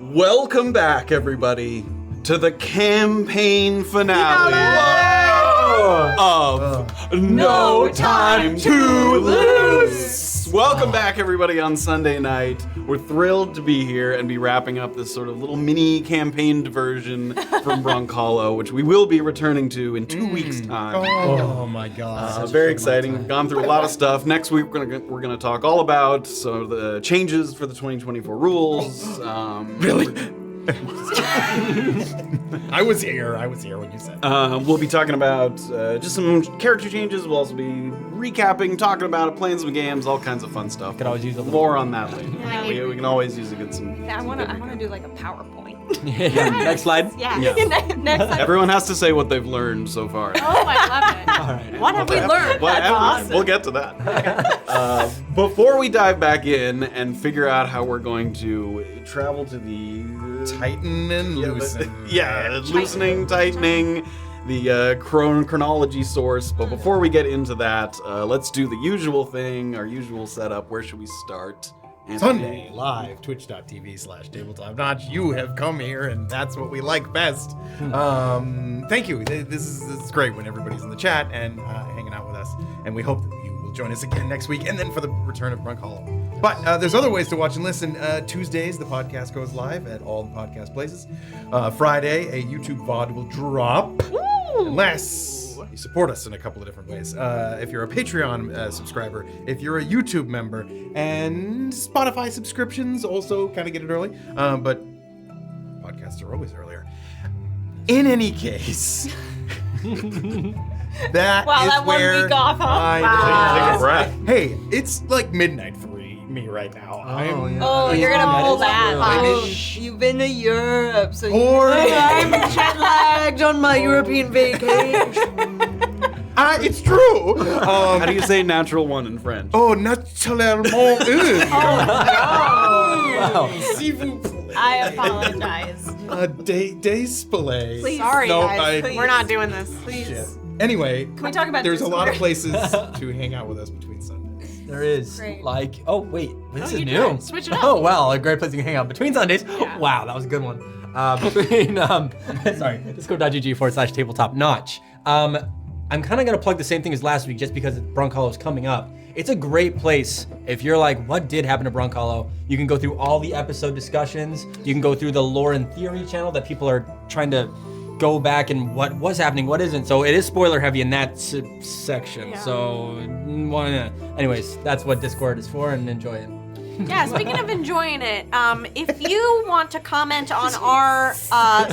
Welcome back, everybody, to the campaign finale of No Time to Lose. Welcome back, everybody, on Sunday night. We're thrilled to be here and be wrapping up this sort of little mini campaign diversion from Brunkhollow, which we will be returning to in 2 weeks' time. Oh my God! Very exciting. We've gone through a lot of stuff. Next week we're gonna talk all about the changes for the 2024 rules. Really? I was here when you said that. We'll be talking about just some character changes. We'll also be recapping, talking about it, playing some games, all kinds of fun stuff. Could always use a little more on that later. Yeah. We can always use a good some. I want to do like a PowerPoint. Next slide. Yeah. Next slide. Everyone has to say what they've learned so far. Oh, I love it. All right. What have we learned? That's awesome. We'll get to that. Before we dive back in and figure out how we're going to travel to the Tighten and loosen. Loosening, tightening, the chronology source. But before we get into that, let's do the usual thing, our usual setup. Where should we start? Anthony? Sunday, live, twitch.tv/tabletopnotch. You have come here, and that's what we like best. Thank you. This is great when everybody's in the chat and hanging out with us. And we hope that you will join us again next week, and then for the return of Brunkhollow. But there's other ways to watch and listen. Tuesdays, the podcast goes live at all the podcast places. Friday, a YouTube VOD will drop. Unless you support us in a couple of different ways. If you're a Patreon subscriber, if you're a YouTube member, and Spotify subscriptions also kind of get it early. But podcasts are always earlier. In any case, that that 1 week off, huh? Take a breath. Hey, it's like midnight for me right now. You're gonna pull that. You've been to Europe, so Or I'm jet lagged on my European vacation. it's true. How do you say natural one in French? Oh, naturellement. S'il vous plaît. I apologize. Display. Please. Sorry, no, guys. We're not doing this. Please. Shit. Anyway, Can we talk about there's a lot of Discord? places to hang out with us between Sundays. There is Great. this is you new. did. Switch it up. Oh wow, a great place you can hang out between Sundays. Yeah. Wow, that was a good one. Between discord.gg/tabletopnotch. I'm kind of gonna plug the same thing as last week, just because Brunkhollow is coming up. It's a great place if you're like, what did happen to Brunkhollow? You can go through all the episode discussions. You can go through the lore and theory channel that people are trying to go back and what was happening, what isn't. So it is spoiler heavy in that section. Yeah. So, anyways, that's what Discord is for, and enjoy it. Yeah, speaking of enjoying it, if you want to comment on our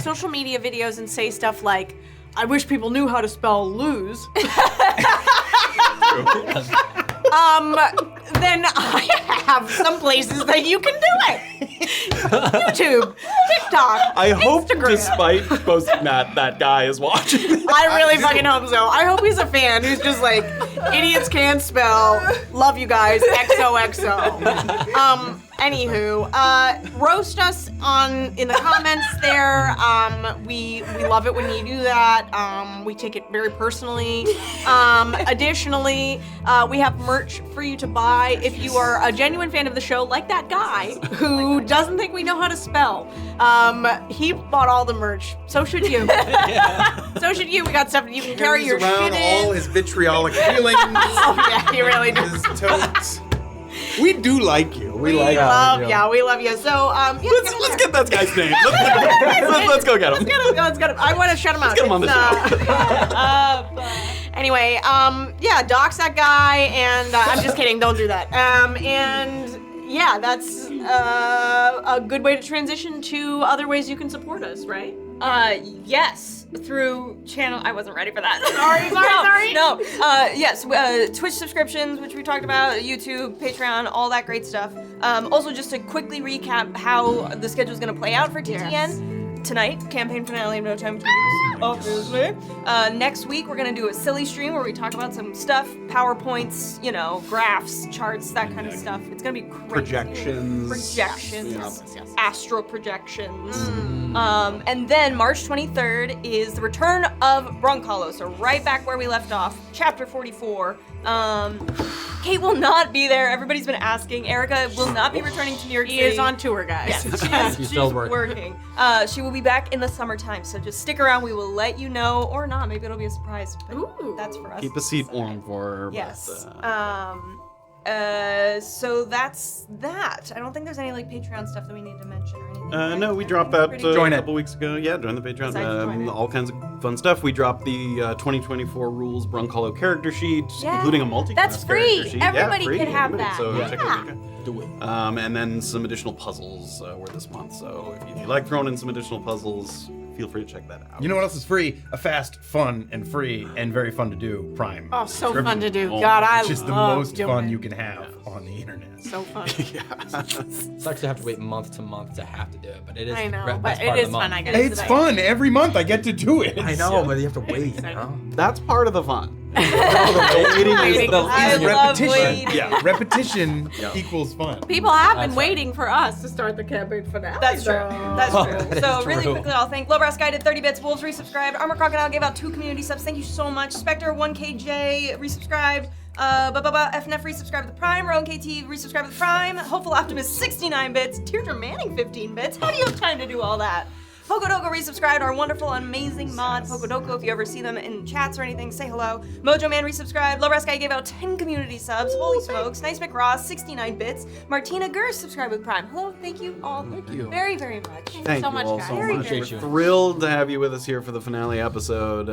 social media videos and say stuff like, I wish people knew how to spell lose, then I have some places that you can do it. YouTube, TikTok, I hope, Instagram. despite posting that guy is watching. I really fucking hope so. I hope he's a fan who's just like, idiots can't spell. Love you guys. XOXO. Anywho, roast us in the comments there. We love it when you do that. We take it very personally. Additionally, we have merch for you to buy if you are a genuine fan of the show, like that guy who doesn't think we know how to spell. He bought all the merch. So should you. So should you. We got stuff that you can carry your around shit in. all his vitriolic feelings. Oh yeah, he really does. His totes. We do like you. We love you. So, Let's get that guy's name. Let's go get him. Let's get him. I want to shut him out. Get him on the show. Anyway, dox that guy, and I'm just kidding. Don't do that. And yeah, that's a good way to transition to other ways you can support us, right? Yes, through channel. I wasn't ready for that. Sorry. No. Yes, Twitch subscriptions, which we talked about, YouTube, Patreon, all that great stuff. Also, just to quickly recap how the schedule is going to play out for TTN. Yes. Tonight, campaign finale of No Time to Lose, obviously. Next week, we're going to do a silly stream where we talk about some stuff, PowerPoints, graphs, charts, that kind of stuff. It's going to be crazy. Projections. Yes. Astral projections. And then March 23rd is the return of Brunkhollow, so right back where we left off, chapter 44. Kate will not be there. Everybody's been asking. Erica will not be returning to New York City. He is on tour, guys. Yes, She's still working. She will be back in the summertime, so just stick around. We will let you know, or not. Maybe it'll be a surprise. But Ooh. that's for us. Keep a seat warm for her. Yes. But, So that's that. I don't think there's any like Patreon stuff that we need to mention or anything. no, we dropped that Pretty- a Join it. couple weeks ago. Yeah, join the Patreon. Besides join it. All kinds of fun stuff. We dropped the 2024 rules Brunkhollow character sheet, Yeah. including a multi-class That's free. character sheet. Everybody free. can have Everybody. that. So Yeah. check it out. Do it. And then some additional puzzles were this month. So if you like throwing in some additional puzzles, feel free to check that out. You know what else is free? A fast, fun, and free, and very fun to do Prime. Oh, so subscription. fun to do. Oh, God, I It's just the love most doing fun it. you can have on the internet. So fun. It sucks to have to wait month to month to have to do it, but it is I know, the but best it part of is the fun, month. I guess. It's fun. Every month I get to do it. I know, but you have to wait. That's part of the fun. Waiting is Waiting. the I easier. love repetition. waiting. Yeah, repetition equals fun. People have been That's waiting for us to start the campaign finale. That's true. though. That's Oh, true. that So is really true. quickly, I'll thank Lowbrass Guy did 30 bits, Wolves resubscribed, Armor Crocodile gave out 2 community subs. Thank you so much. Spectre 1KJ resubscribed. FNF resubscribed to the Prime. Rowan KT resubscribed to the Prime. Hopeful Optimist 69 bits. Deirdre Manning 15 bits. How do you have time to do all that? Pokodoko resubscribed, our wonderful, amazing mod, Pokodoko. If you ever see them in chats or anything, say hello. Mojo Man resubscribed. Lowbrass Guy gave out 10 community subs. Holy smokes. Nice McRoss, 69 bits. Martina Gers subscribed with Prime. Hello, thank you all. Thank you. Very, very much. Thank so you much, all guys. so Very much. appreciate We're you. thrilled to have you with us here for the finale episode.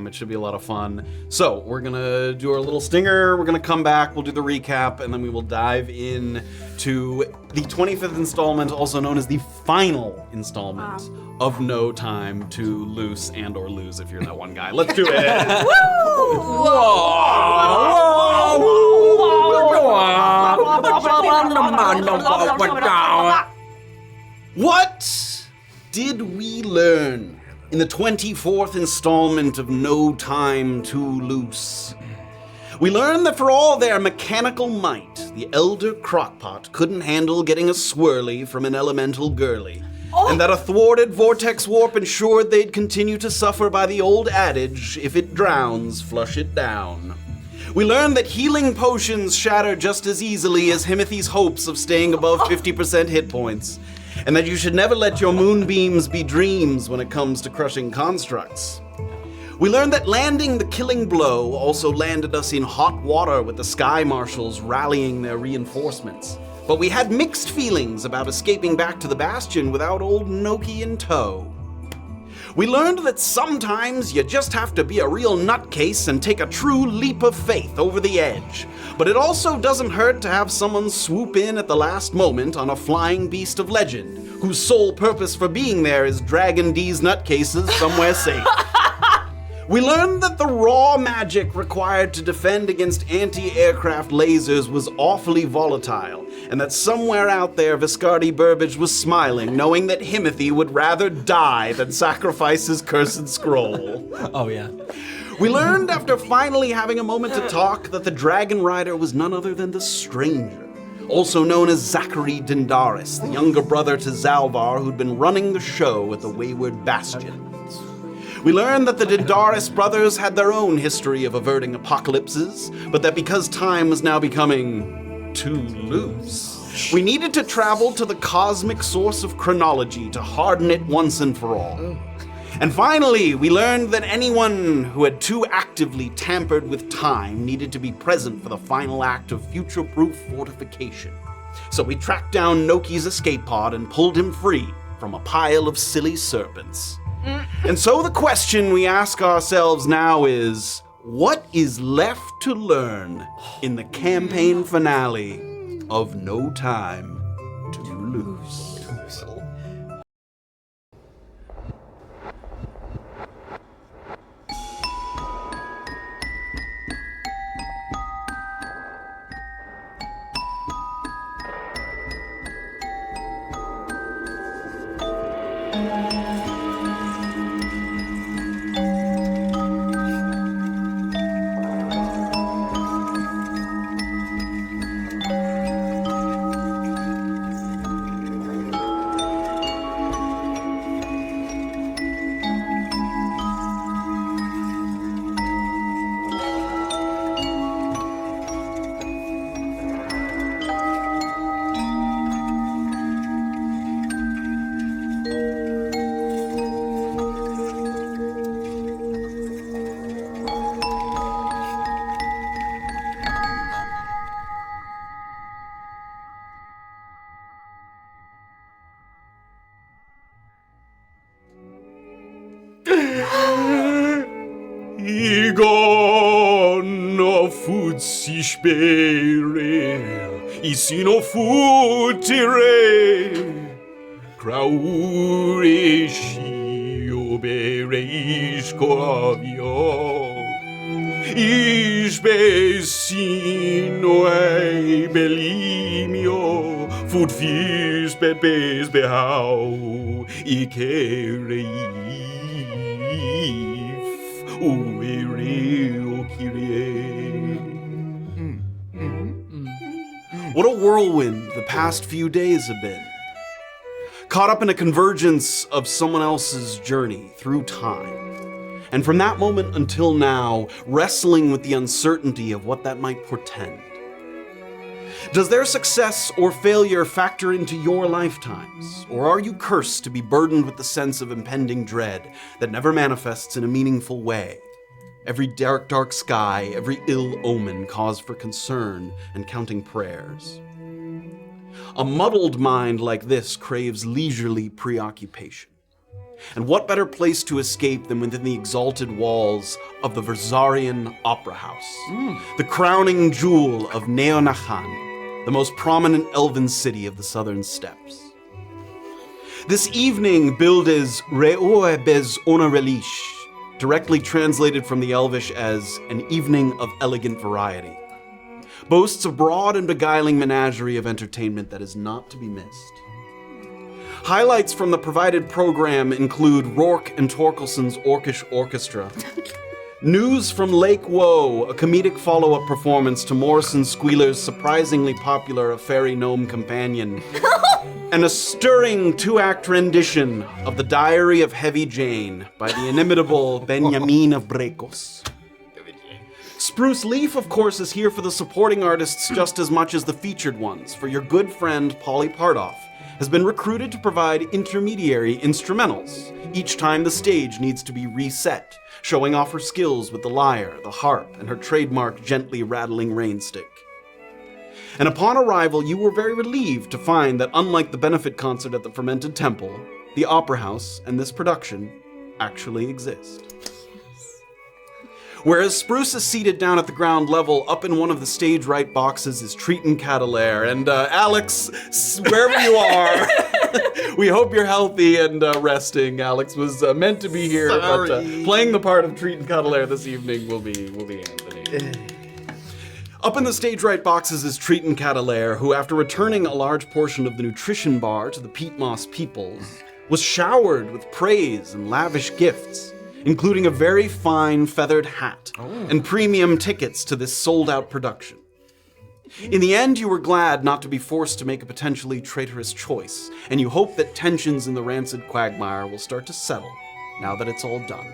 It should be a lot of fun. So we're gonna do our little stinger. We're gonna come back. We'll do the recap, and then we will dive in to the 25th installment, also known as the final installment of No Time to Loose and/or Lose if you're that one guy. Let's do it. What did we learn in the 24th installment of No Time to Loose? We learned that for all their mechanical might, the elder Crocpot couldn't handle getting a swirly from an elemental girly, and that a thwarted vortex warp ensured they'd continue to suffer by the old adage, if it drowns, flush it down. We learned that healing potions shatter just as easily as Himothy's hopes of staying above 50% hit points, and that you should never let your moonbeams be dreams when it comes to crushing constructs. We learned that landing the killing blow also landed us in hot water with the Sky Marshals rallying their reinforcements. But we had mixed feelings about escaping back to the Bastion without old Noki in tow. We learned that sometimes you just have to be a real nutcase and take a true leap of faith over the edge. But it also doesn't hurt to have someone swoop in at the last moment on a flying beast of legend, whose sole purpose for being there is dragging these nutcases somewhere safe. We learned that the raw magic required to defend against anti-aircraft lasers was awfully volatile, and that somewhere out there Viscardi Burbage was smiling, knowing that Himothy would rather die than sacrifice his cursed scroll. Oh, yeah. We learned after finally having a moment to talk that the Dragon Rider was none other than the Stranger, also known as Zachary Dendaris, the younger brother to Zalvar who'd been running the show at the Wayward Bastion. We learned that the Dendaris brothers had their own history of averting apocalypses, but that because time was now becoming too loose, we needed to travel to the cosmic source of chronology to harden it once and for all. And finally, we learned that anyone who had too actively tampered with time needed to be present for the final act of future-proof fortification. So we tracked down Noki's escape pod and pulled him free from a pile of silly serpents. And so the question we ask ourselves now is, what is left to learn in the campaign finale of No Time to Lose? Igon no futsi spere, isino futire, craureshi obereish coavio, isbesino e belimio, fut vis bebes behau, ikereif, uireo kirie. What a whirlwind the past few days have been. Caught up in a convergence of someone else's journey through time. And from that moment until now, wrestling with the uncertainty of what that might portend. Does their success or failure factor into your lifetimes? Or are you cursed to be burdened with the sense of impending dread that never manifests in a meaningful way? Every dark, dark sky, every ill omen cause for concern and counting prayers. A muddled mind like this craves leisurely preoccupation. And what better place to escape than within the exalted walls of the Versarian Opera House, the crowning jewel of Neonachan, the most prominent elven city of the southern steppes. This evening billed as Re'oe bez Oona relish, directly translated from the Elvish as an evening of elegant variety, boasts a broad and beguiling menagerie of entertainment that is not to be missed. Highlights from the provided program include Rourke and Torkelson's Orcish Orchestra, news from Lake Woe, a comedic follow-up performance to Morrison Squealer's surprisingly popular A Fairy Gnome Companion, and a stirring 2-act rendition of The Diary of Heavy Jane by the inimitable Benjamin of Brecos. Spruce Leaf, of course, is here for the supporting artists just as much as the featured ones, for your good friend Polly Pardoff has been recruited to provide intermediary instrumentals each time the stage needs to be reset, showing off her skills with the lyre, the harp, and her trademark gently rattling rainstick. And upon arrival, you were very relieved to find that unlike the benefit concert at the Fermented Temple, the Opera House and this production actually exist. Whereas Spruce is seated down at the ground level, up in one of the stage right boxes is Triton Catalaire. And Alex, wherever you are, we hope you're healthy and resting. Alex was meant to be here, but playing the part of Triton Catalaire this evening will be Anthony. Up in the stage right boxes is Triton Catalaire, who after returning a large portion of the nutrition bar to the Peat Moss peoples, was showered with praise and lavish gifts, including a very fine feathered hat and premium tickets to this sold-out production. In the end, you were glad not to be forced to make a potentially traitorous choice, and you hope that tensions in the rancid quagmire will start to settle now that it's all done.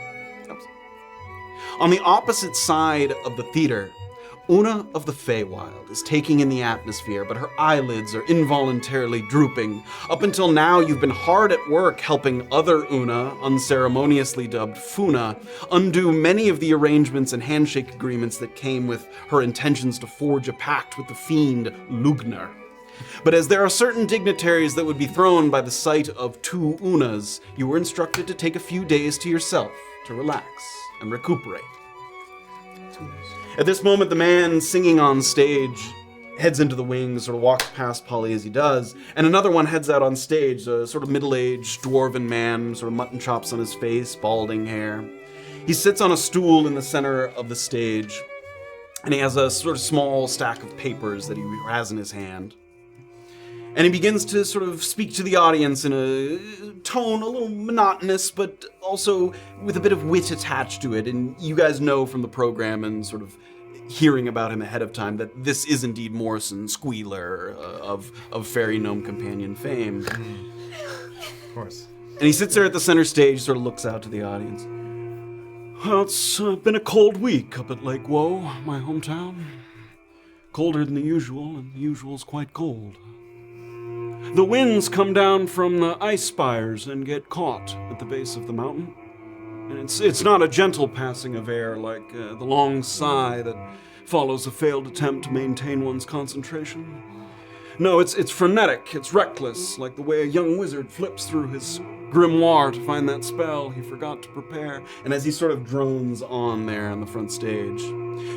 On the opposite side of the theater, Oona of the Feywild is taking in the atmosphere, but her eyelids are involuntarily drooping. Up until now, you've been hard at work helping other Oona, unceremoniously dubbed Funa, undo many of the arrangements and handshake agreements that came with her intentions to forge a pact with the fiend Lugnar. But as there are certain dignitaries that would be thrown by the sight of 2 Oonas, you were instructed to take a few days to yourself to relax and recuperate. At this moment, the man singing on stage heads into the wings, sort of walks past Polly as he does, and another one heads out on stage, a sort of middle-aged dwarven man, sort of mutton chops on his face, balding hair. He sits on a stool in the center of the stage, and he has a sort of small stack of papers that he has in his hand. And he begins to sort of speak to the audience in a tone a little monotonous, but also with a bit of wit attached to it. And you guys know from the program and sort of hearing about him ahead of time that this is indeed Morrison Squealer of Fairy Gnome Companion fame. Of course. And he sits there at the center stage, sort of looks out to the audience. Well, it's been a cold week up at Lake Woe, my hometown. Colder than the usual, and the usual's quite cold. The winds come down from the ice spires and get caught at the base of the mountain. And it's not a gentle passing of air like the long sigh that follows a failed attempt to maintain one's concentration. No, it's frenetic, it's reckless, like the way a young wizard flips through his grimoire to find that spell he forgot to prepare. And as he sort of drones on there on the front stage,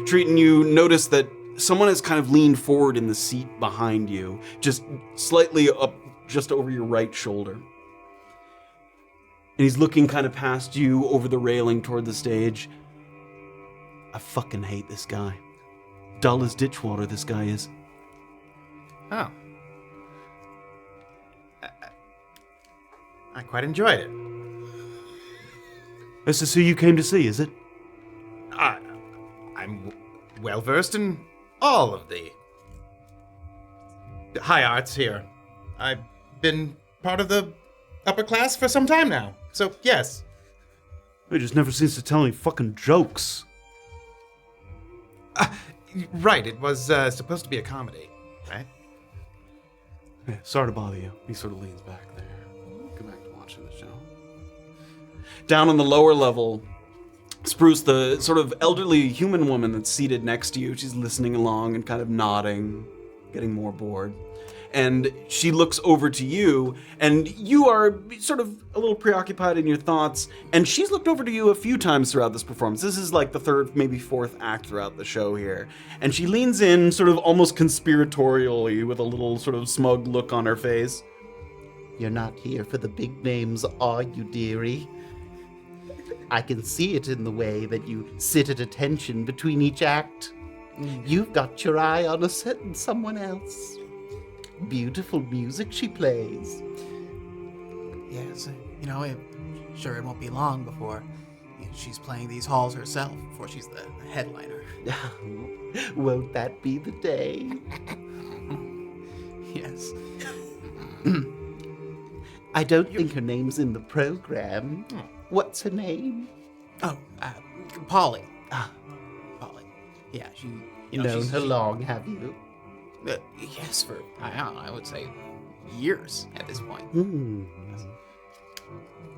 Triton, you notice that someone has kind of leaned forward in the seat behind you, just slightly up, just over your right shoulder. And he's looking kind of past you over the railing toward the stage. I fucking hate this guy. Dull as ditch water, this guy is. Oh. I quite enjoyed it. This is who you came to see, is it? I'm well versed in all of the high arts here. I've been part of the upper class for some time now, so yes. He just never seems to tell any fucking jokes. Right, it was supposed to be a comedy, right? Yeah, sorry to bother you. He sort of leans back there. Go back to watching the show. Down on the lower level, Spruce, the sort of elderly human woman that's seated next to you, she's listening along and kind of nodding, getting more bored. And she looks over to you, and you are sort of a little preoccupied in your thoughts, and she's looked over to you a few times throughout this performance. This is like the third, maybe fourth act throughout the show here. And she leans in sort of almost conspiratorially with a little sort of smug look on her face. You're not here for the big names, are you, dearie? I can see it in the way that you sit at attention between each act. You've got your eye on a certain someone else. Beautiful music she plays. Yes, it won't be long before she's playing these halls herself, before she's the headliner. Won't that be the day? Yes. I don't think her name's in the program. What's her name? Oh, Polly. Polly. Yeah, she... Known her long, have you? Yes, for, I don't know, I would say years at this point.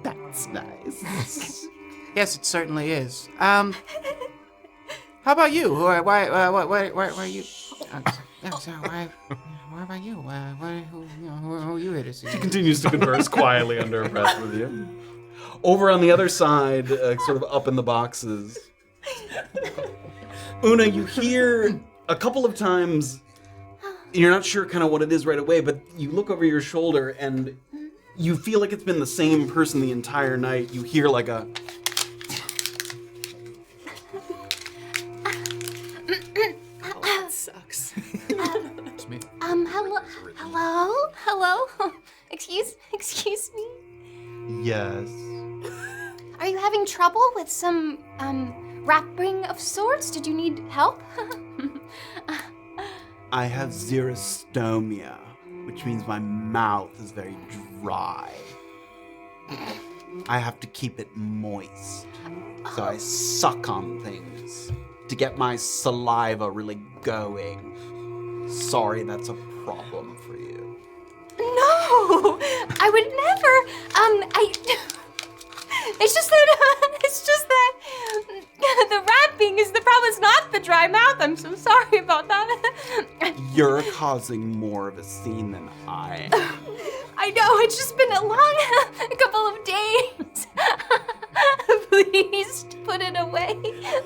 That's nice. Yes, it certainly is. How about you? Why are you? So why about you? Who are you here to see? She continues to converse quietly under her breath with you. Over on the other side, sort of up in the boxes, Oona, you hear a couple of times. You're not sure kind of what it is right away, but you look over your shoulder and you feel like it's been the same person the entire night. You hear like a... Oh, that sucks. It's me. Hello? Excuse me? Yes. Are you having trouble with some, wrapping of sorts? Did you need help? I have xerostomia, which means my mouth is very dry. I have to keep it moist. So I suck on things to get my saliva really going. Sorry, that's a problem for you. No! I would never, It's just that the wrapping is the problem. It's not the dry mouth. I'm so sorry about that. You're causing more of a scene than I am. I know, it's just been a couple of days. Please put it away,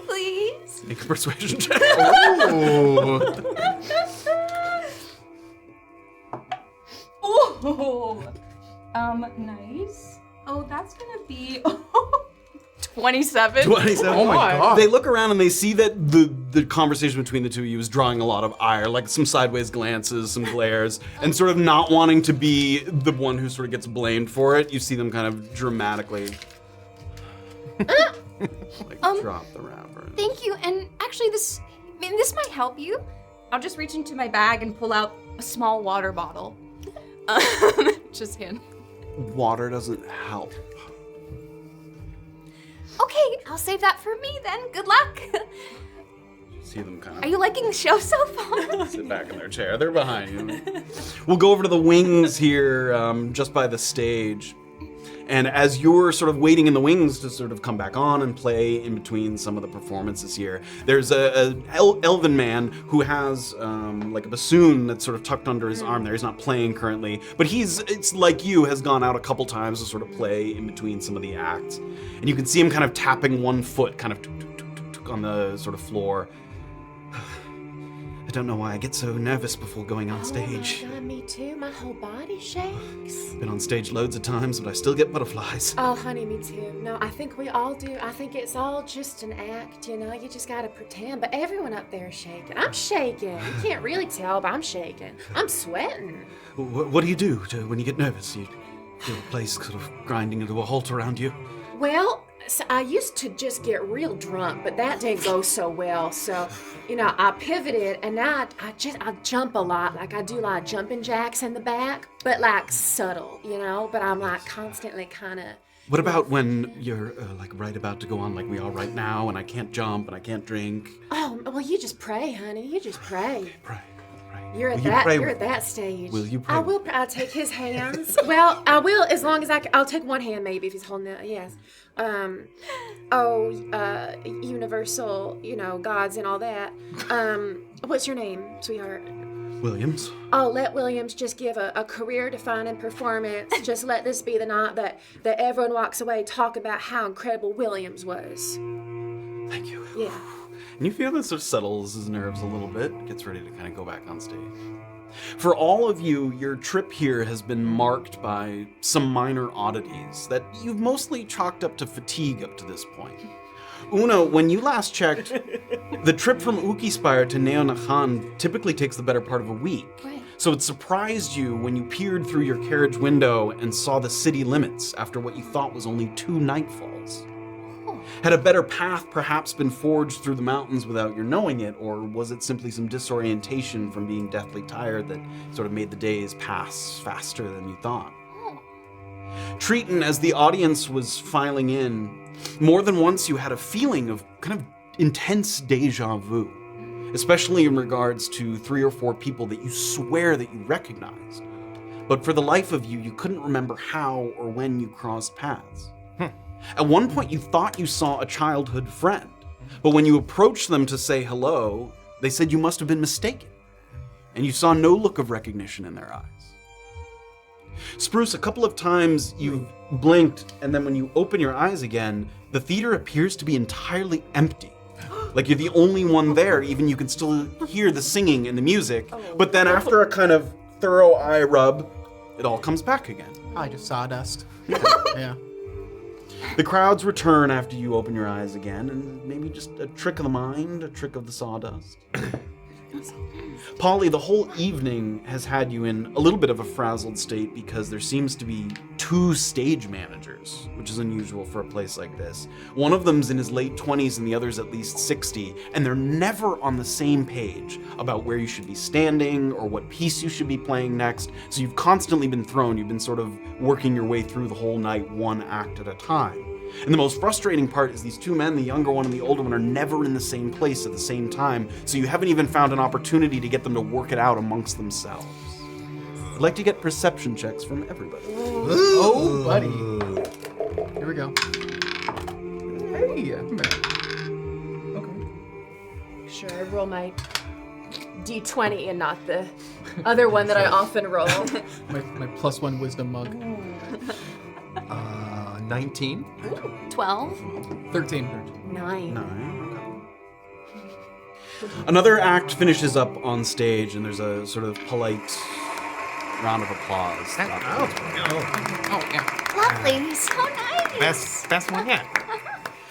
please. Make a persuasion check. Oh, nice. Oh, that's gonna be 27. 27. Oh my God. They look around and they see that the conversation between the two of you is drawing a lot of ire, like some sideways glances, some glares, and sort of not wanting to be the one who sort of gets blamed for it. You see them kind of dramatically drop the wrapper. Thank you, and actually this might help you. I'll just reach into my bag and pull out a small water bottle. Just him. Water doesn't help. Okay, I'll save that for me then. Good luck. See them kind Are you liking the show so far? sit back in their chair. They're behind you. We'll go over to the wings here, just by the stage. And as you're sort of waiting in the wings to sort of come back on and play in between some of the performances here, there's a elven man who has like a bassoon that's sort of tucked under his arm there. He's not playing currently, but it's like you, has gone out a couple times to sort of play in between some of the acts. And you can see him kind of tapping one foot kind of on the sort of floor. I don't know why I get so nervous before going on stage. Oh my God, me too. My whole body shakes. Been on stage loads of times, but I still get butterflies. Oh, honey, me too. No, I think we all do. I think it's all just an act, you know? You just gotta pretend. But everyone up there is shaking. I'm shaking. You can't really tell, but I'm shaking. I'm sweating. What do you do when you get nervous? You feel the place sort of grinding into a halt around you? Well, so I used to just get real drunk, but that didn't go so well. So, you know, I pivoted, and now I jump a lot. Like, I do like jumping jacks in the back, but like subtle, you know? But I'm like constantly kind of... What about when you're like right about to go on like we are right now, and I can't jump and I can't drink? Oh, well, you just pray, honey. You just pray. Okay, pray. You're Will at that stage. Will you pray? I will. I'll take his hands. Well, I will as long as I'll take one hand maybe if he's holding it. Yes. Universal, you know, gods and all that. What's your name, sweetheart? Williams. Oh, let Williams just give a career-defining performance. Just let this be the night that everyone walks away talking about how incredible Williams was. Thank you. Yeah. And you feel this sort of settles his nerves a little bit, gets ready to kind of go back on stage. For all of you, your trip here has been marked by some minor oddities that you've mostly chalked up to fatigue up to this point. Oona, when you last checked, the trip from Ukispire to Neonachan typically takes the better part of a week. Right. So it surprised you when you peered through your carriage window and saw the city limits after what you thought was only 2 nightfalls. Had a better path perhaps been forged through the mountains without your knowing it, or was it simply some disorientation from being deathly tired that sort of made the days pass faster than you thought? Triton, as the audience was filing in, more than once you had a feeling of kind of intense deja vu, especially in regards to 3 or 4 people that you swear that you recognized. But for the life of you, you couldn't remember how or when you crossed paths. At one point, you thought you saw a childhood friend, but when you approached them to say hello, they said you must have been mistaken, and you saw no look of recognition in their eyes. Spruce, a couple of times you've blinked, and then when you open your eyes again, the theater appears to be entirely empty. Like you're the only one there, even you can still hear the singing and the music, but then after a kind of thorough eye rub, it all comes back again. I just sawdust. Yeah. The crowds return after you open your eyes again, and maybe just a trick of the mind, a trick of the sawdust. Polly, the whole evening has had you in a little bit of a frazzled state because there seems to be 2 stage managers, which is unusual for a place like this. One of them's in his late 20s and the other's at least 60, and they're never on the same page about where you should be standing or what piece you should be playing next, so you've constantly been thrown. You've been sort of working your way through the whole night, one act at a time. And the most frustrating part is these 2 men, the younger one and the older one, are never in the same place at the same time, so you haven't even found an opportunity to get them to work it out amongst themselves. I'd like to get perception checks from everybody. Oh, buddy. Here we go. Hey, I'm back. Okay. Sure, I roll my D20 and not the other one that I often roll. My +1 wisdom mug. 19. 12. 13. 9. Another act finishes up on stage, and there's a sort of polite round of applause. Oh, yeah. Lovely. So nice. Best one yet.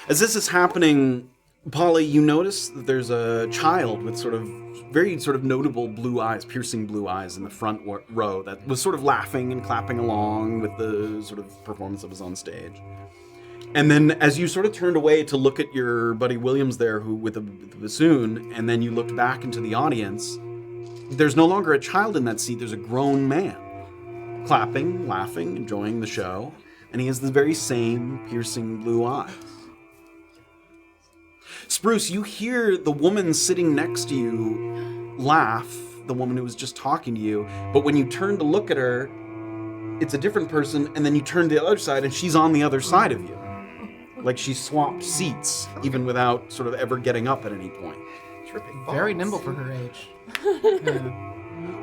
As this is happening, Polly, you notice that there's a child with very notable blue eyes, piercing blue eyes in the front row that was sort of laughing and clapping along with the sort of performance that was on stage. And then as you sort of turned away to look at your buddy Williams there with the bassoon, and then you looked back into the audience, there's no longer a child in that seat, there's a grown man. Clapping, laughing, enjoying the show, and he has the very same piercing blue eyes. Spruce, you hear the woman sitting next to you laugh, the woman who was just talking to you, but when you turn to look at her, it's a different person, and then you turn to the other side, and she's on the other side of you. Like she swapped seats, even without sort of ever getting up at any point. Very nimble for her age.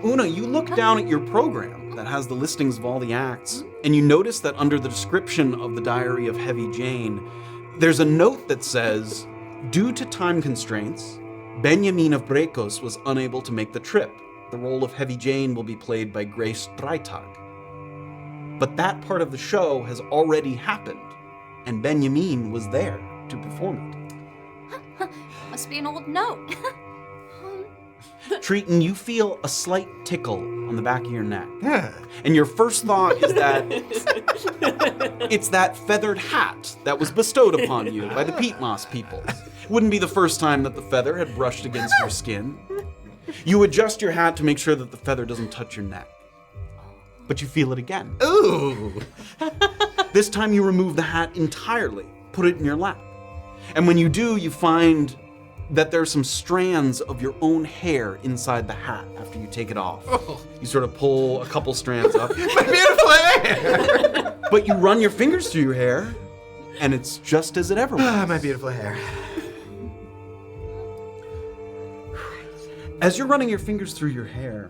Oona, you look down at your program that has the listings of all the acts, and you notice that under the description of the Diary of Heavy Jane, there's a note that says, due to time constraints, Benjamin of Brecos was unable to make the trip. The role of Heavy Jane will be played by Grace Dreitag. But that part of the show has already happened, and Benjamin was there to perform it. Must be an old note. Triton, you feel a slight tickle on the back of your neck. And your first thought is that it's that feathered hat that was bestowed upon you by the peat moss peoples. Wouldn't be the first time that the feather had brushed against your skin. You adjust your hat to make sure that the feather doesn't touch your neck. But you feel it again. Ooh. This time you remove the hat entirely, put it in your lap. And when you do, you find that there's some strands of your own hair inside the hat after you take it off. Oh. You sort of pull a couple strands up. My beautiful hair! But you run your fingers through your hair, and it's just as it ever was. My beautiful hair. As you're running your fingers through your hair,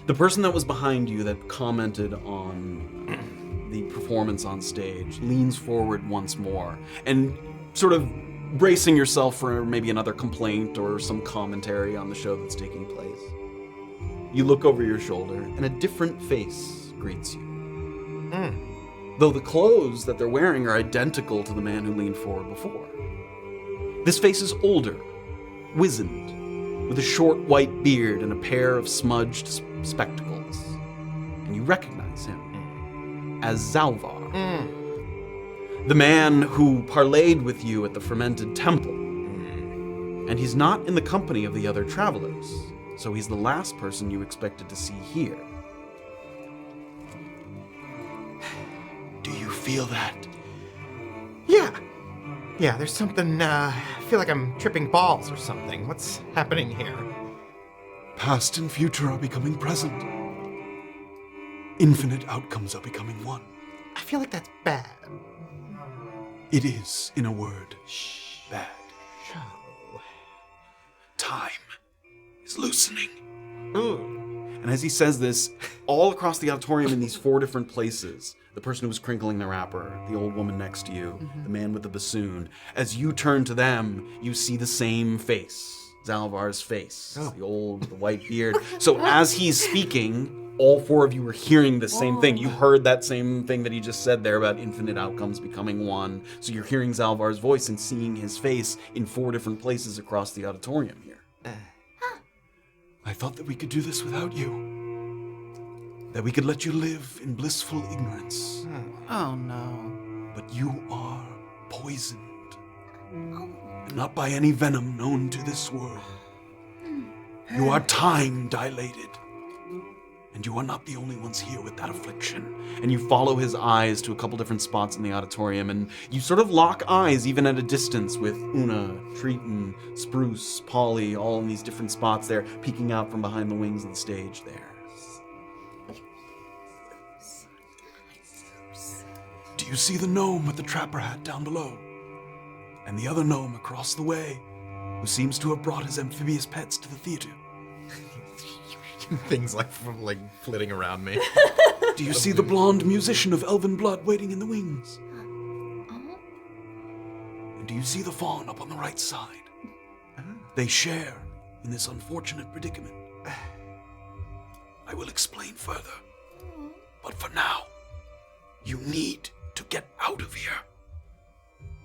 the person that was behind you that commented on the performance on stage leans forward once more and sort of bracing yourself for maybe another complaint or some commentary on the show that's taking place. You look over your shoulder and a different face greets you. Though the clothes that they're wearing are identical to the man who leaned forward before. This face is older, wizened, with a short white beard and a pair of smudged spectacles. And you recognize him as Zalvar. The man who parlayed with you at the Fermented Temple. And he's not in the company of the other travelers, so he's the last person you expected to see here. Do you feel that? Yeah. Yeah, there's something, I feel like I'm tripping balls or something. What's happening here? Past and future are becoming present. Infinite outcomes are becoming one. I feel like that's bad. It is, in a word, bad. Time is loosening. And as he says this, all across the auditorium in these 4 different places, the person who was crinkling the wrapper, the old woman next to you, the man with the bassoon, as you turn to them, you see the same face, Zalvar's face, the white beard. So as he's speaking, all 4 of you were hearing the same thing. You heard that same thing that he just said there about infinite outcomes becoming one. So you're hearing Zalvar's voice and seeing his face in 4 different places across the auditorium here. I thought that we could do this without you. That we could let you live in blissful ignorance. Oh no. But you are poisoned. And not by any venom known to this world. You are time dilated. And you are not the only ones here with that affliction. And you follow his eyes to a couple different spots in the auditorium, and you sort of lock eyes even at a distance with Oona, Triton, Spruce, Polly, all in these different spots there, peeking out from behind the wings of the stage there. Do you see the gnome with the trapper hat down below? And the other gnome across the way, who seems to have brought his amphibious pets to the theater? Things like flitting around me. Do you see the blonde musician of elven blood waiting in the wings? And do you see the fawn up on the right side? They share in this unfortunate predicament. I will explain further. But for now, you need to get out of here.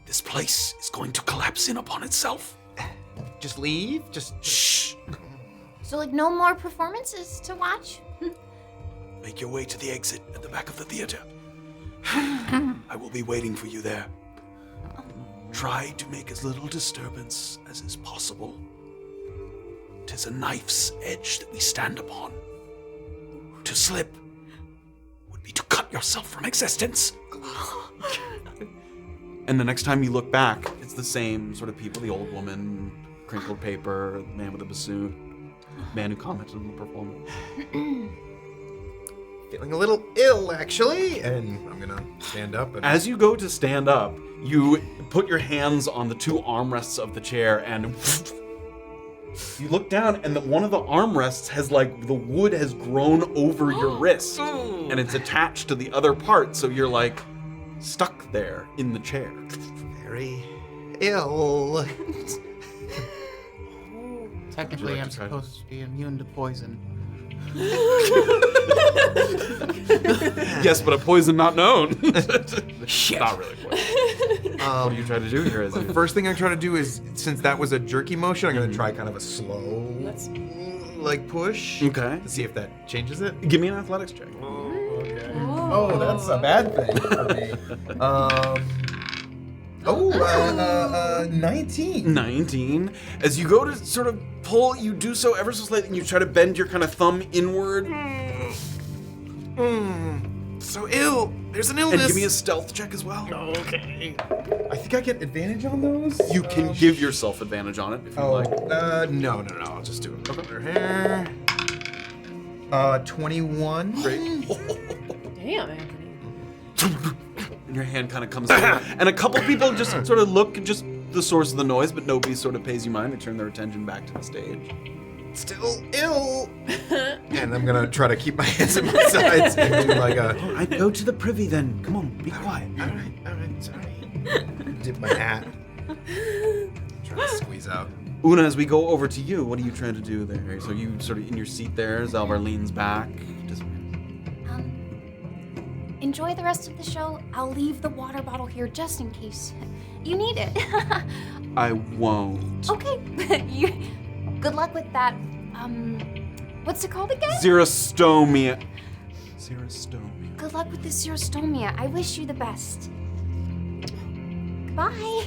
This place is going to collapse in upon itself. Just leave? Just shh. So, like, no more performances to watch? Make your way to the exit at the back of the theater. I will be waiting for you there. Try to make as little disturbance as is possible. 'Tis a knife's edge that we stand upon. To slip would be to cut yourself from existence. And the next time you look back, it's the same sort of people, the old woman, crinkled paper, the man with the bassoon, man who commented on the performance. feeling a little ill, actually. And I'm gonna stand up. And As you go to stand up, you put your hands on the two armrests of the chair and you look down and one of the armrests has like, the wood has grown over your wrist and it's attached to the other part. So you're like stuck there in the chair. very ill. Technically, like I'm to try to- supposed to be immune to poison. Yes, but a poison not known. Not really poison. What do you try to do here? The first thing I try to do is, since that was a jerky motion, I'm gonna try kind of a slow, like push. Okay. To see if that changes it. Give me an athletics check. Oh, that's a bad thing for me. 19. 19. As you go to sort of pull, you do so ever so slightly, and you try to bend your kind of thumb inward. So ill. There's an illness. And give me a stealth check as well. Okay. I think I get advantage on those. You can give yourself advantage on it if you like. No. I'll just do it. Over here. 21. Great. Damn, Anthony. And your hand kind of comes over. And a couple people just sort of look at just the source of the noise, but nobody sort of pays you mind. They turn their attention back to the stage. Still ill. And I'm gonna try to keep my hands at my sides and do like a. All right, go to the privy then. Come on, be quiet. All right, sorry. Dip my hat. Try to squeeze out. Oona, as we go over to you, what are you trying to do there? So you sort of in your seat there, Zalvar leans back. Enjoy the rest of the show. I'll leave the water bottle here just in case you need it. I won't. Okay. Good luck with that. What's it called again? Xerostomia. Good luck with the xerostomia. I wish you the best. Goodbye.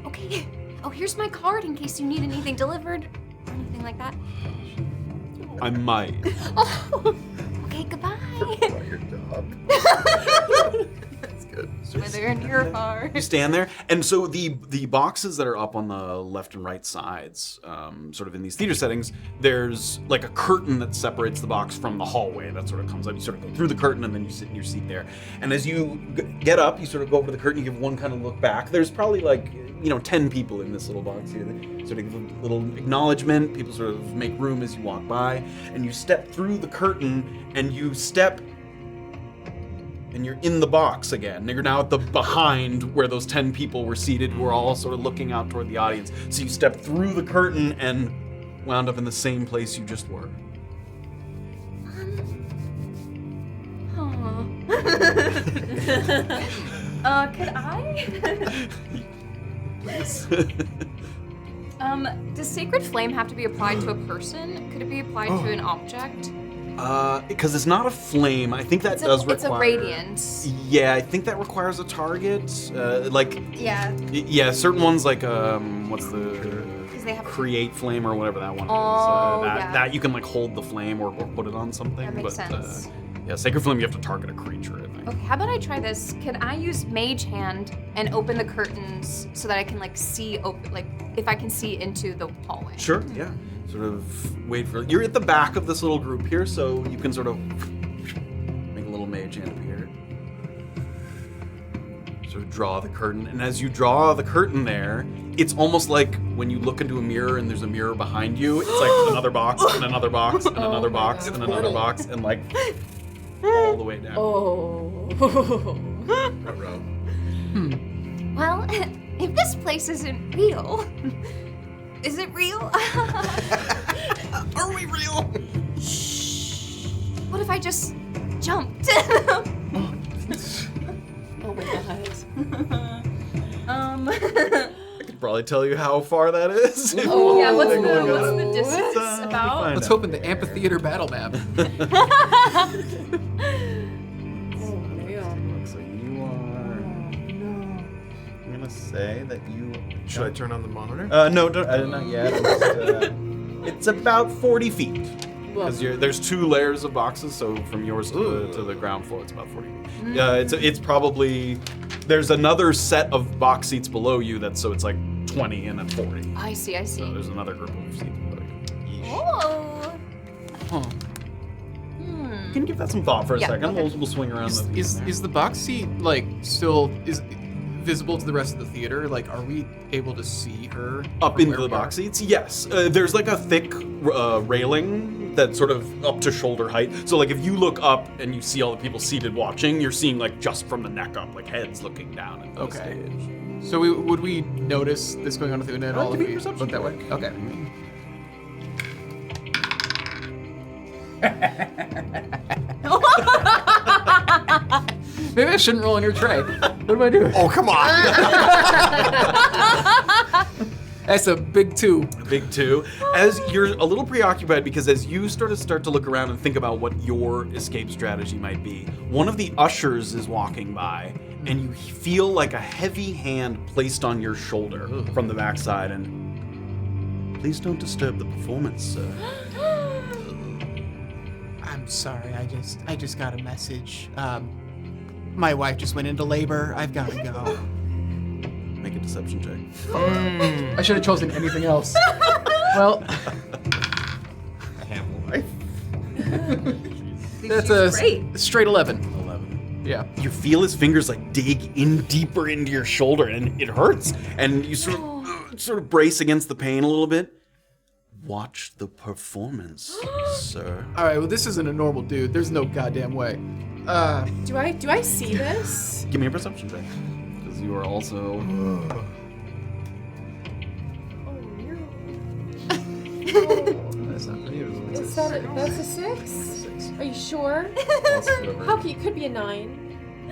Okay. Oh, here's my card in case you need anything delivered or anything like that. I might. Oh. Okay, goodbye. Your dog. That's good. Whether in your heart. You stand there, and so the boxes that are up on the left and right sides, sort of in these theater settings, there's like a curtain that separates the box from the hallway that sort of comes up. You sort of go through the curtain, and then you sit in your seat there. And as you get up, you sort of go over to the curtain, you give one kind of look back. There's probably like 10 people in this little box here. They sort of give a little acknowledgement. People sort of make room as you walk by, and you step through the curtain, and you step. And you're in the box again. You're now at the behind where those 10 people were seated who were all sort of looking out toward the audience. So you step through the curtain and wound up in the same place you just were. Could I? Please. Does Sacred Flame have to be applied to a person? Could it be applied to an object? Because it's not a flame. I think that does require... It's a radiance. Yeah, I think that requires a target. Yeah, certain ones like, what's the... They have create flame or whatever that one Oh, is. yeah. That you can like hold the flame or put it on something. That makes but sense. Yeah, Sacred Flame you have to target a creature, I think. Okay, how about I try this? Can I use Mage Hand and open the curtains so that I can see if I can see into the hallway? Sure, yeah. Sort of wait for you're at the back of this little group here, so you can sort of make a little mage hand appear. Sort of draw the curtain, and as you draw the curtain there, it's almost like when you look into a mirror and there's a mirror behind you, it's like another box and another box and another box and another box and like all the way down. Well, if this place isn't real, is it real? Are we real? What if I just jumped? Oh my god. I could probably tell you how far that is. Oh, yeah, what's Take a look at the it. distance about? find Let's out. open the amphitheater battle map. Oh, So you are. I'm gonna say that you. Should I turn on the monitor? No, not yet. It's about 40 feet. Because there's 2 layers of boxes, so from yours to the ground floor, it's about 40 feet. It's probably there's another set of box seats below you so it's like 20 and then 40. I see. So there's another group of seats below you. Oh. Huh. can give that some thought for a second. We'll swing around. Is the box seat like still is visible to the rest of the theater? Like, are we able to see her up into the box seats? Yes. There's like a thick railing that's sort of up to shoulder height. So like if you look up and you see all the people seated watching, you're seeing like just from the neck up, like heads looking down at the stage. So would we notice this going on with Oona at all if we look that way? Okay. Maybe I shouldn't roll on your tray. What am I doing? Oh, come on. That's a big 2. Big 2. As you're a little preoccupied because as you start to look around and think about what your escape strategy might be, one of the ushers is walking by and you feel like a heavy hand placed on your shoulder from the backside and please don't disturb the performance, sir. I'm sorry, I just got a message. My wife just went into labor. I've got to go. Make a deception check. I should have chosen anything else. Well, I have a wife. That's a straight 11. 11. Yeah. You feel his fingers like dig in deeper into your shoulder and it hurts. And you sort of brace against the pain a little bit. Watch the performance, sir. All right, well, this isn't a normal dude. There's no goddamn way. Do I see this? Give me a perception check. Because you are also... That's not pretty. That's a 6? Are you sure? How can you could be a 9?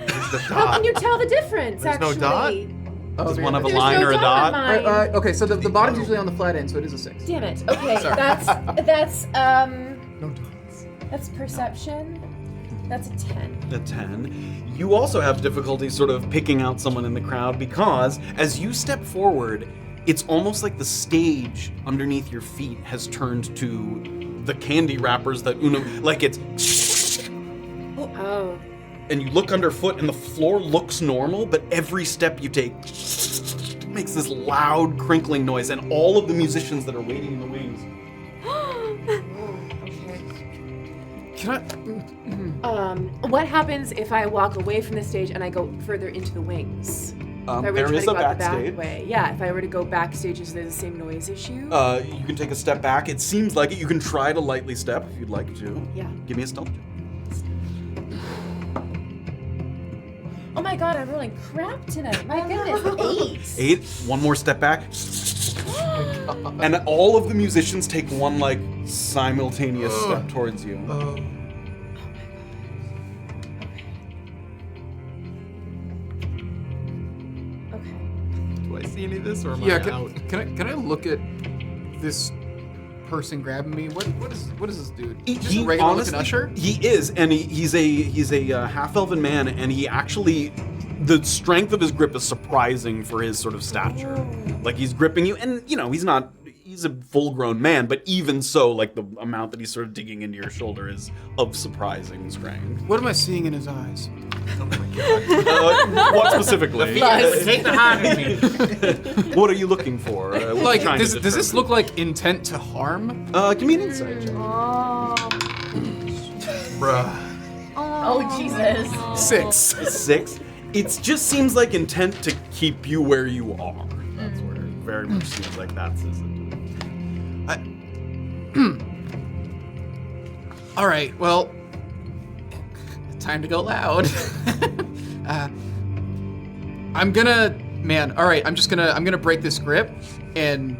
How can you tell the difference? There's no actually? dot? Does one have a There's line no or a dot? on mine. Okay, so the bottom's usually on the flat end, so it is a 6. Damn it. Okay, Sorry. that's No dots. that's perception. That's a 10. A 10. You also have difficulty sort of picking out someone in the crowd because as you step forward, it's almost like the stage underneath your feet has turned to the candy wrappers that Oona, like it's... Oh. And you look underfoot and the floor looks normal, but every step you take makes this loud crinkling noise and all of the musicians that are waiting in the wings. Can I... What happens if I walk away from the stage and I go further into the wings? If I were There to try is to a go out the backstage. back way. Yeah, if I were to go backstage, is there the same noise issue? You can take a step back. It seems like it. You can try to lightly step if you'd like to. Yeah. Give me a stealth check. Oh my god, I'm rolling crap tonight. My goodness, 8. One more step back. And all of the musicians take one like simultaneous step towards you. Okay. Do I see any of this or am Yeah, I out? can I look at this person grabbing me? What is this dude? Just He a regular honestly- looking usher? He is, and he's a half-elven man, and he actually, the strength of his grip is surprising for his sort of stature. Like he's gripping you, and you know he's a full-grown man, but even so, like the amount that he's sort of digging into your shoulder is of surprising strength. What am I seeing in his eyes? What specifically? Take the hand in me. What are you looking for? What are you Like, trying to does this determine? look like intent to harm? Give me an insight check. Bruh. Oh, Jesus. 6. 6. It just seems like intent to keep you where you are. That's where it very much seems like that's his intent. All right, well, time to go loud. I'm gonna break this grip, and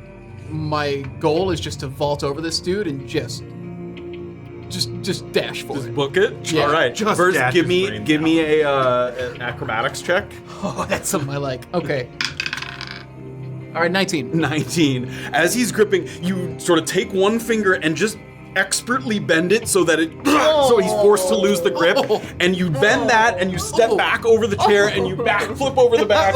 my goal is just to vault over this dude and just dash for Just it. book it. Yeah, All right. just First, dash give his me brains an acrobatics check. Oh, that's something I like. Okay. All right, 19. 19. As he's gripping, you sort of take one finger and just expertly bend it so that so he's forced to lose the grip, and you bend that and you step back over the chair and you backflip over the back,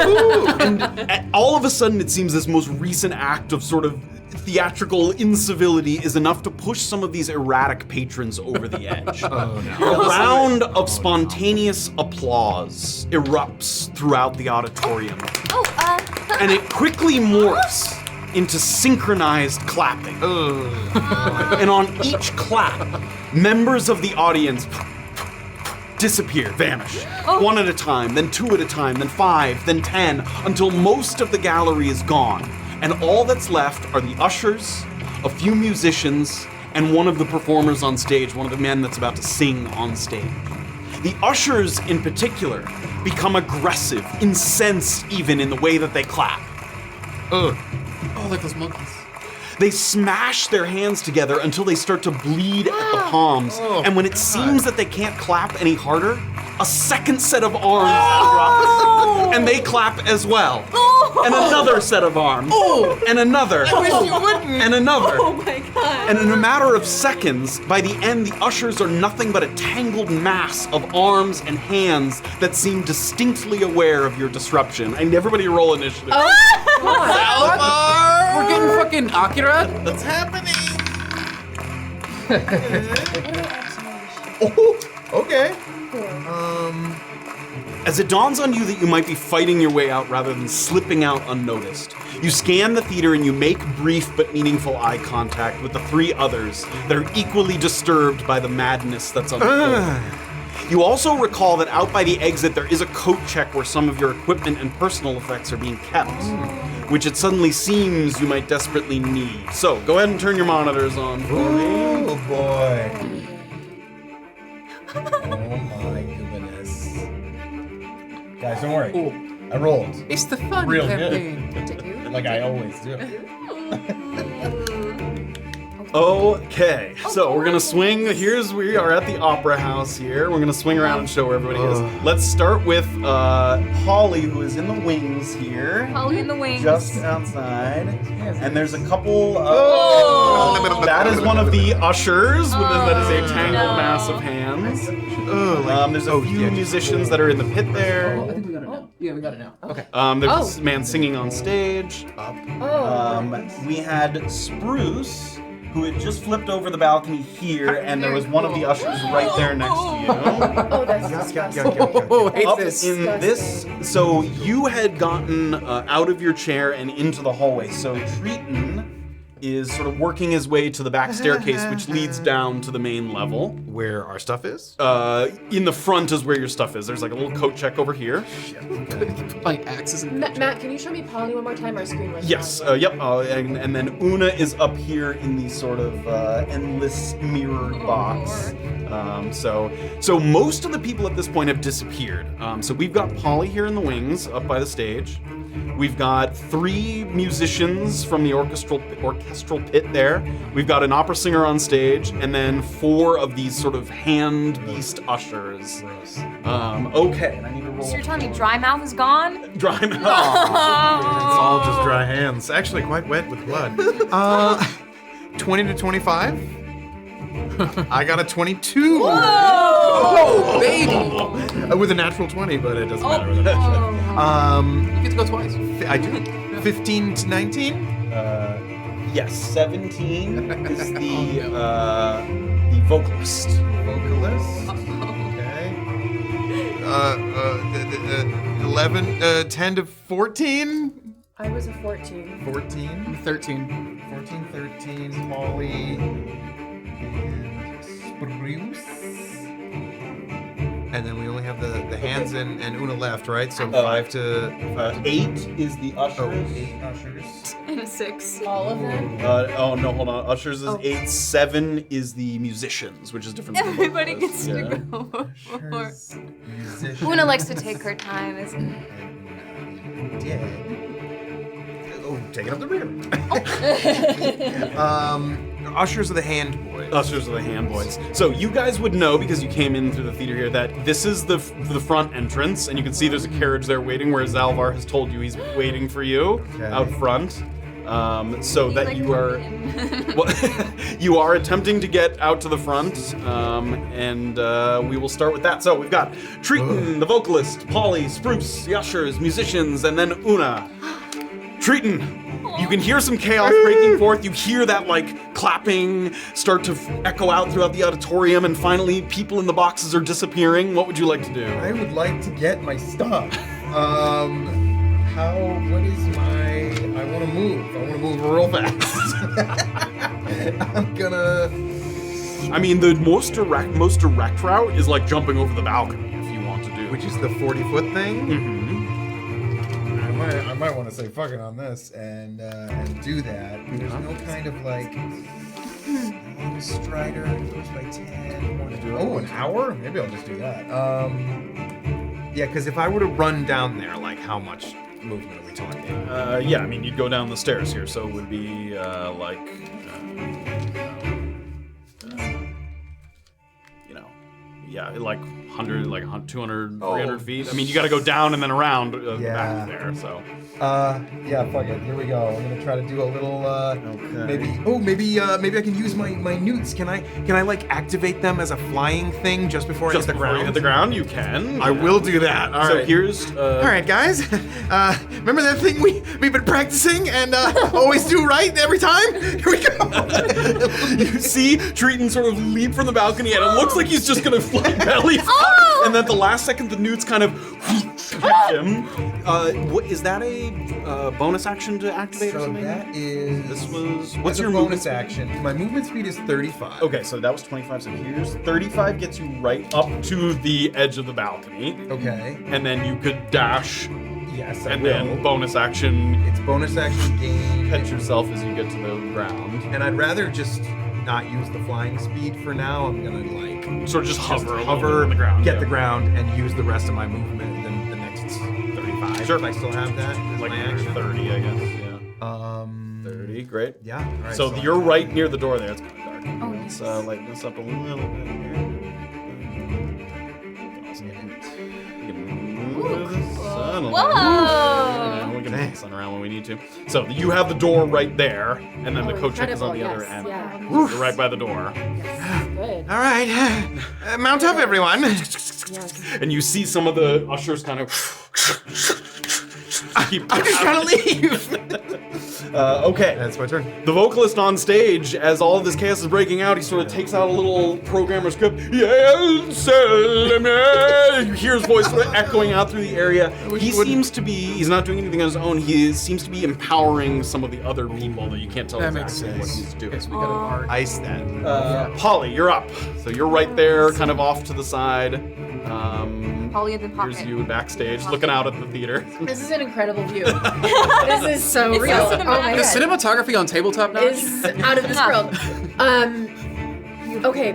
and all of a sudden it seems this most recent act of sort of theatrical incivility is enough to push some of these erratic patrons over the edge. A round of spontaneous applause erupts throughout the auditorium, and it quickly morphs into synchronized clapping. And on each clap, members of the audience disappear, vanish. One at a time, then two at a time, then 5, then 10, until most of the gallery is gone. And all that's left are the ushers, a few musicians, and one of the performers on stage, one of the men that's about to sing on stage. The ushers in particular become aggressive, incensed even in the way that they clap. Oh, like those monkeys. They smash their hands together until they start to bleed at the palms. And when it seems that they can't clap any harder, a second set of arms drops. And they clap as well. And another set of arms. And another. I wish you wouldn't. And another. Oh my god. And in a matter of seconds, by the end, the ushers are nothing but a tangled mass of arms and hands that seem distinctly aware of your disruption. And everybody roll initiative. We're getting fucking Akira. What's happening? Okay. As it dawns on you that you might be fighting your way out rather than slipping out unnoticed, you scan the theater and you make brief but meaningful eye contact with the 3 others that are equally disturbed by the madness that's unfolding. You also recall that out by the exit there is a coat check where some of your equipment and personal effects are being kept, which it suddenly seems you might desperately need. So go ahead and turn your monitors on for me. Oh boy. Oh my goodness. Guys, don't worry. I rolled. It's the fun Real campaign. Like I always do. Okay, so we're gonna swing. We are at the Opera House here. We're gonna swing around and show where everybody is. Let's start with Holly, who is in the wings here. Holly in the wings. Just outside. And there's a couple of... That is one of the ushers. That is a tangled mass of hands. There's a few musicians that are in the pit there. I think we got it now. Yeah, we got it now. Okay. There's this man singing on stage. We had Spruce, who had just flipped over the balcony here, and there was one of the ushers right there next to you. Oh, that's disgusting. Up in this, so you had gotten out of your chair and into the hallway. So Triton is sort of working his way to the back staircase, which leads down to the main level. Where our stuff is? In the front is where your stuff is. There's like a little coat check over here. Like axes and Matt, can you show me Polly one more time? Our screen was Yes, yep. And then Oona is up here in the sort of endless mirrored box. So most of the people at this point have disappeared. So we've got Polly here in the wings, up by the stage. We've got 3 musicians from the orchestral pit there. We've got an opera singer on stage, and then 4 of these sort of hand beast ushers. Okay, and I need to roll. So you're telling me Dry Mouth is gone? Dry mouth. It's all just dry hands. Actually, quite wet with blood. 20 to 25. I got a 22. Oh, baby! With a natural 20, but it doesn't matter. With a natural 20. You get to go twice. I do. 15 to 19. Yes, 17 is the vocalist. Vocalist. Okay. 11, 10 to 14. I was a 14. 14. 13. 14, 13. Molly. And Spruce. And then we only have the hands and Oona left, right? So 5 to 8 is the ushers. 8 ushers. And a 6. All of them? Oh no, hold on. Ushers is 8. 7 is the musicians, which is different. Than Everybody vocalists. gets to go. Ushers, musicians. Oona likes to take her time, isn't And dead. Oh, taking up the rear. Ushers are the hand boys. Ushers are the hand boys. So you guys would know, because you came in through the theater here, that this is the front entrance, and you can see there's a carriage there waiting, where Zalvar has told you he's waiting for you out front. So that you are, you are attempting to get out to the front, and we will start with that. So we've got Triton, the vocalist, Polly, Spruce, the ushers, musicians, and then Oona. Triton, you can hear some chaos breaking forth. You hear that like clapping start to echo out throughout the auditorium, and finally people in the boxes are disappearing. What would you like to do? I would like to get my stuff. What is my... I want to move. I want to move real fast. I'm gonna I mean, the most direct route is like jumping over the balcony if you want to do. Which is the 40-foot thing. Mm-hmm. I might want to say fuck it on this and do that. There's no kind of like Strider goes by 10. Oh, an hour? Maybe I'll just do that. Yeah, because if I were to run down there, like how much movement are we talking? Yeah, I mean, you'd go down the stairs here, so it would be like 100, like 200, 300 feet. I mean, you got to go down and then around back there. So. Yeah, fuck it. Here we go. I'm gonna try to do a little. Maybe I can use my newts. Can I like activate them as a flying thing just before I hit the ground? You hit the ground, you can. I will do that. All right. So here's. All right, guys. Remember that thing we've been practicing and always do right every time? Here we go. You see Triton sort of leap from the balcony, and it looks like he's just gonna fly belly flop. And then at the last second, the newts kind of hit him. What is that a bonus action to activate or something? That is. What's your bonus action? My movement speed is 35. Okay, so that was 25. So here's 35 gets you right up to the edge of the balcony. Okay. And then you could dash. Yes, and then bonus action. It's bonus action gain. Catch yourself as you get to the ground. And I'd rather just not use the flying speed for now. I'm gonna like sort of just hover on the ground, get the ground, and use the rest of my movement. Then the next 35. Sure. If I still have that. Like my action. 30, I guess. Yeah. 30. Great. Yeah. All right, so you're right near the door there. It's kind of dark. Oh, Let's light this up a little bit here. Whoa! We can move the sun around when we need to. So you have the door right there, and then the coat check is on the other end. Yeah. You're right by the door. Good. All right. Mount up, everyone. And you see some of the ushers kind of keep. I'm just trying to leave. Okay. That's my turn. The vocalist on stage, as all of this chaos is breaking out, he sort of takes out a little programmer script. Yes, you hear his voice sort of echoing out through the area. He's not doing anything on his own. He seems to be empowering some of the other people that you can't tell That makes exactly what sense. he's doing. Guess we gotta Ice that. Polly, you're up. So you're right there, kind of off to the side. Polly in the pocket. Here's you backstage, looking out at the theater. This is an incredible view. This is so real. Oh my The god. cinematography on Tabletop Notch? Is out of this world. Okay.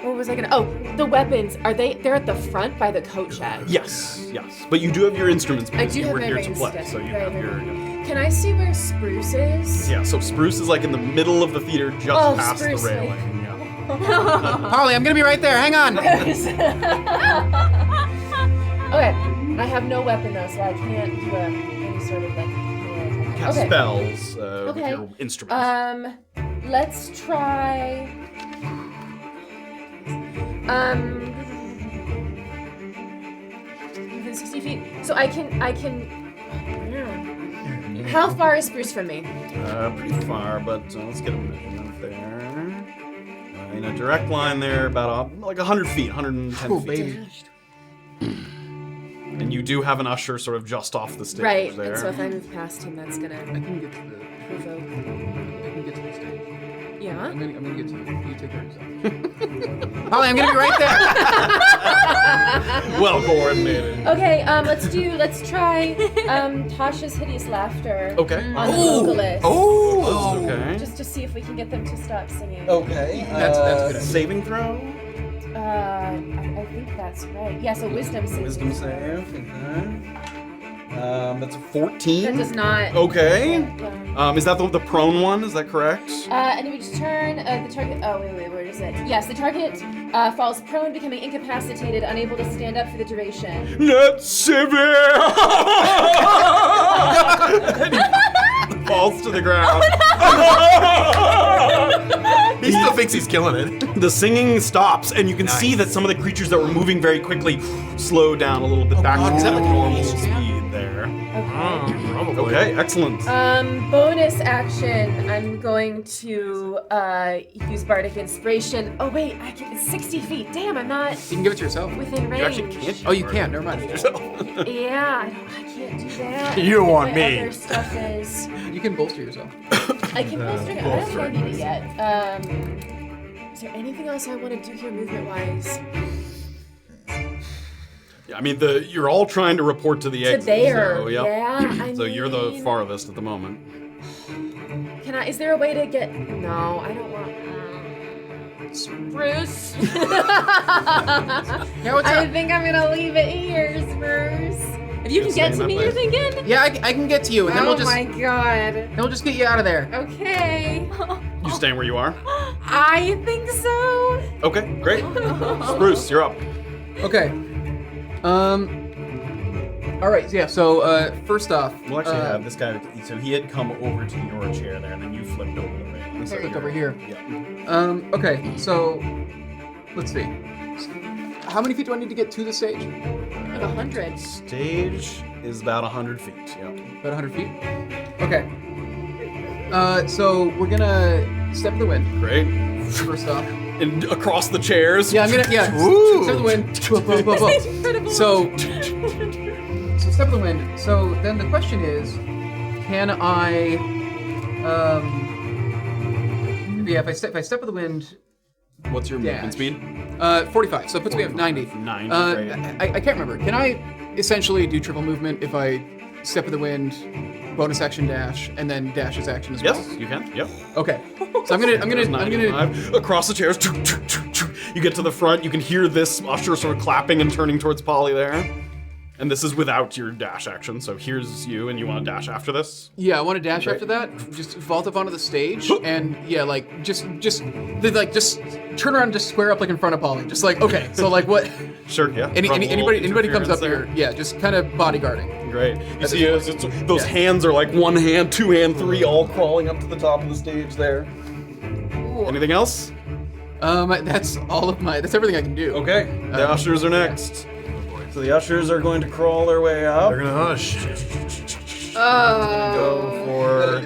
What was I gonna? Oh, the weapons. They're at the front by the coat check. Yes. But you do have your instruments I because do you have were my here to rings play, stuff. so you Right, have your. Can I see where Spruce is? Yeah, so Spruce is like in the middle of the theater, just past Spruce, the railing. Yeah. Polly, I'm gonna be right there. Hang on. Okay. I have no weapon though, so I can't do any sort of like melee attack. Cast Okay. spells with Okay. your instruments. Let's try. Within 60 feet. So I can. How far is Spruce from me? Pretty far, but let's get a measurement there. In a direct line there, about like 100 feet, 110 Cool, feet. baby. And you do have an usher sort of just off the stage Right. there. And so if I move past him, that's gonna I can get to the provoke. stage. Yeah. I'm gonna get to you. You take care of yourself. Polly, I'm gonna be right there. Well coordinated. Okay. Let's try Tasha's hideous laughter. Okay. On the vocalist. Oh. Okay. Just to see if we can get them to stop singing. Okay. That's a good idea. Saving throw. I think that's right. Yeah. So wisdom save. Wisdom save. Okay. That's a 14. That does not. Okay. Yeah. Is that the prone one? Is that correct? And if each turn, the target. Oh wait, where is it? Yes, the target falls prone, becoming incapacitated, unable to stand up for the duration. Not severe. Falls to the ground. He still thinks he's killing it. The singing stops, and you can see that some of the creatures that were moving very quickly slow down a little bit back to is that like normal an speed there. Okay. Probably. Okay, excellent. Bonus action. I'm going to use bardic inspiration. Oh wait, it's 60 feet. Damn, I'm not You can give it to yourself. within range. You actually can't. Oh, you can. Never mind. Yeah, I can't do that. You don't want My me. Other stuff is. You can bolster yourself. I can bolster it. I don't think I need it yet. there anything else I want to do here movement-wise? Yeah, I mean, you're all trying to report to the exit. there, So, yep. yeah. So you're the farthest at the moment. Can I? Is there a way to get? No, I don't want. Spruce. Yeah, what's I up? think I'm gonna leave it here, Spruce. If you can get to me, you're thinking? Yeah, I can get to you, and then Oh we'll just my god. then we'll just get you out of there. Okay. You staying where you are? I think so. Okay, great. Spruce, you're up. Okay. All right. Yeah. So first off, We'll actually have this guy. So he had come over to your chair there, and then you flipped over the railing. So Flipped over here. Yeah. Okay. So let's see. How many feet do I need to get to the stage? Like 100. Stage is about 100 feet. Yep. About 100 feet. Okay. So we're gonna step in the wind Great. first off. And across the chairs. Yeah, I'm gonna step in the wind. Incredible. So step in the wind. So then the question is, can I? Yeah, if I step in the wind, What's your movement Dash. speed? 45. So it puts me at 90. 90, great. I can't remember. Can I essentially do triple movement if I step in the wind, bonus action dash, and then dash as action as well? Yes, you can. Yep. Okay. So I'm gonna. 95. Across the chairs. You get to the front. You can hear this usher sort of clapping and turning towards Polly there. And this is without your dash action. So here's you, and you want to dash after this? Yeah, I want to dash after that. Just vault up onto the stage, and yeah, like just turn around, and just square up like in front of Polly. Just like okay, so like what? Sure. Yeah. Anybody comes up there. here, yeah, just kind of bodyguarding. Great. You see, those hands are like one hand, two hand, three, all crawling up to the top of the stage there. Anything else? That's everything I can do. Okay. The ushers are next. So the ushers are going to crawl their way up. They're gonna hush. Go for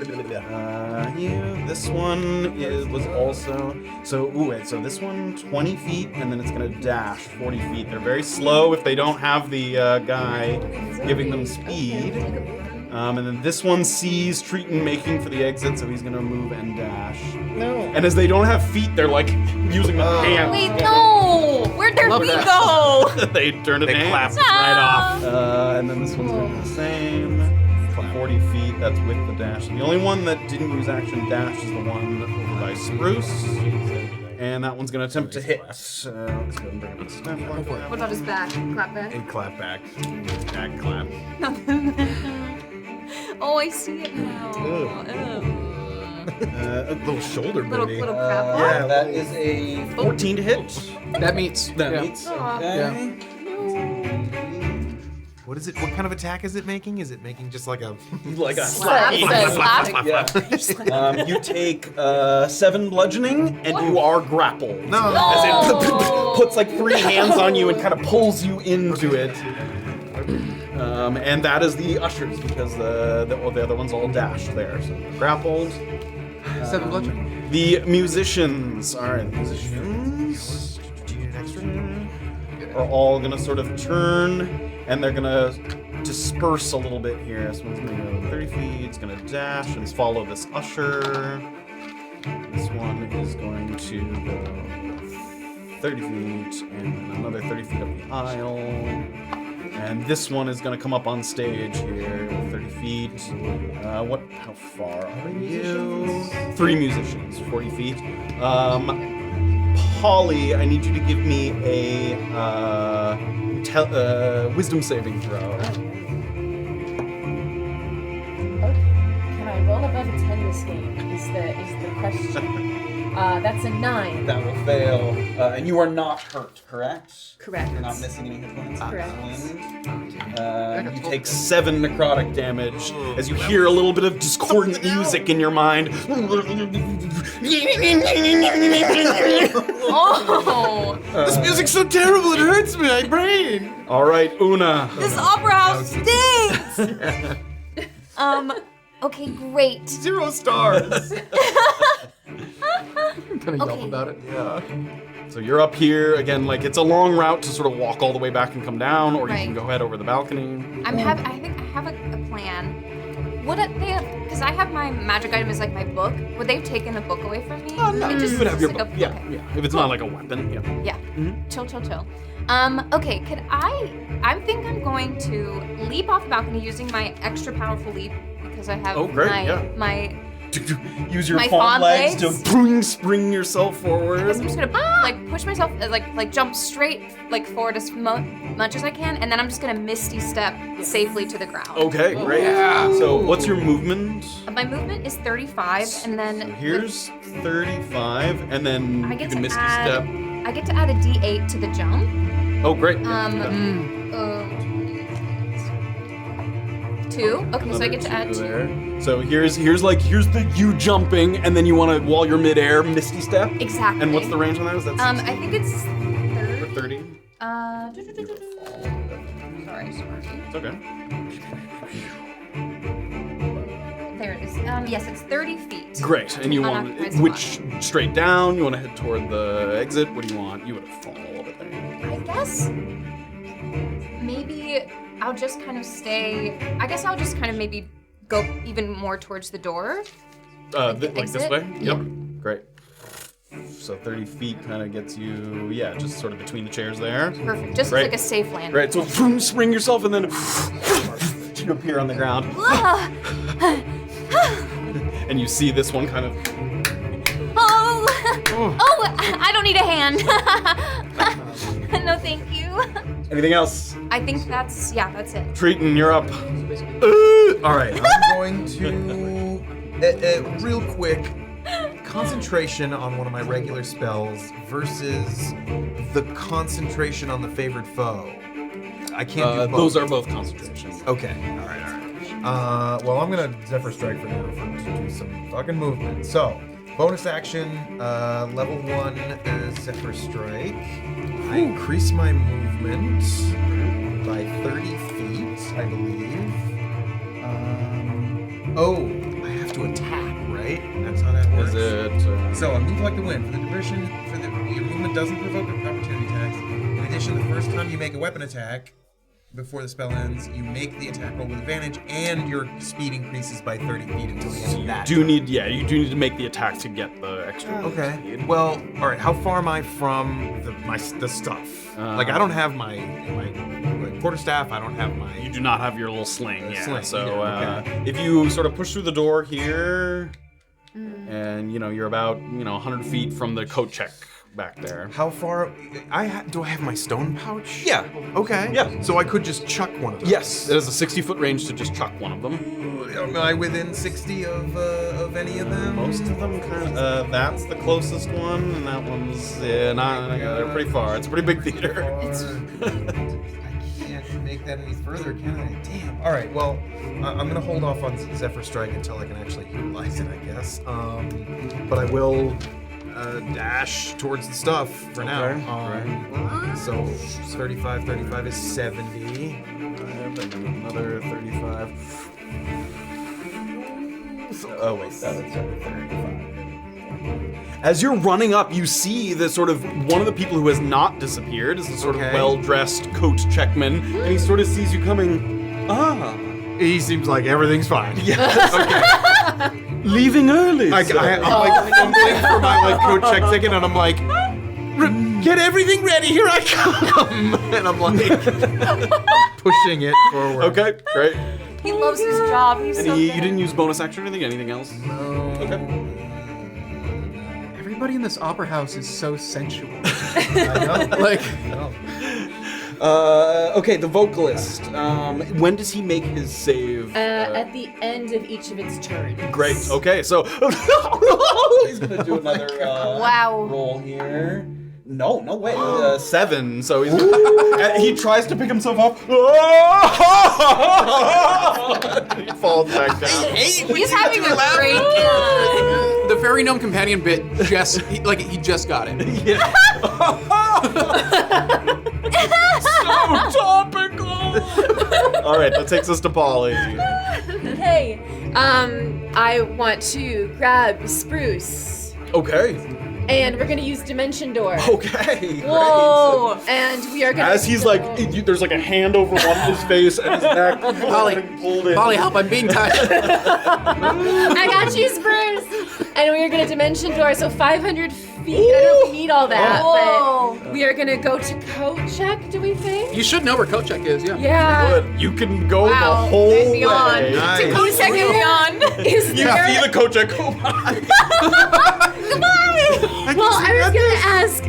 you. This one was also so. Wait. So this one 20 feet, and then it's gonna dash 40 feet. They're very slow if they don't have the guy giving them speed. And then this one sees Triton making for the exit, so he's gonna move and dash. No. And as they don't have feet, they're like using the hands. Wait, no! Where'd their Love feet that. go? They turn it in. Clap right off. And then this one's gonna be the same. 40 feet, that's with the dash. And the only one that didn't use action dash is the one over by Spruce. And that one's gonna attempt to hit. Let's go and bring up the snap line. What about his back? Clap back. And clap back. Back clap. Oh, I see it now. A little shoulder booty. Little crap. Yeah, that is a 14 to hit. That meets. That yeah. meets. Okay. What is it? What kind of attack is it making? Is it making just like a Like a Slap. Yeah. You take 7 bludgeoning, and you are grappled. No. As it puts like 3 hands on you and kind of pulls you into it. And that is the ushers because the other one's all dashed there. So grappled. 7 bludgeoning. The musicians, all right, the musicians are all gonna sort of turn, and they're gonna disperse a little bit here. This one's gonna go 30 feet. It's gonna dash and follow this usher. This one is going to go 30 feet and another 30 feet up the aisle. And this one is going to come up on stage here, 30 feet. How far are you? 3 musicians, 40 feet. Polly, I need you to give me a wisdom saving throw. Can I roll above a 10 this game? Is the question. That's a 9. That will fail. And you are not hurt, correct? Correct. You're not missing any hit points? Correct. You take 7 necrotic damage as you hear a little bit of discordant music in your mind. Oh! This music's so terrible it hurts my brain. All right, Oona. This opera house stinks! Okay, great. 0 stars. Kind of yelp about it. Yeah. So you're up here again. Like it's a long route to sort of walk all the way back and come down, or you can Right. go head over the balcony. I think I have a plan. Would it, they have, because I have my magic item is like my book. Would they have taken the book away from me? No, It you would have your like book. a- Yeah, okay. yeah. If it's not like a weapon, yeah. Yeah. Mhm. Chill. Okay, I think I'm going to leap off the balcony using my extra powerful leap because I have Oh, great, my Use your My fawn fawn legs legs. to spring yourself forward. I guess I'm just gonna like push myself, like jump straight like forward as much as I can, and then I'm just gonna misty step safely to the ground. Okay, great. So what's your movement? My movement is 35, and then Here's 35, and then I you get can to misty add. step. I get to add a D8 to the jump. Oh, great. Yeah, do that. 2. Okay, so I get to add 2. there. So here's the you jumping, and then you want to, while you're midair, misty step. Exactly. And what's the range on that? Is that 60 I think it's or 30? Sorry. It's okay. There it is. Yes, it's 30 feet. Great. And you want Unoccupied which straight down? You want to head toward the exit? What do you want? You would have fallen a little bit there. I guess maybe I'll just kind of stay. I guess I'll just kind of maybe go even more towards the door. Like this exit? way? Yeah. Yep. Great. So 30 feet kind of gets you, just sort of between the chairs there. Perfect. Just Great. like a safe landing. Right, so boom, spring yourself and then you appear on the ground. And you see this one kind of. Oh, I don't need a hand. No, thank you. Anything else? I think that's it. Triton, you're up. All right, I'm going to real quick concentration on one of my regular spells versus the concentration on the favored foe. I can't do both. Those are both concentrations. Okay. All right. Well, I'm gonna Zephyr Strike for now to do some fucking movement. So, bonus action, level 1 Zephyr Strike. I increase my movement by 30 feet, I believe. I have to attack, right? That's how that works. Is it? So a move like the wind. For the duration, your movement doesn't provoke opportunity attacks. In addition, the first time you make a weapon attack before the spell ends, you make the attack roll with advantage, and your speed increases by 30 feet until the end of that. You do need to make the attack to get the extra. Okay. speed. Well, all right. How far am I from the stuff? Like I don't have my quarterstaff. I don't have my. You do not have your little sling. Yeah. Sling, So okay. if you sort of push through the door here, and you're about 100 feet from the coat check back there. How far? Do I have my stone pouch? Yeah. Okay. Yeah. So I could just chuck one of those. Yes. It has a 60-foot range to just chuck one of them. Am I within 60 of any of them? Most of them kind of. That's the closest one, and that one's they're pretty far. It's a pretty big theater. I can't make that any further, can I? Damn. All right. Well, I'm gonna hold off on Zephyr Strike until I can actually utilize it, I guess. But I will dash towards the stuff for now. So 35 is 70. And another 35. Oh wait, that's 35. As you're running up, you see the sort of one of the people who has not disappeared is the sort of well-dressed coat checkman, and he sort of sees you coming. He seems like everything's fine. Yes. Okay. Leaving early. I'm like fumbling for my coat check ticket, and I'm like, get everything ready. Here I come. And I'm like pushing it forward. Okay, great. He loves his job. He's so You good. didn't use bonus action or anything else? No. Okay. Everybody in this opera house is so sensual. I know. Like, Okay, the vocalist. When does he make his save? At the end of each of its turns. Great. Okay, so he's gonna do another Wow. roll here. No way. 7. So he's he tries to pick himself up. He falls back down. He's having a great time. the fairy gnome companion bit he just got it. Yeah. So topical. All right, that takes us to Polly. Hey, I want to grab Spruce. Okay. and we're gonna use Dimension Door. Okay. Whoa! And we are gonna. As he's like, there's like a hand over one of his face and his neck. Molly, pulled in. Molly, help! I'm being touched. I got you, Spruce. And we are gonna Dimension Door, so 500 feet. I don't know if we need all that, but we are gonna go to coat check. Do we think? You should know where coat check is. Yeah. Yeah. Good. You can go Wow. the whole And beyond. way. Nice. To go second beyond. Is You there? see the coach go by. Well, I was gonna ask.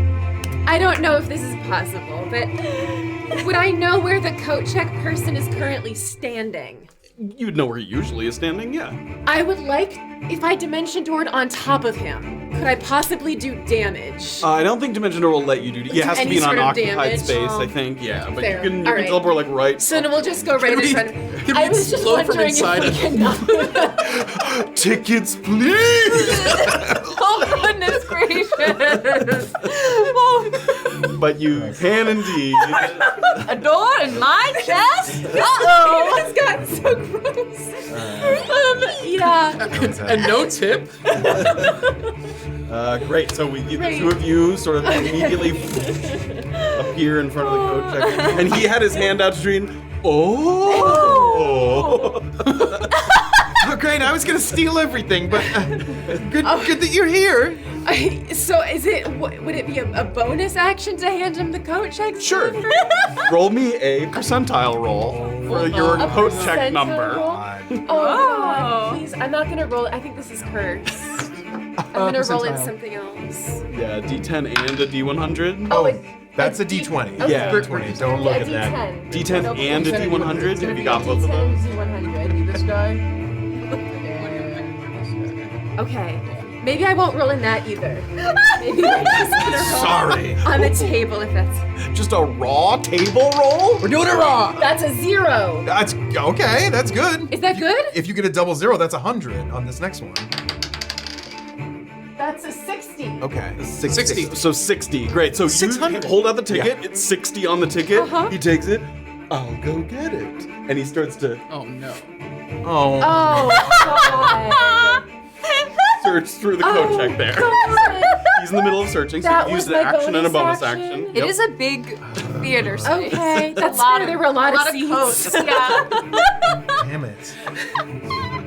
I don't know if this is possible, but would I know where the coat check person is currently standing? You'd know where he usually is standing, yeah. I would like if I Dimension Doored on top of him. Could I possibly do damage? I don't think Dimension Door will let you do. It has to Any be in sort of unoccupied damage? space, I think. Yeah, but Fair. you can All right. teleport like right. So then we'll just go right in front of him. Can we I was just explode from wondering inside if we it? can. Tickets, please. Oh goodness gracious! Whoa. But you can indeed. A door in my chest? Uh-oh! It's gotten so gross. Yeah. And no tip. Great. So the two of you sort of immediately appear in front of the coach check, and he had his hand out to Triton. Oh. Oh, great! I was gonna steal everything, but good that you're here. So is it? Would it be a bonus action to hand him the coat check? Sure. Roll me a percentile roll for your A coat check percentile number. roll? Oh, God, please! I'm not gonna roll it. I think this is cursed. I'm gonna roll in percentile. something else. Yeah, D10 and a D100. Oh, That's a D20. Okay. Yeah. D20. Don't look Yeah, at that. D10. D10 No, and a D10. D100. Have you got both of D10 those? and D100. This guy. Okay. Maybe I won't roll in that either. Maybe I'm just gonna roll Sorry. on the table if that's. Just a raw table roll? We're doing it raw. That's a 0. That's okay. That's good. Is that good? If you get a double 0, that's 100 on this next one. That's a 60. Okay. 60. So 60. Great. So you 600. hold out the ticket. It's 60 on the ticket. Uh-huh. He takes it. I'll go get it. And he starts to Oh no. Oh. Oh, God. search through the coat check there. God. He's in the middle of searching, so That you use was an my action and a bonus bonus action. action? It is a big theater space. Okay, that's lot fair. of- There were a lot of seats. coats. Yeah. Damn it.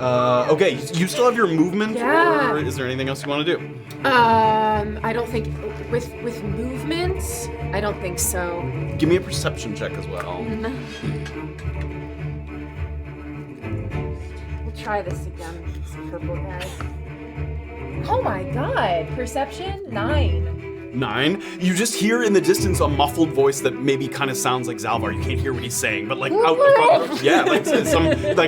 Okay, you still have your movement, Yeah. or is there anything else you want to do? I don't think with movements. I don't think so. Give me a perception check as well. We'll try this again. This purple guy. Oh my God! Perception 9. 9. You just hear in the distance a muffled voice that maybe kind of sounds like Zalvar. You can't hear what he's saying, but like out the yeah, like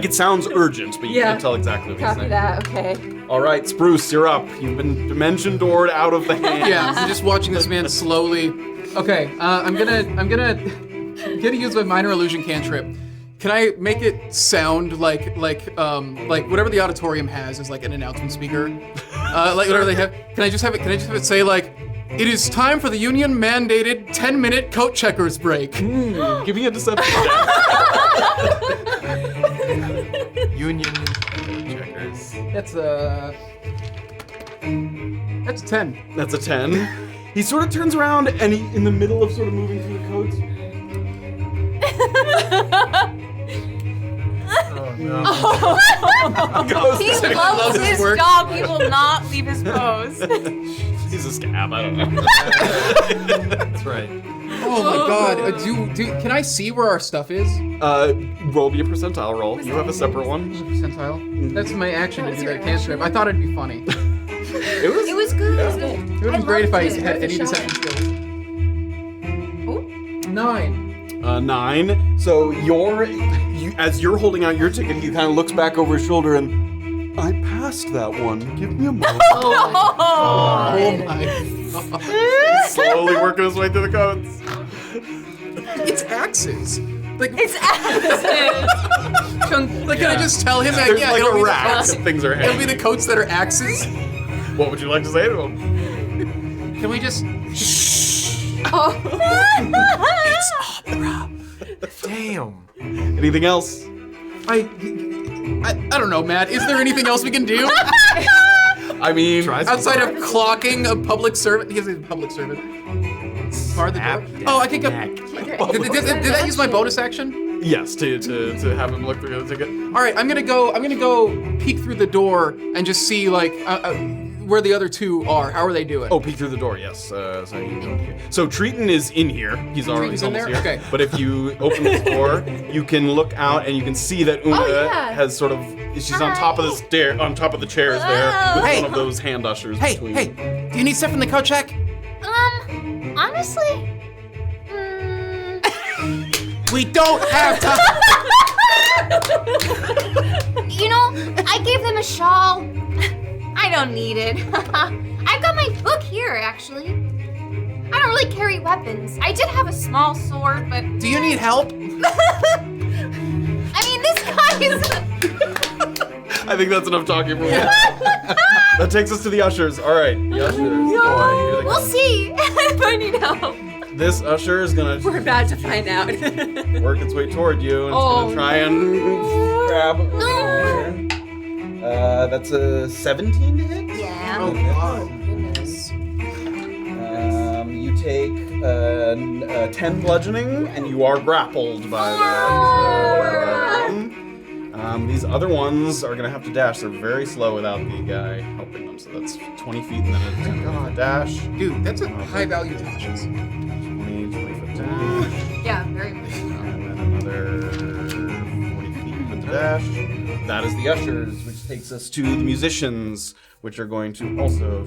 it sounds urgent, but you Yeah. can't tell exactly what he's Copy saying. that. Okay. All right, Spruce, you're up. You've been dimension doored out of the hand. Yeah, I'm just watching this man slowly. Okay, I'm gonna use my minor illusion cantrip. Can I make it sound like whatever the auditorium has is like an announcement speaker, like whatever they have. Can I just have it say like, it is time for the union mandated 10-minute coat checkers break. Give me a deception check. Union checkers. That's a 10. That's a 10. He sort of turns around and he, in the middle of sort of moving through the coats, Oh no. goes He to- loves his his work. job. He will not leave his pose. He's a scab, I don't know. That's right. Oh my God! Can I see where our stuff is? Roll me a percentile roll. You have a separate one. Percentile. That's my action to That's do your that cantrip. I thought it'd be funny. It was good. It would be great if I loved it. had any Worth a deception shot. skills. 9. 9. So as you're holding out your ticket, he kind of looks back over his shoulder and, I passed that one. Give me a moment. Oh my God. Slowly working his way through the coats. It's axes. Like, It's axes. like can I just tell him that? There's Yeah, like it'll a be the rack coats. and things are It'll be hanging. the coats that are axes. What would you like to say to him? Can we just? Damn. Anything else? I don't know, Matt. Is there anything else we can do? I mean, Outside of clocking a public servant, he's a public servant. Bar the door. Oh, I can go. Did that use my bonus action? yes, to have him look through the ticket. All right, I'm gonna go peek through the door and just see like where the other two are. How are they doing? Oh, peek through the door. Yes. So Triton is in here. He's already Triton's in almost there? here. Okay. But if you open this door, you can look out and you can see that Oona yeah. has sort of. She's on top of the stair, on top of the chairs there, with Hey. one of those hand ushers Hey, between. hey, do you need stuff from the coat check? Honestly, We don't have time. you know, I gave them a shawl. I don't need it. I've got my book here, actually. I don't really carry weapons. I did have a small sword, but Do you need help? I mean, this guy is. I think that's enough talking for one. That takes us to the ushers. All right, the ushers. Boy, here they We'll go. see if I need help. This usher is gonna We're about to find out. work its way toward you, and it's gonna try and grab. That's a 17 to hit. Yeah. Oh, Goodness. You take 10 bludgeoning, and you are grappled by that. These other ones are gonna have to dash. They're very slow without the guy helping them. So that's 20 feet and then a 10 dash. Dude, that's a high value dashes. 20-foot dash. Yeah, very much. And then another 40 feet with the dash. That is the ushers, which takes us to the musicians, which are going to also.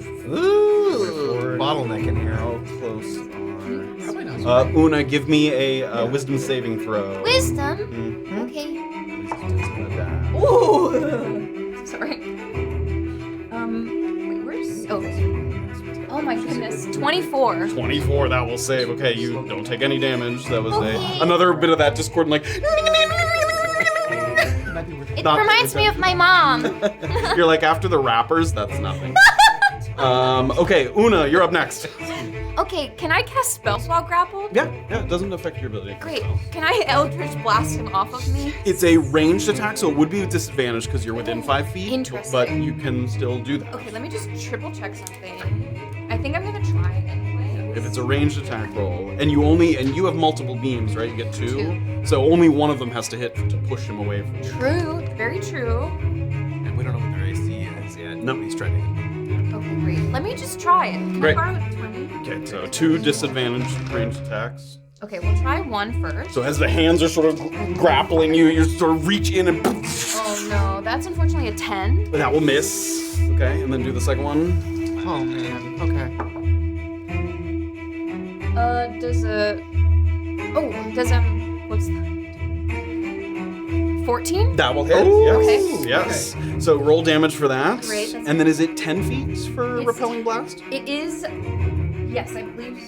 Bottleneck in here. How close Probably not. are. Oona, give me a wisdom saving throw. Wisdom. Mhm. Okay. Ooh. Sorry. Wait, where's? Oh, this one. Oh my goodness. 24. 24, that will save. Okay, you don't take any damage. That was Okay. another bit of that discord, like. It Not- reminds me of my mom. You're like, after the rappers, that's nothing. Okay, Oona, you're up next. Okay, can I cast spells while grappled? Yeah, it doesn't affect your ability. Great. Can I Eldritch Blast him off of me? It's a ranged attack, so it would be a disadvantage because you're within 5 feet. Interesting. But you can still do that. Okay, let me just triple check something. I think I'm gonna try it anyway. If it's a ranged attack roll, and you have multiple beams, right? You get two. Two. So only one of them has to hit to push him away from you. True, very true. And we don't know what their AC is yet. Nobody's trying to hit. Okay, great. Let me just try it. Can Great. I borrow 20? Okay, so 2 disadvantaged ranged attacks. Okay, we'll try one first. So as the hands are sort of grappling you, you sort of reach in and Oh no, that's unfortunately a 10. that will miss. Okay, and then do the second one. Oh man. Okay. What's that? 14? That will hit. Yes. Okay. Yes. So roll damage for that. Great, that's And then is it 10 feet for It's repelling blast? It is, yes, I believe,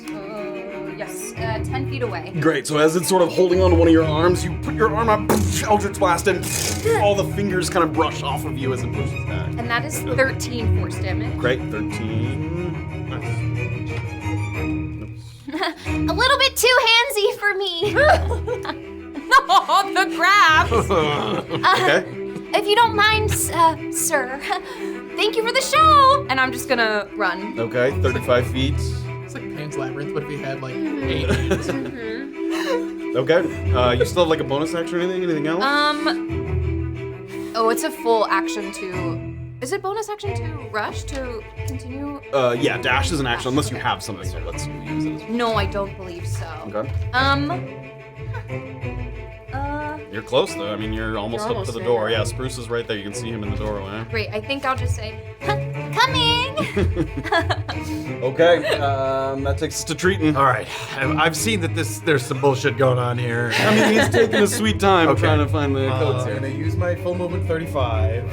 yes, 10 feet away. Great. So as it's sort of holding onto one of your arms, you put your arm up, Eldritch Blast, and all the fingers kind of brush off of you as it pushes back. And that is 13 force damage. Great. 13. Nice. A little bit too handsy for me. No, the grabs! Okay. If you don't mind, sir. Thank you for the show. And I'm just gonna run. Okay. 35 feet. It's like Pan's Labyrinth, but if he had like 8. Okay. You still have like a bonus action or anything? Anything else? Oh, it's a full action to. Is it bonus action to rush to continue? Yeah, dash is an action unless you have something that lets you use it. As No, I don't believe so. Okay. You're close though. I mean, you're almost up to the door. Yeah, Spruce is right there. You can see him in the doorway. Great. I think I'll just say, Coming. Okay. That takes us to Triton. All right. I've seen that there's some bullshit going on here. I mean, he's taking his sweet time Okay. trying to find the codes I'm here. gonna use my full movement 35.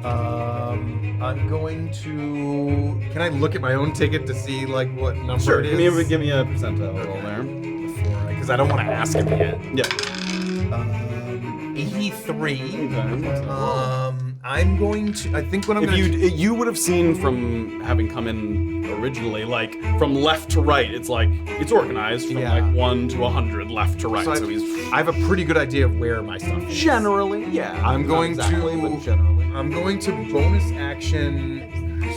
I'm going to. Can I look at my own ticket to see like what number Sure. it Give is? me a percentile roll there. Because I don't want to ask him yet. Yeah. 83. Okay. I'm going to. I think what I'm If going to. you would have seen from having come in originally, like from left to right, it's like it's organized from Yeah. like 1 to 100 left to right. So So, he's I have a pretty good idea of where my stuff is. generally, yeah. I'm not going exactly, to. but generally. I'm going to bonus action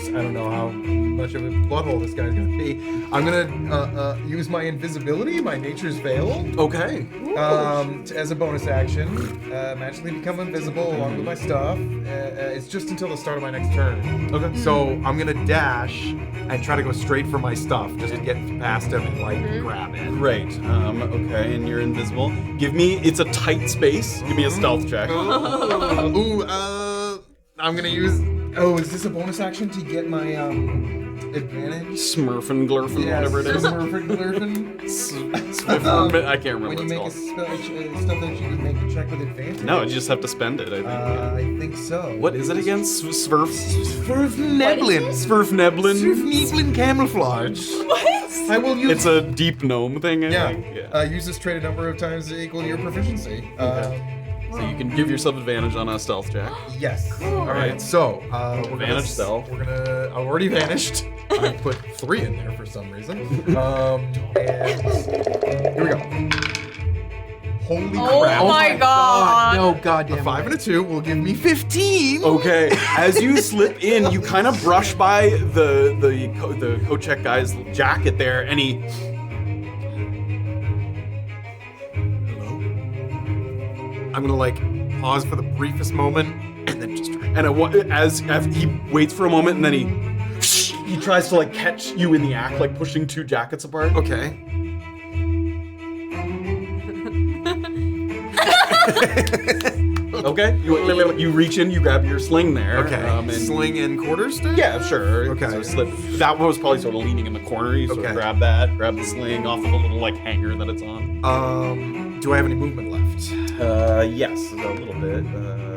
I don't know how much of a blood hole this guy's gonna be. I'm gonna use my invisibility, my nature's veil, Okay. as a bonus action. Magically become invisible along with my stuff. It's just until the start of my next turn. Okay. So I'm gonna dash and try to go straight for my stuff, just to get past him and like grab it. Great. Okay, and you're invisible. It's a tight space. Give me a stealth check. I'm gonna use. Oh, is this a bonus action to get my advantage? Smurfin' glurfin', whatever it is. Smurfin'. I can't remember When you what make a it's spell, stuff that you can make a check with advantage. called. No, you just have to spend it, I think. I think so. What is it again? Svrfneblin. Svrfneblin camouflage. What? I will use. It's a deep gnome thing, I think. Yeah. Use this trait a number of times equal to your proficiency. So you can give yourself advantage on a stealth check. Yes. Cool. All right. So we're Advantage gonna, stealth. We're gonna. I already vanished. I put 3 in there for some reason. And here we go. Holy crap! Oh my god. No, goddamn. A 5 and a 2 will give me 15. Okay, as you slip in, you kind of brush by the coat check guy's jacket there, and he. I'm gonna like pause for the briefest moment and then just try. And as he waits for a moment, and then he tries to like catch you in the act, like pushing 2 jackets apart. Okay. Okay. You reach in, you grab your sling there. Okay. And Sling and quarterstaff? Yeah, sure. Okay. So slip. That one was probably sort of leaning in the corner. You sort of Okay. grab the sling off of a little like hanger that it's on. Do I have any movement left? Yes, a little bit.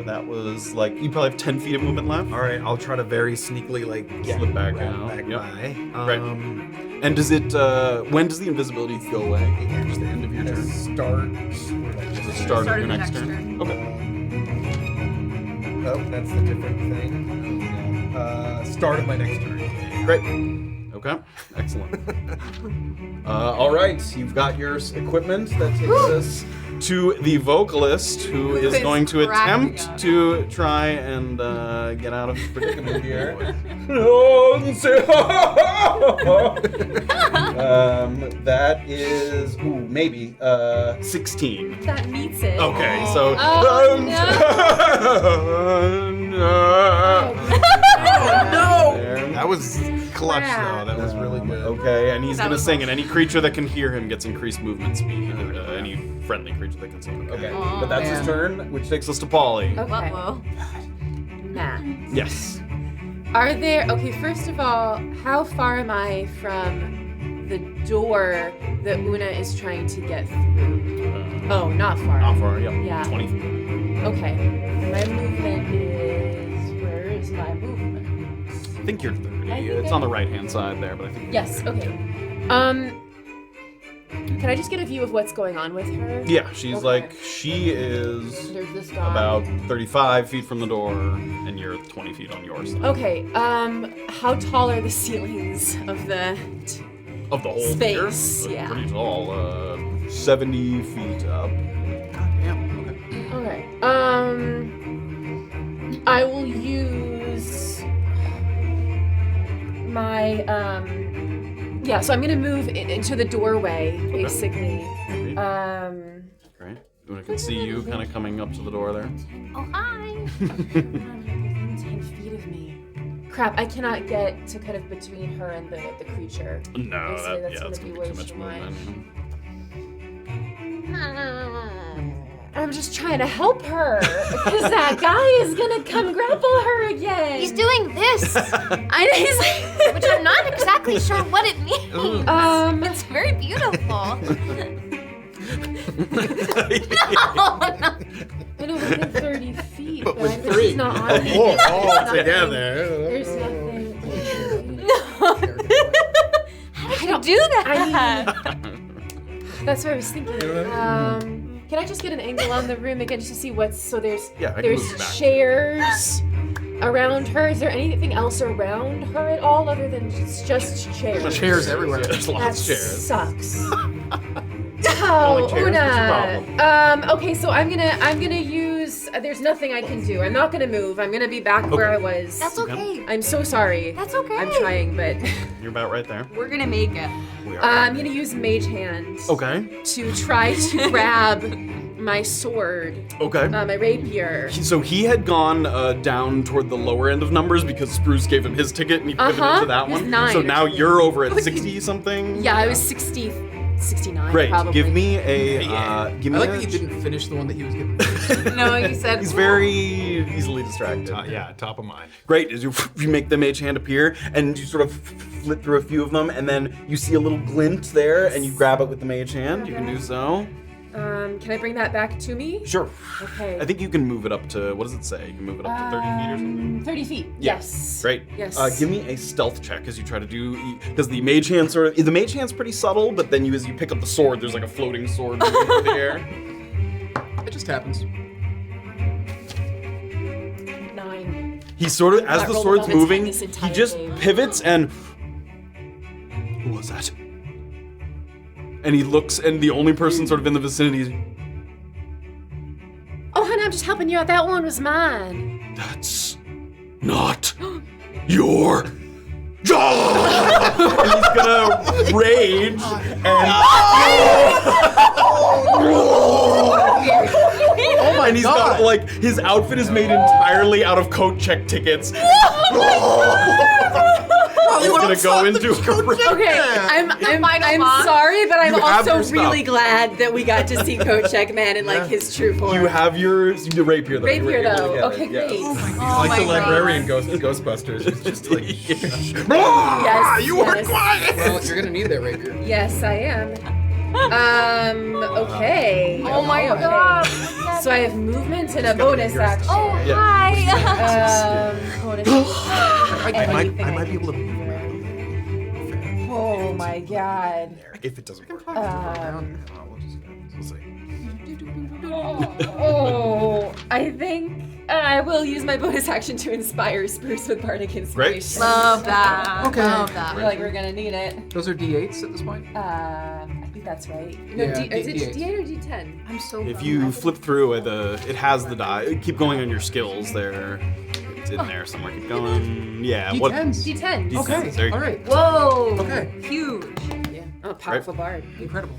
That was like you probably have 10 feet of movement left. All right, I'll try to very sneakily like Slip back grab out. back Yep. by. Right. And does it? When does the invisibility go away? Just the end of your turn. Start. Start of your next turn. Okay. Oh, that's the different thing. Start of my next turn. Great. Okay. Excellent. All right. You've got your equipment. That takes us to the vocalist, who is going to attempt to try and get out of his predicament here. That is maybe 16. That meets it. Okay, so. Oh, no! That was clutch though. That was really good. Okay, and he's gonna sing, and any creature that can hear him gets increased movement speed. Any friendly creature that can sing. Okay, but that's his turn, which takes us to Polly. Okay. Uh-oh. Matt. Yes. Are there, okay, first of all, how far am I from the door that Oona is trying to get through? Oh, not far. Not far. Yep. Yeah. 20 feet. Okay. My movement is, where is my movement? I think you're 30. I think It's I- on the right-hand side there, but I think. Yes, okay. Can I just get a view of what's going on with her? Yeah, she's Okay. like she is There's this guy. about 35 feet from the door, and you're 20 feet on your side. Okay, how tall are the ceilings of the... Of the whole Space, theater? yeah. Pretty tall. 70 feet up. Goddamn. Okay. Okay. I will use my, yeah, so I'm gonna move into the doorway, basically. Great. Oona can see you kind of coming up to the door there. Oh, hi. 10 feet of me. Crap, I cannot get to kind of between her and the creature. No, Basically, that's gonna gonna be way too much too movement. I'm just trying to help her, because that guy is gonna come grapple her again. He's doing this, He's like, which I'm not exactly sure what it means. It's very beautiful. No. I know within 30 feet, but with this 3. is not on me. all There's together. There's nothing. How did you do that? That's what I was thinking. Can I just get an angle on the room again just to see what's there's Yeah, I can there's move back. chairs around her. Is there anything else around her at all other than just chairs? Chairs everywhere. There's That lots of chairs. sucks. Oh, chairs? What's your problem? Okay, so I'm gonna use. There's nothing I can do. I'm not gonna move. I'm gonna be back where I was. That's okay. I'm so sorry. That's okay. I'm trying, but You're about right there. We're gonna make it. We are. I'm gonna use Mage Hand Okay. to try to grab my sword, Okay. my rapier. So he had gone down toward the lower end of numbers because Spruce gave him his ticket and he pivoted to that It was one. 9 so or now something. you're over at 60 something. Yeah, I was 69 Great. probably. Give me a. Give me I like a. that he didn't finish the one that he was given. No, you said. He's very easily distracted. Yeah, top of mind. Great. As you make the mage hand appear, and you sort of flit through a few of them, and then you see a little glint there, and you grab it with the mage hand. You can do so. Can I bring that back to me? Sure. Okay. I think you can move it up to, what does it say? You can move it up to 30 feet or something? 30 feet. Yeah. Yes. Great. Yes. Give me a stealth check as you try to do, because the mage hand the mage hand's pretty subtle, but then as you pick up the sword, there's like a floating sword moving through the air. It just happens. 9. He sort of, as Not the rolled sword's above its moving, head this he entire just game. pivots and, who was that? And he looks, and the only person sort of in the vicinity is, Oh, honey, I'm just helping you out. That one was mine. that's not your job. And he's gonna rage and Oh my and he's got like his outfit is made entirely out of coat check tickets. He's gonna go into Okay, I'm sorry, but I'm You have also your stuff. really glad that we got to see Coach Check Man in like his true form. You have your rapier though. You were Rapier able to though. get Okay, it, yes. great. He's like the librarian Ghostbusters. He's just like, Yes. You were yes. quiet. Well, you're gonna need that rapier. Yes, I am. Okay. Oh my okay. god. So I have movement and a bonus action. Oh, Yeah. hi. Bonus I might be able to. Oh my god. If it doesn't work. We'll see. Oh, I think I will use my bonus action to inspire Spruce with Bardic Inspiration. Love that. Okay. Love that. I feel like we're gonna need it. Those are D8s at this point. I think that's right. No, Yeah, is it D8. D8 or D10? I'm so. If you flip through it has the die. Keep going on your skills there. It's in there somewhere. Keep going. Yeah. What? D10s. D10. D10s, Okay. there you All go. right. Whoa. Okay. Huge. Yeah. I'm a powerful bard. Incredible.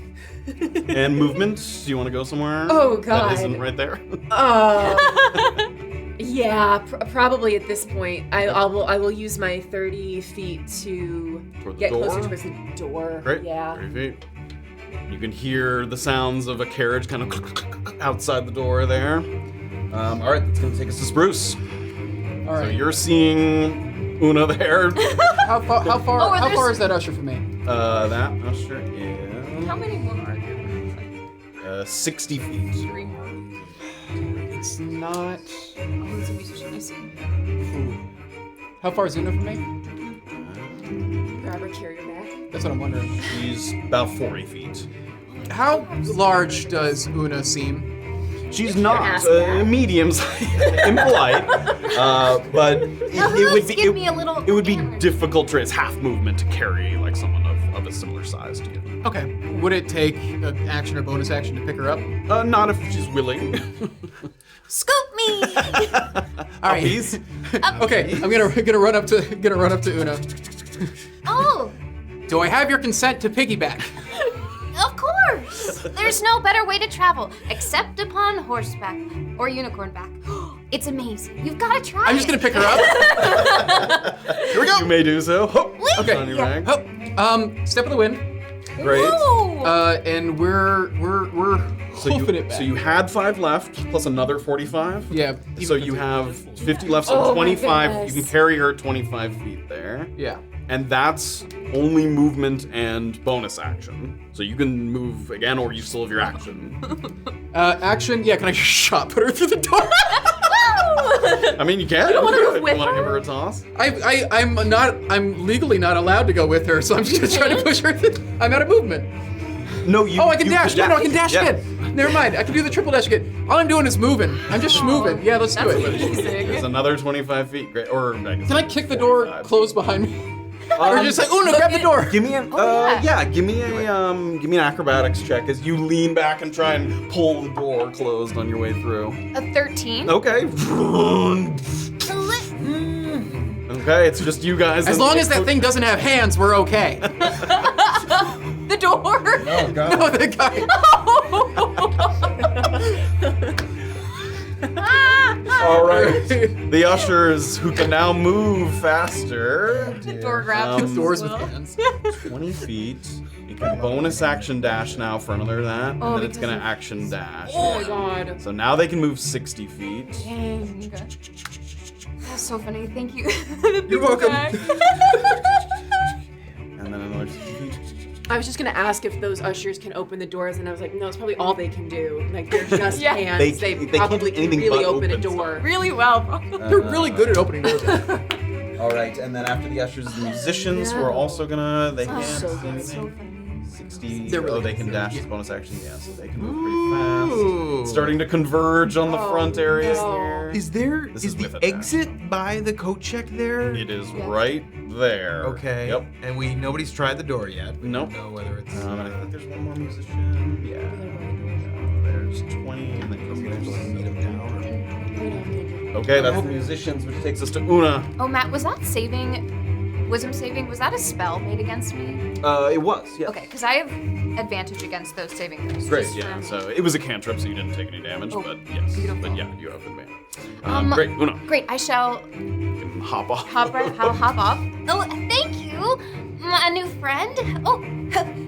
And movement. Do you want to go somewhere? Oh, God. That isn't right there. Yeah, probably at this point. I will use my 30 feet to Toward the get door? closer towards the door. Great. Yeah. 30 feet. You can hear the sounds of a carriage kind of outside the door there. All right, that's gonna take us to Spruce. All So right. you're seeing Oona there. How far is that usher from me? That usher is How many more are there? 60 feet. Three more. It's not. Oh, it's gonna be such an easy. How far is Oona from me? Grab her, carry her back. That's what I'm wondering. She's about 40 feet. How large does Oona seem? She's not ass back. medium, impolite, but it would be give me a little it would be camera. difficult to it's half movement to carry like someone of a similar size to you. Okay. Would it take an action or bonus action to pick her up? Not if she's willing. Scoop me. All right. Please. Okay. I'm gonna run up to Oona. Oh, Do I have your consent to piggyback? of course. There's no better way to travel except upon horseback or unicorn back. It's amazing. You've got to try I'm just it. gonna pick her up. Here we go. You may do so. Hop. Okay. On your back. Oh, step of the wind. Great. Ooh. And we're So hoofing it back. you had 5 left plus another 45. Yeah. So you have 50 left, so Oh my 25. You goodness. can carry her 25 feet there. Yeah. And that's only movement and bonus action. So you can move again, or you still have your action. Action. Yeah. Can I just shot put her through the door? I mean, you can. don't wanna move You with wanna her? give her a toss? I'm legally not allowed to go with her, so I'm just gonna try to push her. I'm out of movement. No, you. Oh, I can you dash. No, I can dash Yeah. again. Never mind. I can do the triple dash again. All I'm doing is moving. I'm just moving. Yeah, let's do it. There's another 25 feet. Great. Or I guess Can I kick the door 45. closed behind me? Or just like, Oona, grab the door. Give me an give me an acrobatics check as you lean back and try and pull the door closed on your way through. A 13. Okay. Okay, it's just you guys. As long as that thing doesn't have hands, we're okay. The door. Oh god. No, the guy. All right. The ushers who can now move faster. The door grabs us Doors as with well. hands. 20 feet. You can bonus action dash now for another that, and then it's gonna action dash. Oh my god. So now they can move 60 feet. Dang. That's so funny. Thank you. You're welcome. And then another 60 feet. I was just gonna ask if those ushers can open the doors, and I was like, no, it's probably all they can do. Like they're just Yeah. hands. They They, can't do probably can anything really but open a open door. Really well. They're really good at opening doors. All right, and then after the ushers, the musicians who are also gonna they can't so do good. anything. 60. They're really they can good. dash as bonus action. Yeah, so they can move pretty fast. Starting to converge on the front area here. Is there This is is the with a dash. exit by the coat check there? It is right there. Okay. Yep. And nobody's tried the door yet. We Nope. don't know whether it's. And I think there's one more musician. Yeah. There's 20, and then meet them down. okay, that's the musicians, which takes us to Oona. Oh, Matt, was that wisdom saving? Was that a spell made against me? It was. Yeah. Okay, because I have advantage against those saving throws. Great. just Yeah. for- So it was a cantrip, so you didn't take any damage, Oh, but yes. beautiful. But yeah, you have advantage. Great, Oona. Great, I shall You can hop off. hop off. Oh, thank you, a new friend. Oh,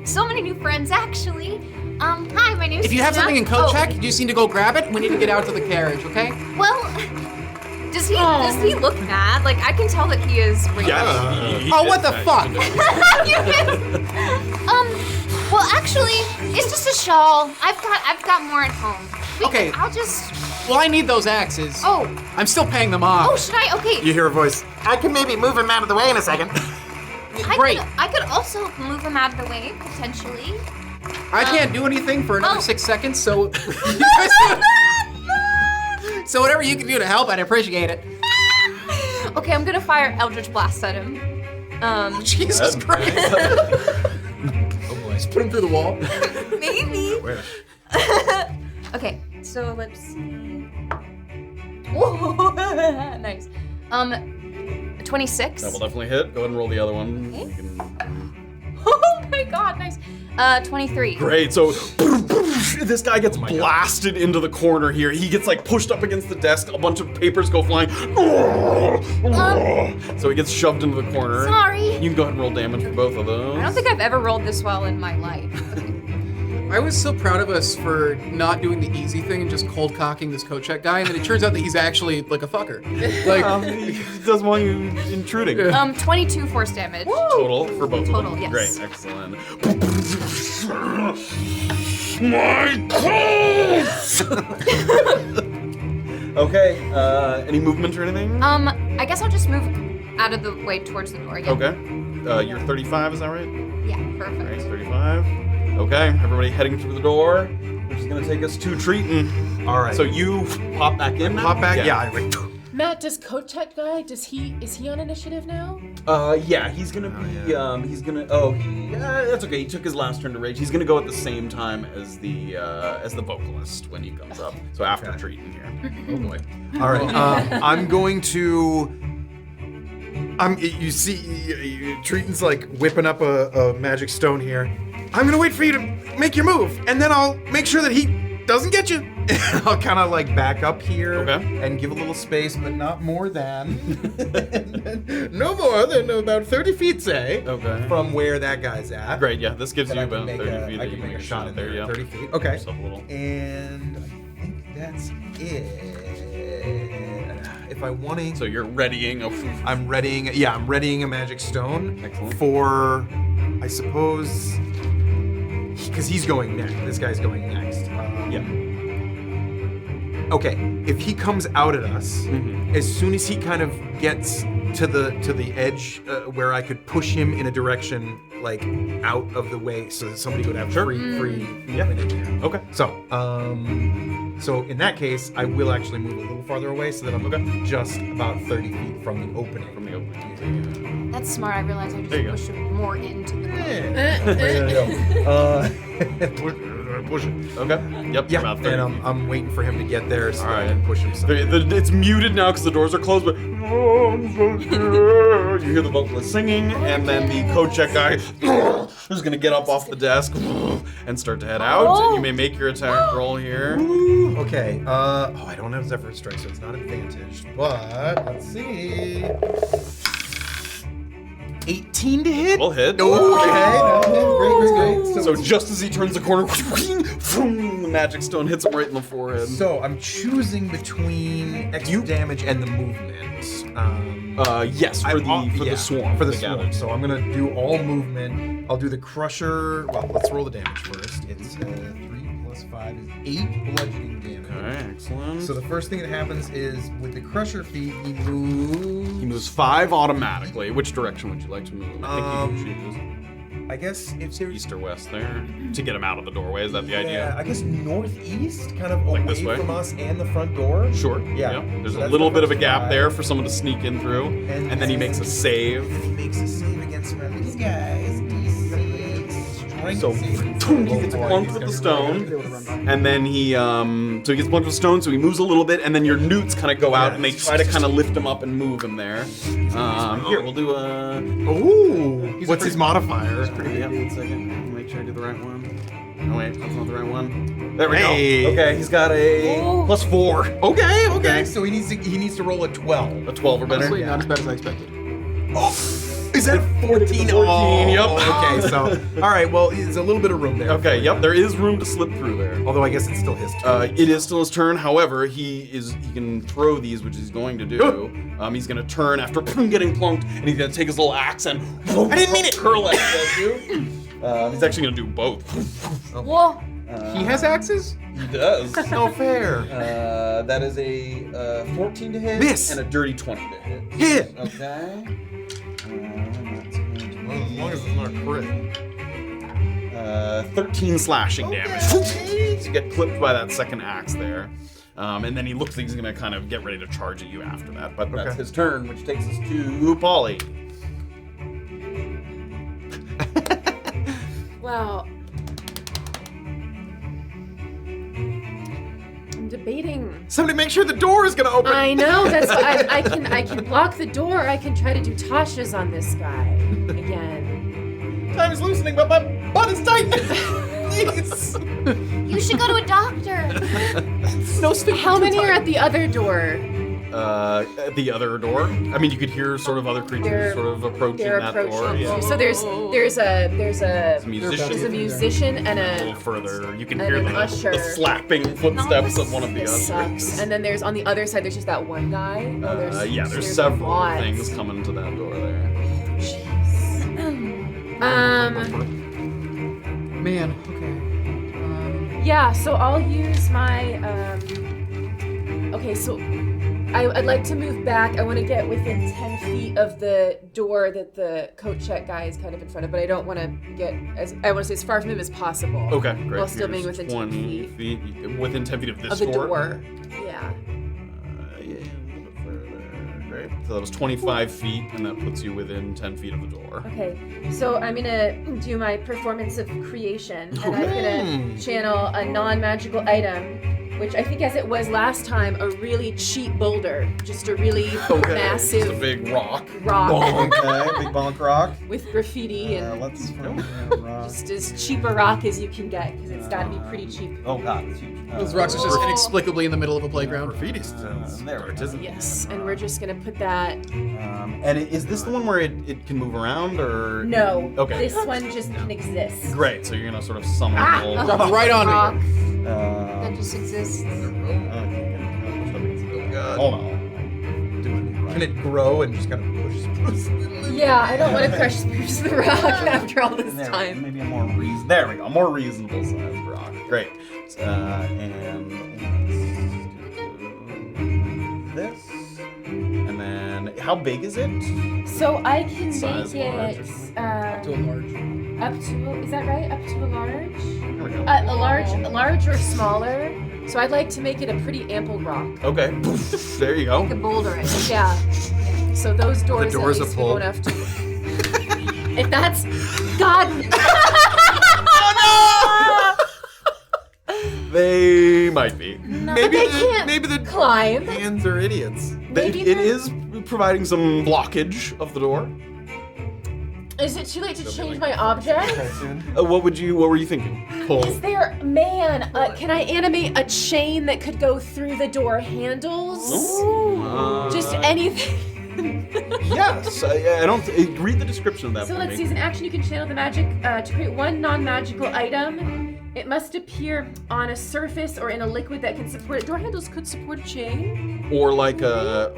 so many new friends actually. Hi, my name's If you have Oona. something in coat Oh, check, you just need to go grab it. We need to get out to the carriage, okay? Well, does he look mad? Like I can tell that he is. raging. Yeah. Oh, what the fuck? Well, actually, it's just a shawl. I've got more at home. Okay. I'll just. Well, I need those axes. Oh, I'm still paying them off. should I? Okay. You hear a voice. I can maybe move him out of the way in a second. Great. I could also move him out of the way potentially. I can't do anything for another Oh. 6 seconds, so. So whatever you can do to help, I'd appreciate it. Okay, I'm gonna fire Eldritch Blast at him. Jesus Christ. Oh boy. Just put him through the wall. Maybe. Where? Okay, so let's see. Whoa, nice. 26. That will definitely hit. Go ahead and roll the other one. Okay. You can- Oh my god, nice. 23. Great. So this guy gets blasted into the corner here. He gets like pushed up against the desk. A bunch of papers go flying. So he gets shoved into the corner. Sorry. You can go ahead and roll damage for both of those. I don't think I've ever rolled this well in my life. I was so proud of us for not doing the easy thing and just cold cocking this coat check guy, and then it turns out that he's actually like a fucker. Like, He doesn't want you intruding. 22 force damage. Total for both Total, of them. yes. Great, excellent. My clothes! Okay. Any movement or anything? I guess I'll just move out of the way towards the door again. Okay. You're 35, is that right? Yeah, Right, perfect. 35. Okay, everybody heading through the door, which is gonna take us to Triton. All right. So you pop back in now? Pop back. Yeah. I like, Matt, does coat check guy? Is he on initiative now? Yeah, he's gonna be, that's okay, he took his last turn to rage. He's gonna go at the same time as the vocalist when he comes up. So after Triton here. oh boy. All right. I'm going to. You see, Triton's like whipping up a magic stone here. I'm gonna wait for you to make your move, and then I'll make sure that he doesn't get you. I'll kind of like back up here Okay. and give a little space, but not more than no more than about 30 feet, say, Okay. from where that guy's at. Great, yeah, this gives Then you I can about make 30 a- feet. I that can you make a can shot in there. yeah. 30 feet. Give Okay. yourself a little. And I think that's it. If I want to. So you're readying a I'm readying a magic stone. Excellent. For, I suppose, because he's going next. This guy's going next. Yeah. Okay, if he comes out at us, as soon as he kind of gets to the edge where I could push him in a direction like out of the way, so that somebody would have free movement in here. Okay. So in that case, I will actually move a little farther away, so that I'm just about 30 feet from the opening. That's smart. I realized I There you just go. pushed more into the Push it. Okay. Yep. Yeah, About 30 and feet. I'm waiting for him to get there so All that I right. can push him some. It's muted now because the doors are closed, but you hear the vocalist singing, and then the code check guy is going to get up off the desk and start to head out. You may make your attack roll here. Okay. I don't have Zephyr Strike, so it's not advantaged. But let's see. 18 to hit. We'll hit. Okay. Great. So just as he turns the corner, the magic stone hits him right in the forehead. So I'm choosing between extra damage and the movement. Yes, for the swarm. For the they swarm. gathered. So I'm gonna do all movement. I'll do the crusher. Well, let's roll the damage first. It's 3 plus 5 is 8 bludgeoning damage. Okay, excellent. So the first thing that happens is with the crusher feat, he moves. He moves 5 automatically. Which direction would you like to move? I think you can choose I guess if there's east or west there to get him out of the doorway. Is that the yeah, idea? I guess northeast, kind of Like away this way? from us and the front door. Sure. Yeah. Yep. There's So a that's little the bit of a first gap 5. there for someone to sneak in through, and then he makes a save. He makes a save against one of these guys. DC strength So saving he throw. gets Oh, boy, plunked he's with the gonna be stone, really good. and then he gets plunked with the stone, so he moves a little bit, and then your newts kind of go out, and they try to kind of lift him up and move him there. Here, we'll do a. Ooh, what's his modifier? Yeah, 1 second. Make sure I do the right one. Oh wait, that's not the right one. There we Hey. go. Okay, he's got a +4. Okay. So he needs to roll a 12. A 12 or better. Honestly, not as bad as I expected. Is that 14? 14, yep. Okay, so all right. Well, there's a little bit of room there. Okay, yep, there is room to slip through there. Although I guess it's still his turn. It is still his turn. However, he can throw these, which he's going to do. He's going to turn after getting plunked, and he's going to take his little axe and I didn't mean it. Curl it at you. He's actually going to do both. Whoa. He has axes? He does. no fair. That is a 14 to hit Miss. and a dirty 20 to hit. Hit. Okay. Well, as long as it's not a crit. 13 slashing damage. So you get clipped by that second axe there. And then he looks like he's going to kind of get ready to charge at you after that. But that's his turn, which takes us to Polly. Well, I'm debating. Somebody make sure the door is gonna open. I know, that's why I can block the door. I can try to do Tasha's on this guy again. Time is loosening, but my butt is tight. Please. You should go to a doctor. No stick. How many are at the other door? At the other door. I mean, you could hear sort of other creatures They're- sort of approaching They're that approaching. door. Yeah. So there's a musician and A a little further, you can and hear an the usher. slapping footsteps of one of the This ushers. sucks. And then there's on the other side. There's just that one guy. Oh, There's a several lot. things coming to that door there. Man, okay. Yeah, so I'll use my, okay, so I'd like to move back. I want to get within 10 feet of the door that the coat check guy is kind of in front of, but I don't want to get, I want to say as far from him as possible. Okay, great. While still being Here's within 10 20 feet. Within 10 feet of this of the door. Yeah. Yeah, a little bit further. Great. So that was 25 feet, and that puts you within 10 feet of the door. Okay, so I'm gonna do my performance of creation, and I'm gonna channel a non-magical item, which I think, as it was last time, a really cheap boulder, just a really massive Just a big rock. rock Okay, big bonk rock. with graffiti and Let's find rock. just as cheap a rock as you can get, because it's got to be pretty cheap. Oh god, it's huge. Those rocks are just inexplicably in the middle of a playground. Graffiti there it is. Yes, and we're just gonna put that. And is this the one where it can move around, or No, Okay. this one just can exist. Great. So you're gonna sort of summon a little. Drop it right onto Rock. you. That just exists. Hold on. Can it grow and just kind of push Spruce? Yeah, I don't want to crush Spruce the rock after all this time. Maybe a more reason. There we go. A more reasonable sized rock. Great. And how big is it? So I can Size make large. it To a large. up to, is that right? Up to a large? There we go. A large or smaller. So I'd like to make it a pretty ample rock. Okay. There you go. Boulder it. Yeah. So those doors, door's at a least pull. we won't have to. If that's God. They might be. Maybe they can't maybe the climb. hands are idiots. Maybe It they're- is providing some blockage of the door. Is it too late to change my object? What were you thinking? Pull. Is there, man, can I animate a chain that could go through the door handles? Just anything. Yes. I don't. Read the description of that So for let's me. see, as an action you can channel the magic to create one non-magical item. It must appear on a surface or in a liquid that can support it. Door handles could support a chain. Or like a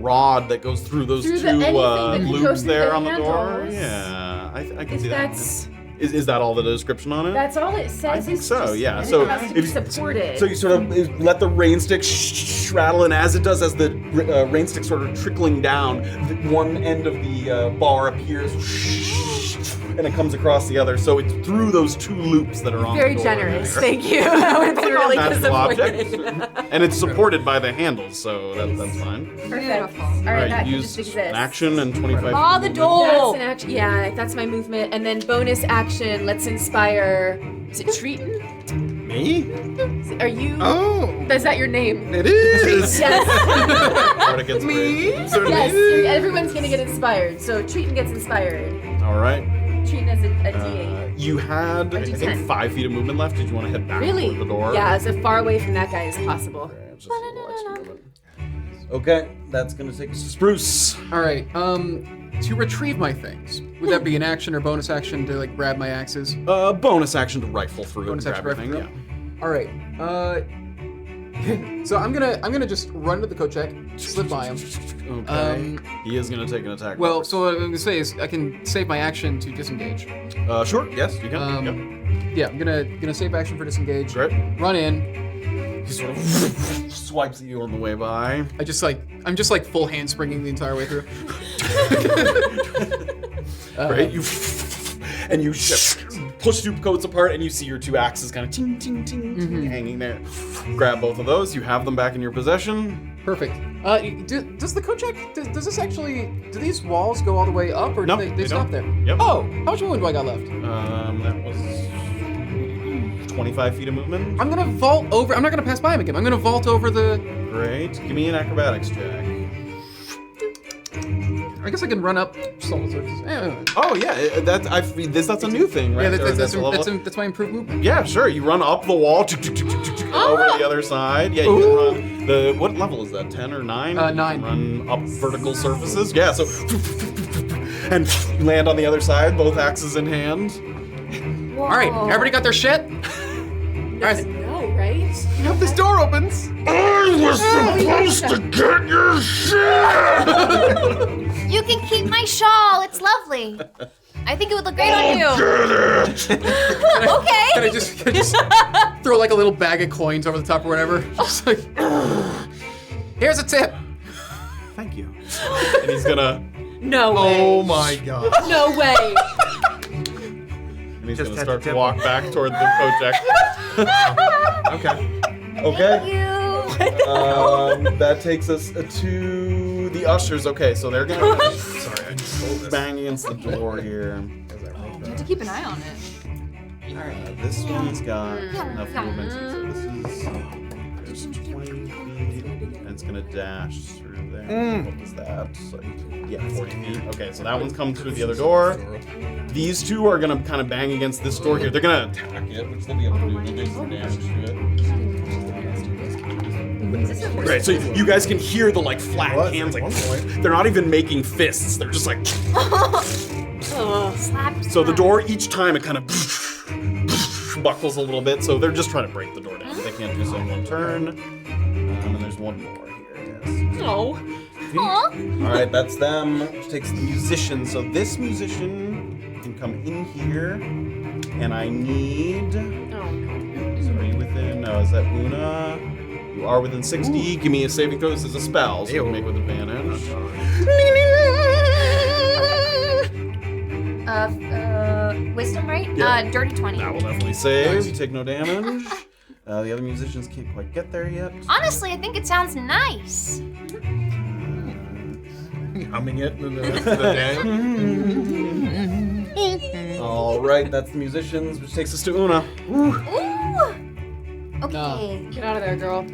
rod that goes through those Through two the- anything that can go loops through there the on the door. handles. Yeah, I can If see that. that's Is that all the description on it? that's all it says. I think is so. just- Yeah. and So it has to be if supported. so, you sort of let the rain stick rattle, and as it does, as the rain stick sort of trickling down, one end of the bar appears, and it comes across the other. So it's through those two loops that are on Very the door. generous. Thank you. I would have been really Magical object, disappointed. and it's supported by the handles, so that's fine. Perfect. All All right, right, that can use just exist. an action and 25. Oh, the movement. door. That's an action. Yeah, that's my movement. And then bonus action, let's inspire. Is it Triton? Me? Are you? Oh, Is that your name? it is. Yes. Bardic inspiration. Yes. Everyone's gonna get inspired. So Triton gets inspired. All right. Triton has a D8. You had, Or I think, D10. 5 feet of movement left. Did you want to head back Really? toward the door? Yeah, as far away from that guy as possible. Okay, just a little extra movement. Okay, that's gonna take us to Spruce. All right. To retrieve my things, would that be an action or bonus action to like grab my axes? Bonus action to rifle through Bonus and action grab to everything. rifle Yeah. All right. So I'm gonna just run to the coat check, slip by him. Okay. He is gonna take an attack. Well, so what I'm gonna say is I can save my action to disengage. Sure. Yes, you can. Yep. Yeah, I'm gonna save action for disengage. Great. Run in. He sort of swipes at you on the way by. I'm just like full handspringing the entire way through. Right. You and you push two coats apart, and you see your two axes kind of ting ting ting, ting hanging there. Grab both of those. You have them back in your possession. Perfect. Does the coat check? Does this actually? Do these walls go all the way up, or No, do they they stop don't. there? Yep. Oh, how much movement do I got left? That was 25 feet of movement. I'm gonna vault over. I'm not gonna pass by him again. I'm gonna vault over the. Great. Give me an acrobatics check. I guess I can run up solid surfaces. Oh yeah, that's a new thing, right? Yeah, Or that's a level? that's my improved movement. Yeah, sure. You run up the wall over the other side. Yeah, you can run the what level is that? 10 or 9? 9. You can run up vertical surfaces. Yeah, so and you land on the other side, both axes in hand. All right, everybody got their shit. All right, No, right? you hope this door opens. I was supposed to get your shit! You can keep my shawl. It's lovely. I think it would look great on you. Okay. Can I just throw like a little bag of coins over the top or whatever? Just like, here's a tip. Thank you. And he's gonna No way. Oh my god. No way. and he's Just gonna had start to to tip walk back toward the Kojak. Okay. Okay. Thank you. That takes us to the ushers. Okay, so they're gonna bang against the door here. You have to keep an eye on it. This one's got enough movement. So this is 20 feet, and it's gonna dash through there. What was that? So, yeah, 40 feet. Okay, so that one's come through the other door. These two are gonna kind of bang against this door here. They're gonna attack it, which they'll be able to do. They'll do some damage to it. Right, so you guys can hear the like flat hands, like they're not even making fists. They're just like. So the door each time it kind of buckles a little bit. So they're just trying to break the door down. They can't do so in one turn. And there's one more here. Yes. No. Aw. All right, that's them. Which takes the musician. So this musician can come in here, and I need. Oh no. So are you within? No, is that Oona? You are within 60. Give me a saving throw. This is a spell, so you can make with advantage. Wisdom, right? Yeah. Dirty 20. That will definitely save. You take no damage. The other musicians can't quite get there yet. Honestly, I think it sounds nice. Humming it in the rest of the day. All right, that's the musicians, which takes us to Oona. Ooh. Okay. Get out of there, girl.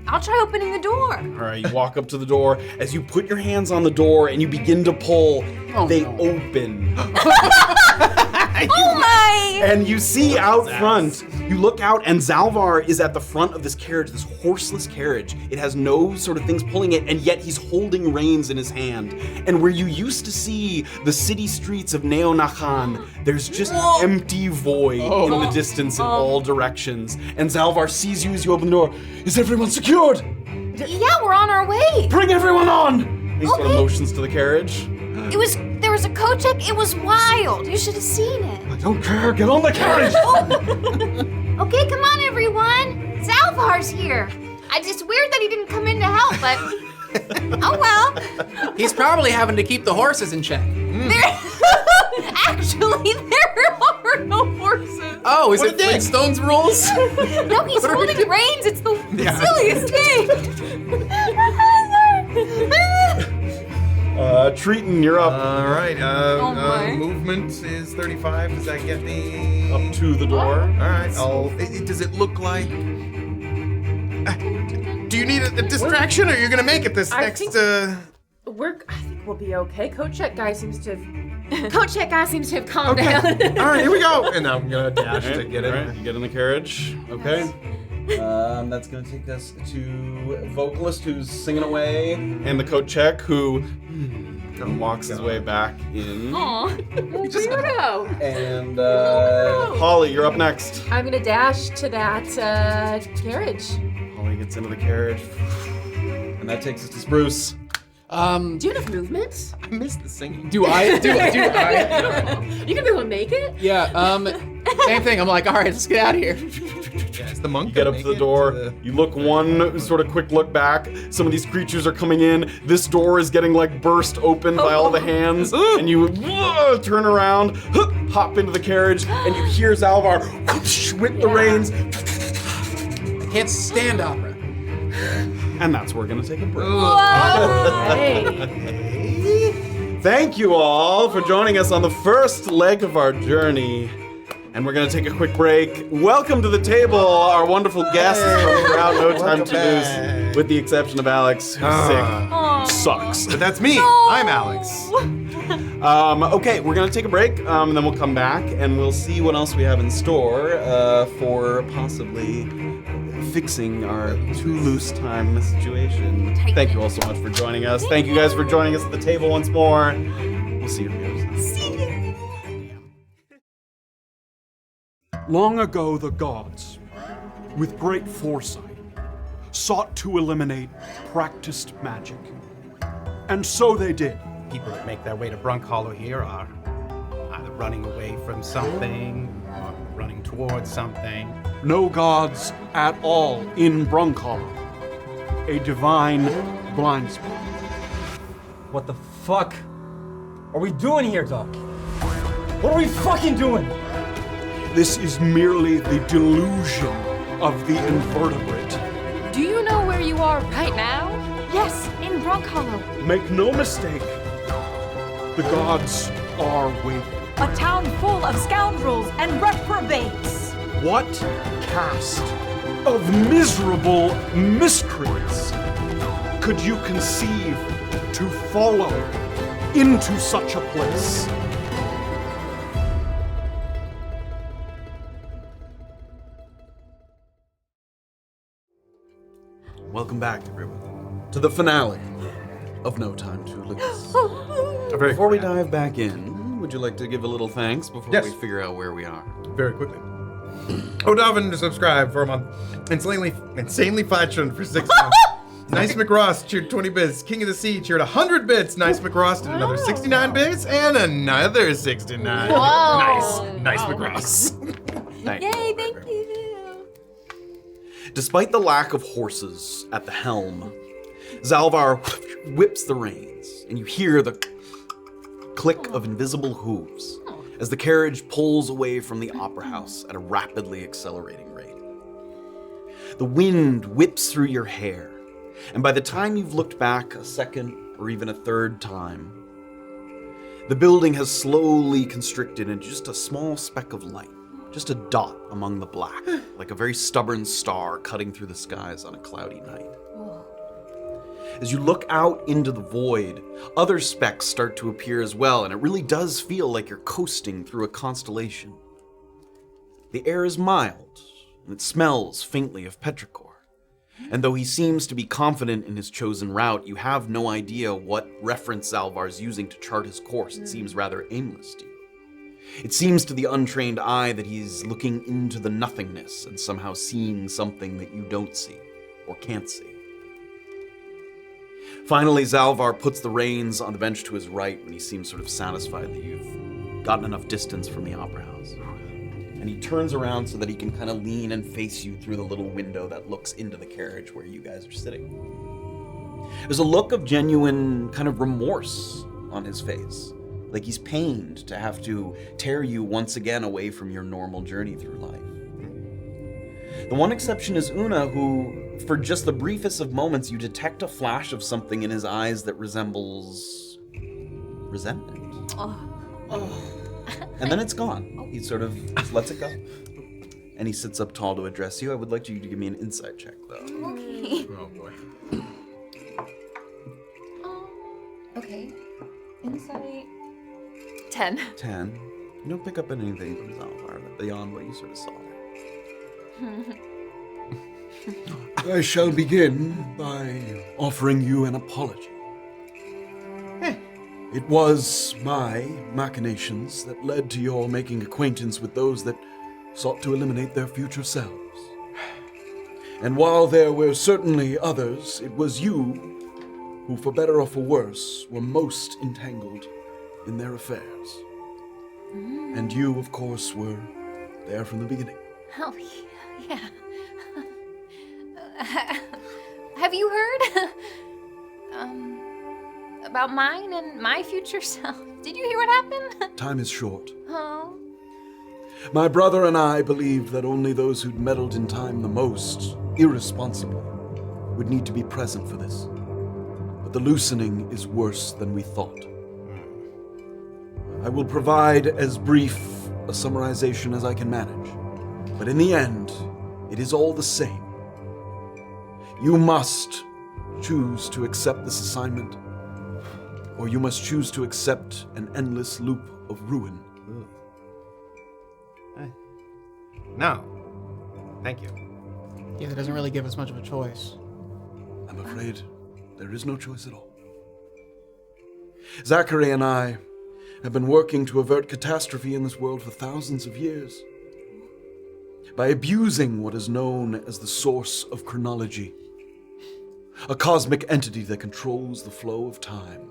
I'll try opening the door. All right, you walk up to the door. As you put your hands on the door and you begin to pull, they open. Oh my! And you see out front, you look out and Zalvar is at the front of this carriage, this horseless carriage. It has no sort of things pulling it, and yet he's holding reins in his hand. And where you used to see the city streets of Neonachan, there's just empty void in the distance in all directions. And Zalvar sees you as you open the door. Is everyone secured? Yeah, we're on our way. Bring everyone on! He sort of motions to the carriage. There was a coat check. It was wild. You should have seen it. I don't care, get on the carriage! Okay, come on, everyone. Zalvar's here. It's weird that he didn't come in to help, but oh well. He's probably having to keep the horses in check. Actually, there are no horses. Oh, is it Flintstones rules? No, he's holding reins. It's the silliest thing. Triton, you're up. All right. my. Movement is 35. Does that get me Up to the door. All right. Does it look like? Do you need a distraction, or are you gonna make it this I next? think- I think we'll be okay. Coat check guy seems to have calmed down. All right, here we go. And I'm gonna dash to get All it. right, you get in the carriage. Okay. That's gonna take us to vocalist who's singing away, and the coat check who kind of walks his way back in. Weirdo. And Holly, you're up next. I'm gonna dash to that carriage. Holly gets into the carriage, and that takes us to Spruce. Do you have enough movement? I missed the singing. Do I? You gonna be able to make it? Yeah, same thing. I'm like, all right, let's get out of here. Yeah, it's the monk. You get up to the door, you look one sort of quick look back, some of these creatures are coming in, this door is getting like burst open by all the hands, and you turn around, hop into the carriage, and you hear Zalvar whip the reins, I can't stand opera. and that's where we're gonna take a break. Hey. Thank you all for joining us on the first leg of our journey. And we're gonna take a quick break. Welcome to the table, our wonderful guests from Throughout No Time to Lose, with the exception of Alex, who's sick. Sucks. But that's me. I'm Alex. Okay, we're gonna take a break, and then we'll come back, and we'll see what else we have in store for possibly fixing our too loose time situation. Thank you all so much for joining us. Thank you guys for joining us at the table once more. We'll see you on the other side. See you. Long ago, the gods, with great foresight, sought to eliminate practiced magic. And so they did. People that make their way to Brunkhollow here are either running away from something or running towards something. No gods at all in Brunkhollow. A divine blind spot. What the fuck are we doing here, Doc? What are we fucking doing? This is merely the delusion of the invertebrate. Do you know where you are right now? Yes, in Brunkhollow. Make no mistake, the gods are waiting. A town full of scoundrels and reprobates. What caste of miserable miscreants could you conceive to follow into such a place? Welcome back, everyone, to the finale of No Time to Lose. Before we dive back in, would you like to give a little thanks before Yes. we figure out where we are? Very quickly. O'Dovin to subscribe for a month. Insanely flattened for 6 months. Nice McRoss cheered 20 bits. King of the Sea cheered 100 bits. Nice McRoss did another 69 bits and another 69. Whoa. Nice McRoss. Thank Yay, you. thank you. Despite the lack of horses at the helm, Zalvar whips the reins, and you hear the click of invisible hooves as the carriage pulls away from the opera house at a rapidly accelerating rate. The wind whips through your hair, and by the time you've looked back a second or even a third time, the building has slowly constricted into just a small speck of light, just a dot among the black, like a very stubborn star cutting through the skies on a cloudy night. As you look out into the void, other specks start to appear as well, and it really does feel like you're coasting through a constellation. The air is mild, and it smells faintly of petrichor. And though he seems to be confident in his chosen route, you have no idea what reference Zalvar's using to chart his course. It seems rather aimless to you. It seems to the untrained eye that he's looking into the nothingness and somehow seeing something that you don't see or can't see. Finally, Zalvar puts the reins on the bench to his right when he seems sort of satisfied that you've gotten enough distance from the opera house. And he turns around so that he can kind of lean and face you through the little window that looks into the carriage where you guys are sitting. There's a look of genuine kind of remorse on his face, like he's pained to have to tear you once again away from your normal journey through life. The one exception is Oona, who, for just the briefest of moments, you detect a flash of something in his eyes that resembles resentment. And then it's gone. He sort of just lets it go. And he sits up tall to address you. I would like you to give me an insight check, though. Okay. Oh boy. Okay. Insight. 10. 10. You don't pick up anything from Zalvar beyond what you sort of saw there. I shall begin by offering you an apology. It was my machinations that led to your making acquaintance with those that sought to eliminate their future selves. And while there were certainly others, it was you who, for better or for worse, were most entangled in their affairs. And you, of course, were there from the beginning. Oh, yeah. Have you heard about mine and my future self? Did you hear what happened? Time is short. Oh. My brother and I believed that only those who'd meddled in time the most, irresponsibly, would need to be present for this. But the loosening is worse than we thought. I will provide as brief a summarization as I can manage, but in the end, it is all the same. You must choose to accept this assignment, or you must choose to accept an endless loop of ruin. No. Thank you. Yeah, that doesn't really give us much of a choice. I'm afraid there is no choice at all. Zachary and I have been working to avert catastrophe in this world for thousands of years. By abusing what is known as the source of chronology, a cosmic entity that controls the flow of time.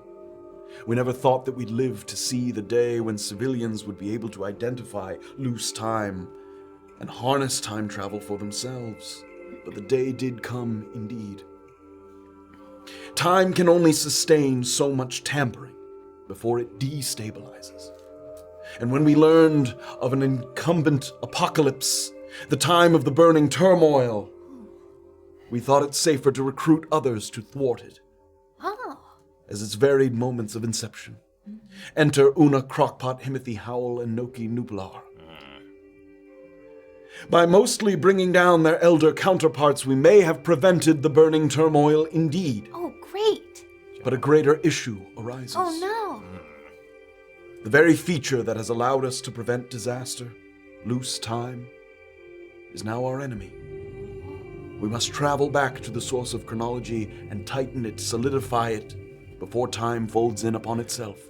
We never thought that we'd live to see the day when civilians would be able to identify loose time and harness time travel for themselves. But the day did come indeed. Time can only sustain so much tampering before it destabilizes. And when we learned of an incumbent apocalypse, the time of the burning turmoil, we thought it safer to recruit others to thwart it. Oh. As its varied moments of inception. Enter Oona, Crocpot, Himothy, Howl, and Noki Nublar. By mostly bringing down their elder counterparts, we may have prevented the burning turmoil indeed. Oh, great. But a greater issue arises. Oh, no. The very feature that has allowed us to prevent disaster, loose time, is now our enemy. We must travel back to the source of chronology and tighten it, solidify it, before time folds in upon itself,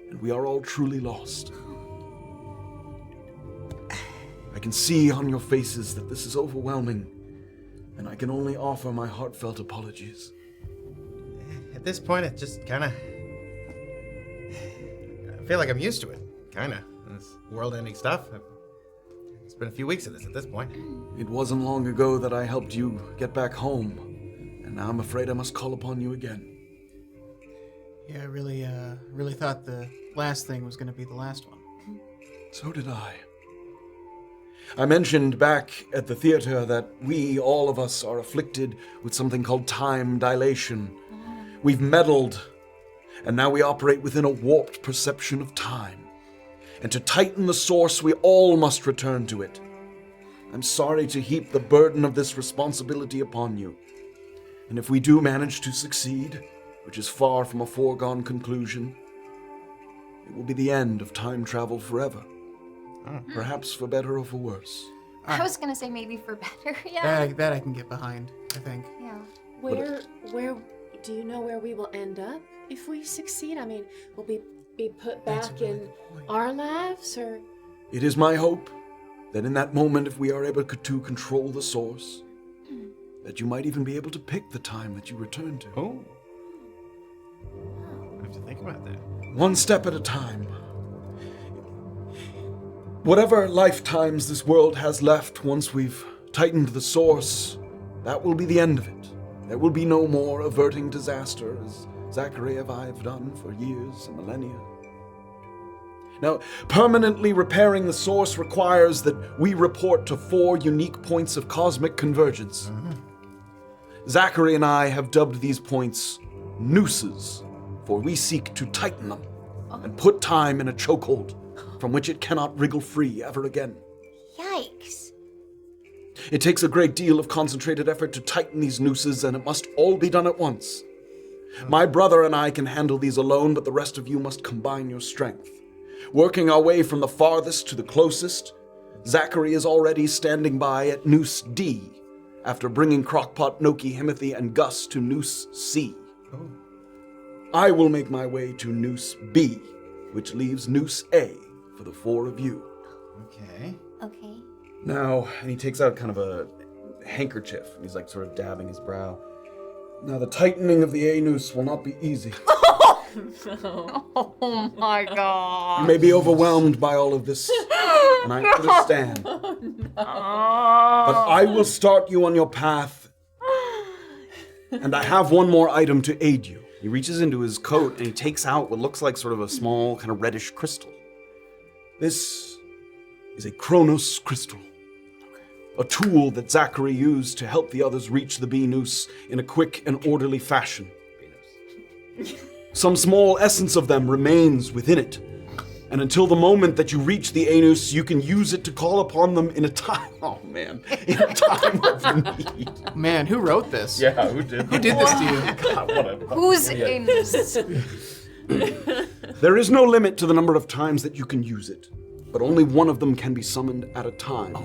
and we are all truly lost. I can see on your faces that this is overwhelming, and I can only offer my heartfelt apologies. At this point, it just kind of... I feel like I'm used to it, kind of. This world-ending stuff. It's been a few weeks of this at this point. It wasn't long ago that I helped you get back home, and now I'm afraid I must call upon you again. Yeah, I really thought the last thing was going to be the last one. So did I. I mentioned back at the theater that we, all of us, are afflicted with something called time dilation. We've meddled, and now we operate within a warped perception of time. And to tighten the source, we all must return to it. I'm sorry to heap the burden of this responsibility upon you. And if we do manage to succeed, which is far from a foregone conclusion, it will be the end of time travel forever. Perhaps for better or for worse. I was gonna say maybe for better, yeah. That I can get behind, I think. Yeah. Where do you know where we will end up if we succeed? I mean, will we be put back in our lives, or? It is my hope that in that moment, if we are able to control the source, that you might even be able to pick the time that you return to. Oh. I have to think about that. One step at a time. Whatever lifetimes this world has left once we've tightened the source, that will be the end of it. There will be no more averting disaster, as Zachary and I have done for years and millennia. Now, permanently repairing the source requires that we report to 4 unique points of cosmic convergence. Zachary and I have dubbed these points nooses, for we seek to tighten them and put time in a chokehold from which it cannot wriggle free ever again. Yikes. It takes a great deal of concentrated effort to tighten these nooses, and it must all be done at once. My brother and I can handle these alone, but the rest of you must combine your strength. Working our way from the farthest to the closest, Zachary is already standing by at Noose D, after bringing Crocpot, Noki, Himothy, and Gus to Noose C. I will make my way to Noose B, which leaves Noose A for the 4 of you. Okay. Okay. Now, and he takes out kind of a handkerchief, and he's like sort of dabbing his brow. Now, the tightening of the A noose will not be easy. Oh my god. You may be overwhelmed by all of this, and I understand. But I will start you on your path, and I have one more item to aid you. He reaches into his coat, and he takes out what looks like sort of a small, kind of reddish crystal. This is a Chronos crystal. A tool that Zachary used to help the others reach the B noose in a quick and orderly fashion. Some small essence of them remains within it. And until the moment that you reach the A noose, you can use it to call upon them in a time of need. Man, who wrote this? Yeah, who did? Who did this to you? God, what a... Who's in this? There is no limit to the number of times that you can use it, but only one of them can be summoned at a time.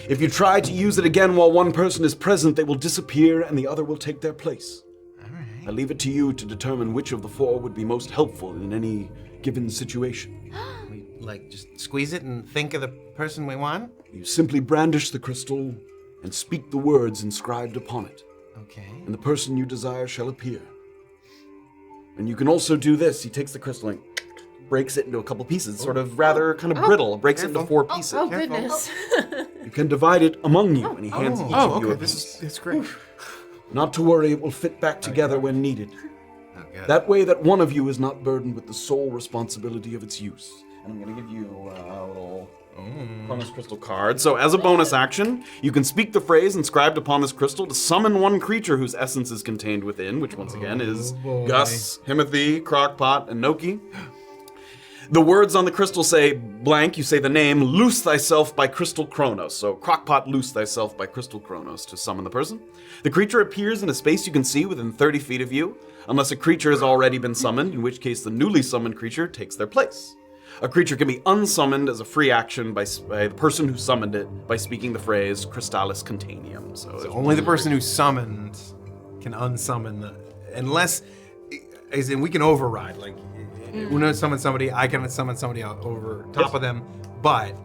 If you try to use it again while one person is present, they will disappear and the other will take their place. I leave it to you to determine which of the 4 would be most helpful in any given situation. We, just squeeze it and think of the person we want? You simply brandish the crystal and speak the words inscribed upon it. Okay. And the person you desire shall appear. And you can also do this. He takes the crystal and breaks it into a couple pieces, sort of rather kind of brittle. Breaks it into 4 pieces. Oh, goodness. You can divide it among you, and he hands each of you a okay, piece. that's great. Not to worry, it will fit back together when needed. Okay. That way that one of you is not burdened with the sole responsibility of its use. And I'm going to give you a little Chronos crystal card. So as a bonus action, you can speak the phrase inscribed upon this crystal to summon one creature whose essence is contained within, which once again is Gus, Himothy, Crocpot, and Noki. The words on the crystal say blank, you say the name, loose thyself by crystal Chronos. So Crocpot, loose thyself by crystal Chronos to summon the person. The creature appears in a space you can see within 30 feet of you, unless a creature has already been summoned, in which case the newly summoned creature takes their place. A creature can be unsummoned as a free action by the person who summoned it by speaking the phrase Crystallis Containium. So only the person who summoned can unsummon unless, as in we can override, like Oona summons somebody, I can summon somebody over top of them, but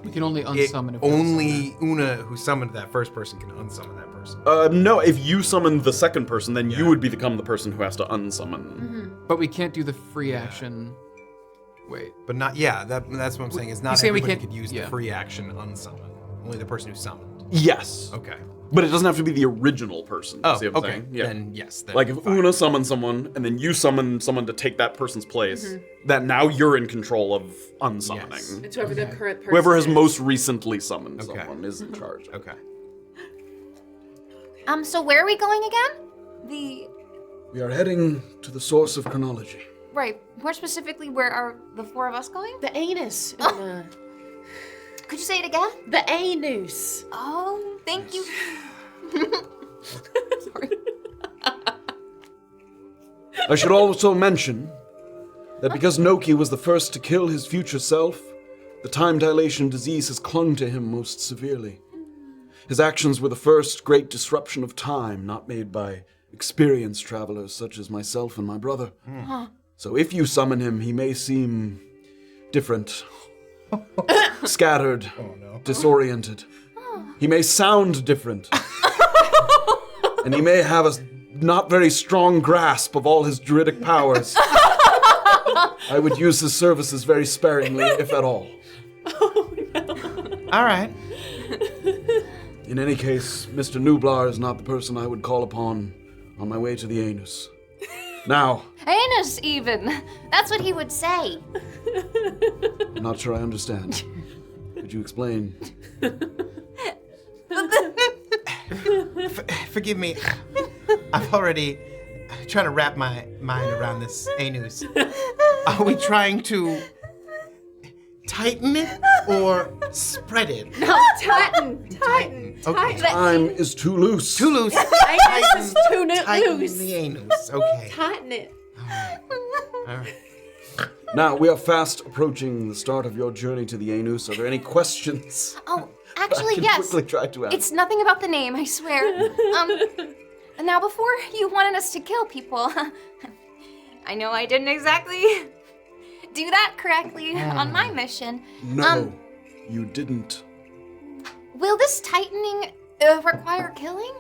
We can only unsummon if only Oona who summoned that first person can unsummon that person. No, if you summon the second person, then you would become the person who has to unsummon. But we can't do the free action. Wait. But not, that's what I'm saying, is not saying we everybody can't- could use the free action unsummon. Only the person who summoned. Yes. Okay. But it doesn't have to be the original person. Oh, see what I'm okay. saying? Yeah. Then yes. Then Like if Oona summons someone and then you summon someone to take that person's place, that now you're in control of unsummoning. Yes. It's whoever the current person Whoever has is. most recently summoned someone is in charge. Okay. So where are we going again? We are heading to the source of chronology. Right. More specifically, where are the four of us going? The anus. Could you say it again? The anus. Oh, thank you. Sorry. I should also mention that because Noki was the first to kill his future self, the time dilation disease has clung to him most severely. His actions were the first great disruption of time not made by experienced travelers such as myself and my brother. So if you summon him, he may seem different, scattered, disoriented. He may sound different. And he may have a not very strong grasp of all his druidic powers. I would use his services very sparingly, if at all. All right. In any case, Mr. Nublar is not the person I would call upon on my way to the anus. Now, Anus, even. That's what he would say. I'm not sure I understand. Could you explain? Forgive me. I've already trying to wrap my mind around this anus. Are we trying to tighten it or spread it? No, tighten. Okay. Time is too loose. Too loose. Anus is too Tighten loose. the anus. Okay. Tighten it. All right. Now, we are fast approaching the start of your journey to the anus. Are there any questions? Oh, I actually, can yes. quickly try to answer. It's nothing about the name, I swear. Now before you wanted us to kill people, I know I didn't exactly do that correctly on my mission. No, you didn't. Will this tightening require killing?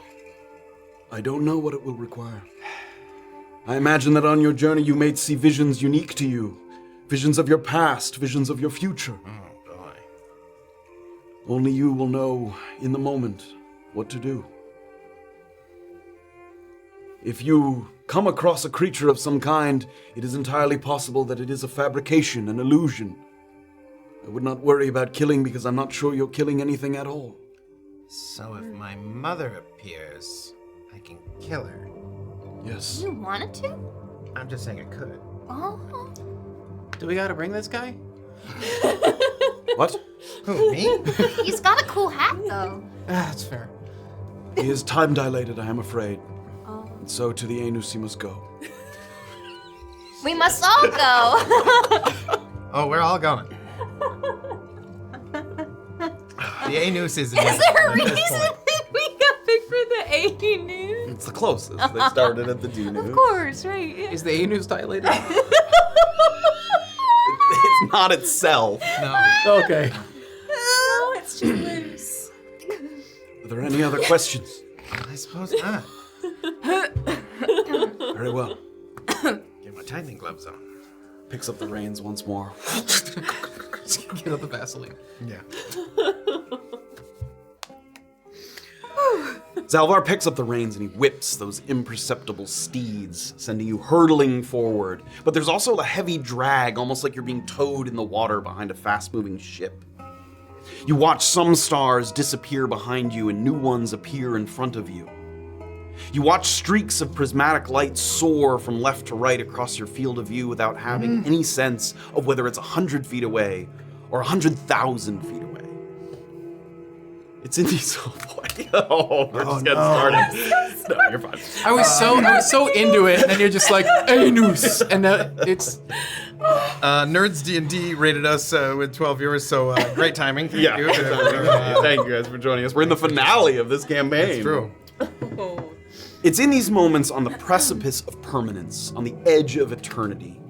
I don't know what it will require. I imagine that on your journey you may see visions unique to you. Visions of your past, visions of your future. Oh, boy. Only you will know in the moment what to do. If you come across a creature of some kind, it is entirely possible that it is a fabrication, an illusion. I would not worry about killing because I'm not sure you're killing anything at all. So if my mother appears, I can kill her. Yes. You wanted to? I'm just saying I could. Oh. Do we gotta bring this guy? What? Who, me? He's got a cool hat, though. That's fair. He is time dilated, I am afraid. Oh. And so to the anus he must go. We must all go. Oh, we're all going. The anus is. Is there a reason we got picked for the anus? It's the closest. They started at the D-News. Of course, right? Is the anus dilated? It's not itself. No. Okay. Oh, it's just loose. Are there any other questions? I suppose not. Very well. Get my tightening gloves on. Picks up the reins once more. Get out the Vaseline. Yeah. Zalvar picks up the reins and he whips those imperceptible steeds, sending you hurtling forward. But there's also a heavy drag, almost like you're being towed in the water behind a fast-moving ship. You watch some stars disappear behind you and new ones appear in front of you. You watch streaks of prismatic light soar from left to right across your field of view without having any sense of whether it's 100 feet away or 100,000 feet away. It's in these. Oh boy! Oh, we're just getting started. No, you're fine. I was so into it, and then you're just like anus, and it's. Nerds D&D rated us with 12 viewers, so great timing. Thank you. Thank you guys for joining us. We're in the finale of this campaign. It's true. It's in these moments on the precipice of permanence, on the edge of eternity,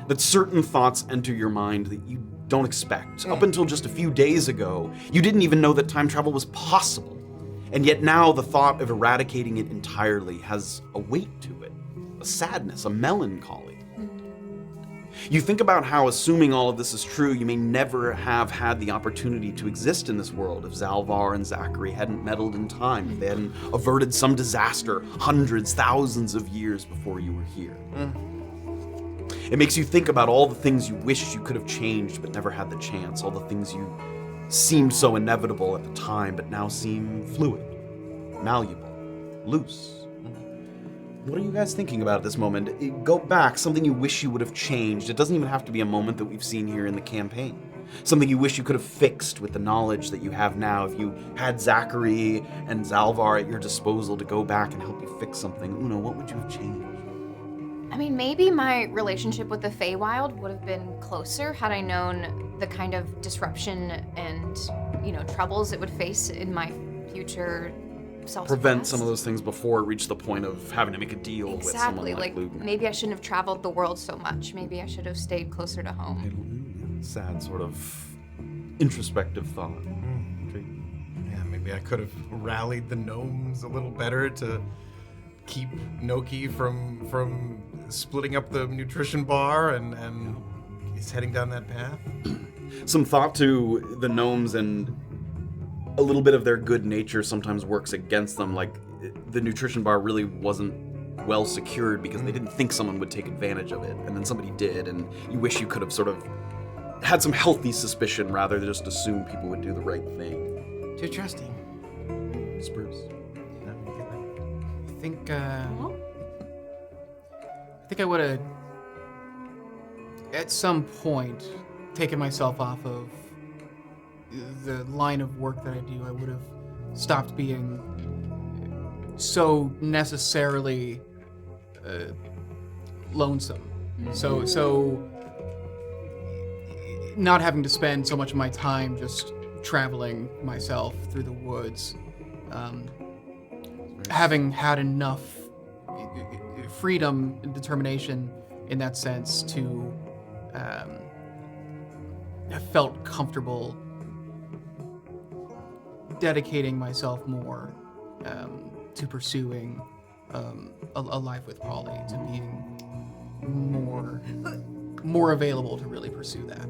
that certain thoughts enter your mind that you don't expect. Up until just a few days ago, you didn't even know that time travel was possible. And yet now the thought of eradicating it entirely has a weight to it, a sadness, a melancholy. You think about how, assuming all of this is true, you may never have had the opportunity to exist in this world if Zalvar and Zachary hadn't meddled in time, if they hadn't averted some disaster hundreds, thousands of years before you were here. It makes you think about all the things you wished you could have changed but never had the chance, all the things you seemed so inevitable at the time but now seem fluid, malleable, loose. What are you guys thinking about at this moment? Go back, something you wish you would have changed. It doesn't even have to be a moment that we've seen here in the campaign. Something you wish you could have fixed with the knowledge that you have now. If you had Zachary and Zalvar at your disposal to go back and help you fix something, Oona, what would you have changed? I mean, maybe my relationship with the Feywild would have been closer had I known the kind of disruption and, troubles it would face in my future self. Prevent some of those things before it reached the point of having to make a deal with someone like Luke. Maybe I shouldn't have traveled the world so much. Maybe I should have stayed closer to home. Sad sort of introspective thought. Yeah, maybe I could have rallied the gnomes a little better to keep Noki from splitting up the nutrition bar and he's heading down that path. Some thought to the gnomes, and a little bit of their good nature sometimes works against them. Like, the nutrition bar really wasn't well secured because they didn't think someone would take advantage of it, and then somebody did, and you wish you could have sort of had some healthy suspicion rather than just assume people would do the right thing. Too trusting. Spruce. I think I would have, at some point, taken myself off of the line of work that I do. I would have stopped being so necessarily lonesome. So not having to spend so much of my time just traveling myself through the woods. Having had enough freedom and determination in that sense to have felt comfortable dedicating myself more to pursuing a life with Polly, to being more available to really pursue that.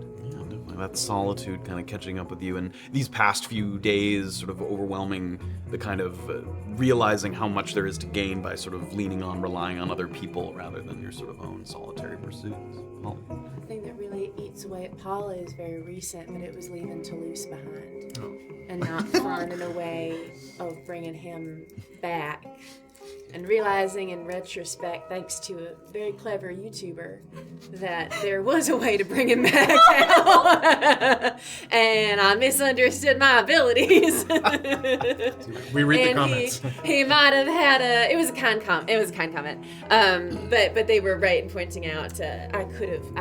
That solitude kind of catching up with you, and these past few days sort of overwhelming the kind of realizing how much there is to gain by sort of relying on other people rather than your sort of own solitary pursuits. Paul? The thing that really eats away at Paula is very recent, but it was leaving Toulouse behind and not finding a way of bringing him back. And realizing in retrospect, thanks to a very clever YouTuber, that there was a way to bring him back now. And I misunderstood my abilities. We read and the comments. He might have had it was a kind comment. But they were right in pointing out I could have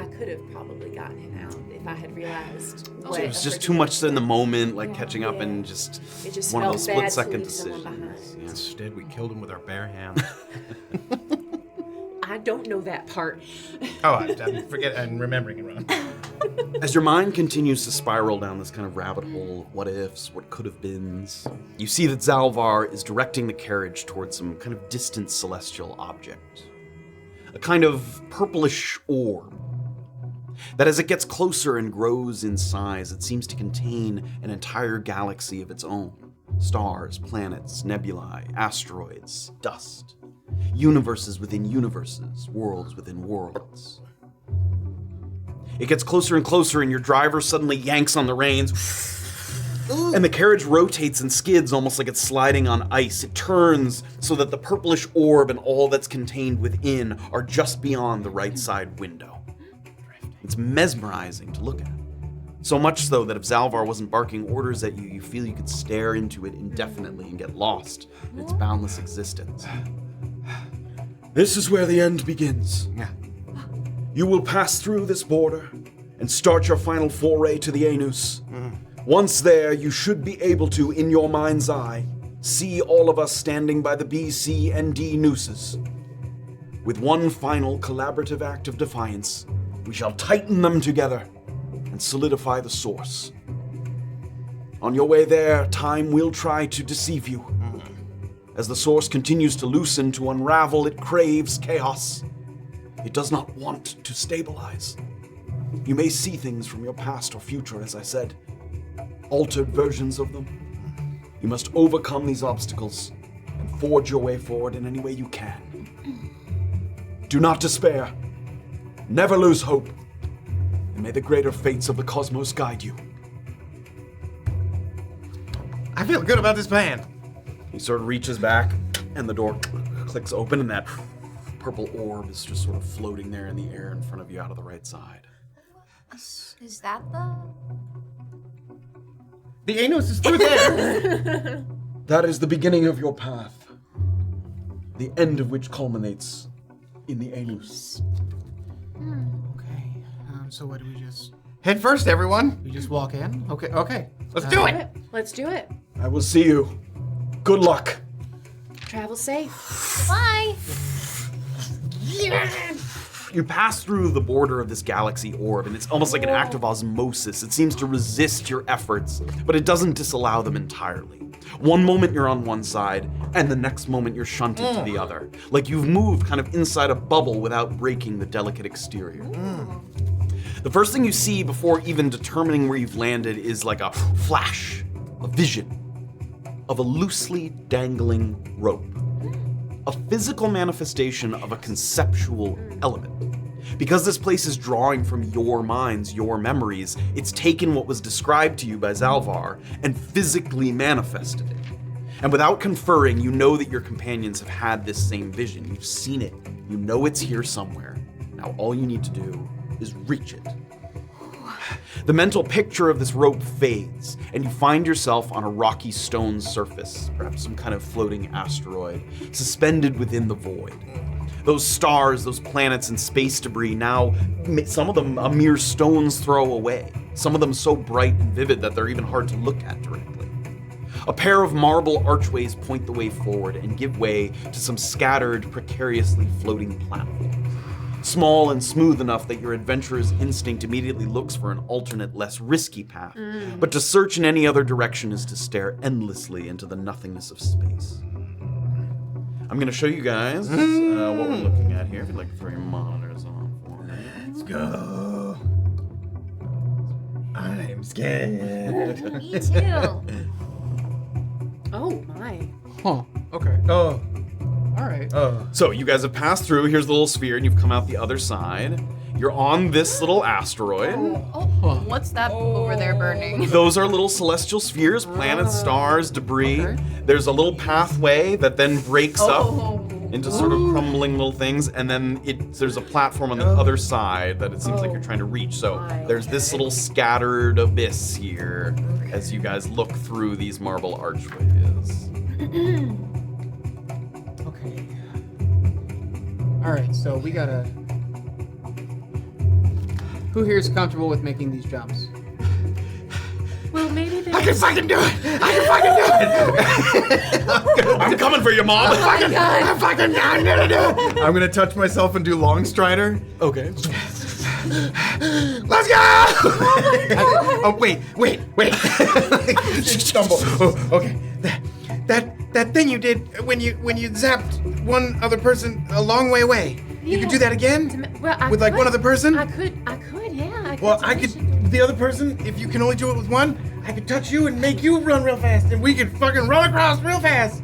probably gotten him out if I had realized. So it was just too much in the moment, like catching up and just one of those split-second decisions. Yeah. Instead, we killed him with our bare hands. I don't know that part. Oh, I'm remembering it wrong. As your mind continues to spiral down this kind of rabbit hole of what ifs, what could have beens, you see that Zalvar is directing the carriage towards some kind of distant celestial object. A kind of purplish orb that, as it gets closer and grows in size, it seems to contain an entire galaxy of its own. Stars, planets, nebulae, asteroids, dust. Universes within universes, worlds within worlds. It gets closer and closer, and your driver suddenly yanks on the reins, and the carriage rotates and skids almost like it's sliding on ice. It turns so that the purplish orb and all that's contained within are just beyond the right side window. It's mesmerizing to look at. So much so that if Zalvar wasn't barking orders at you, you feel you could stare into it indefinitely and get lost in its boundless existence. This is where the end begins. You will pass through this border and start your final foray to the Anus. Once there, you should be able to, in your mind's eye, see all of us standing by the B, C, and D nooses. With one final collaborative act of defiance, we shall tighten them together and solidify the source. On your way there, time will try to deceive you. As the source continues to loosen, to unravel, it craves chaos. It does not want to stabilize. You may see things from your past or future, as I said. Altered versions of them. You must overcome these obstacles and forge your way forward in any way you can. Do not despair. Never lose hope. And may the greater fates of the cosmos guide you. I feel good about this plan. He sort of reaches back, and the door clicks open, and that purple orb is just sort of floating there in the air in front of you out of the right side. Is that the... The anus is through there. That is the beginning of your path. The end of which culminates in the anus. Okay. So what do we just? Head first, everyone. We just walk in. Okay. Let's do it. Let's do it. I will see you. Good luck. Travel safe. Bye. You pass through the border of this galaxy orb, and it's almost like an act of osmosis. It seems to resist your efforts, but it doesn't disallow them entirely. One moment you're on one side, and the next moment you're shunted to the other. Like you've moved kind of inside a bubble without breaking the delicate exterior. The first thing you see before even determining where you've landed is like a flash, a vision of a loosely dangling rope. A physical manifestation of a conceptual element. Because this place is drawing from your minds, your memories, it's taken what was described to you by Zalvar and physically manifested it. And without conferring, you know that your companions have had this same vision. You've seen it. You know it's here somewhere. Now all you need to do is reach it. The mental picture of this rope fades, and you find yourself on a rocky stone surface, perhaps some kind of floating asteroid, suspended within the void. Those stars, those planets and space debris now, some of them a mere stone's throw away. Some of them so bright and vivid that they're even hard to look at directly. A pair of marble archways point the way forward and give way to some scattered, precariously floating platforms. Small and smooth enough that your adventurer's instinct immediately looks for an alternate, less risky path. But to search in any other direction is to stare endlessly into the nothingness of space. I'm gonna show you guys what we're looking at here. If you'd like to throw your monitors on for me. Let's go. I'm scared. Me too. Oh my. Huh. Okay. Oh. All right. So you guys have passed through. Here's the little sphere, and you've come out the other side. You're on this little asteroid. What's that over there burning? Those are little celestial spheres, planets, stars, debris. Okay. There's a little pathway that then breaks up into sort of crumbling little things, and then there's a platform on the other side that it seems like you're trying to reach. So there's this little scattered abyss here as you guys look through these marble archways. Okay. All right. So we gotta. Who here is comfortable with making these jumps? Well, maybe they. I can fucking do it! I can fucking do it! I'm coming for you, Mom! I'm gonna do it! I'm gonna touch myself and do Long Strider. Okay. Let's go! Oh, wait. Stumble. Oh, okay. That thing you did when you zapped one other person a long way away. You could do that again? Well, I with like could. one other person? I could, yeah. I could. The other person, if you can only do it with one, I could touch you and make you run real fast, and we could fucking run across real fast.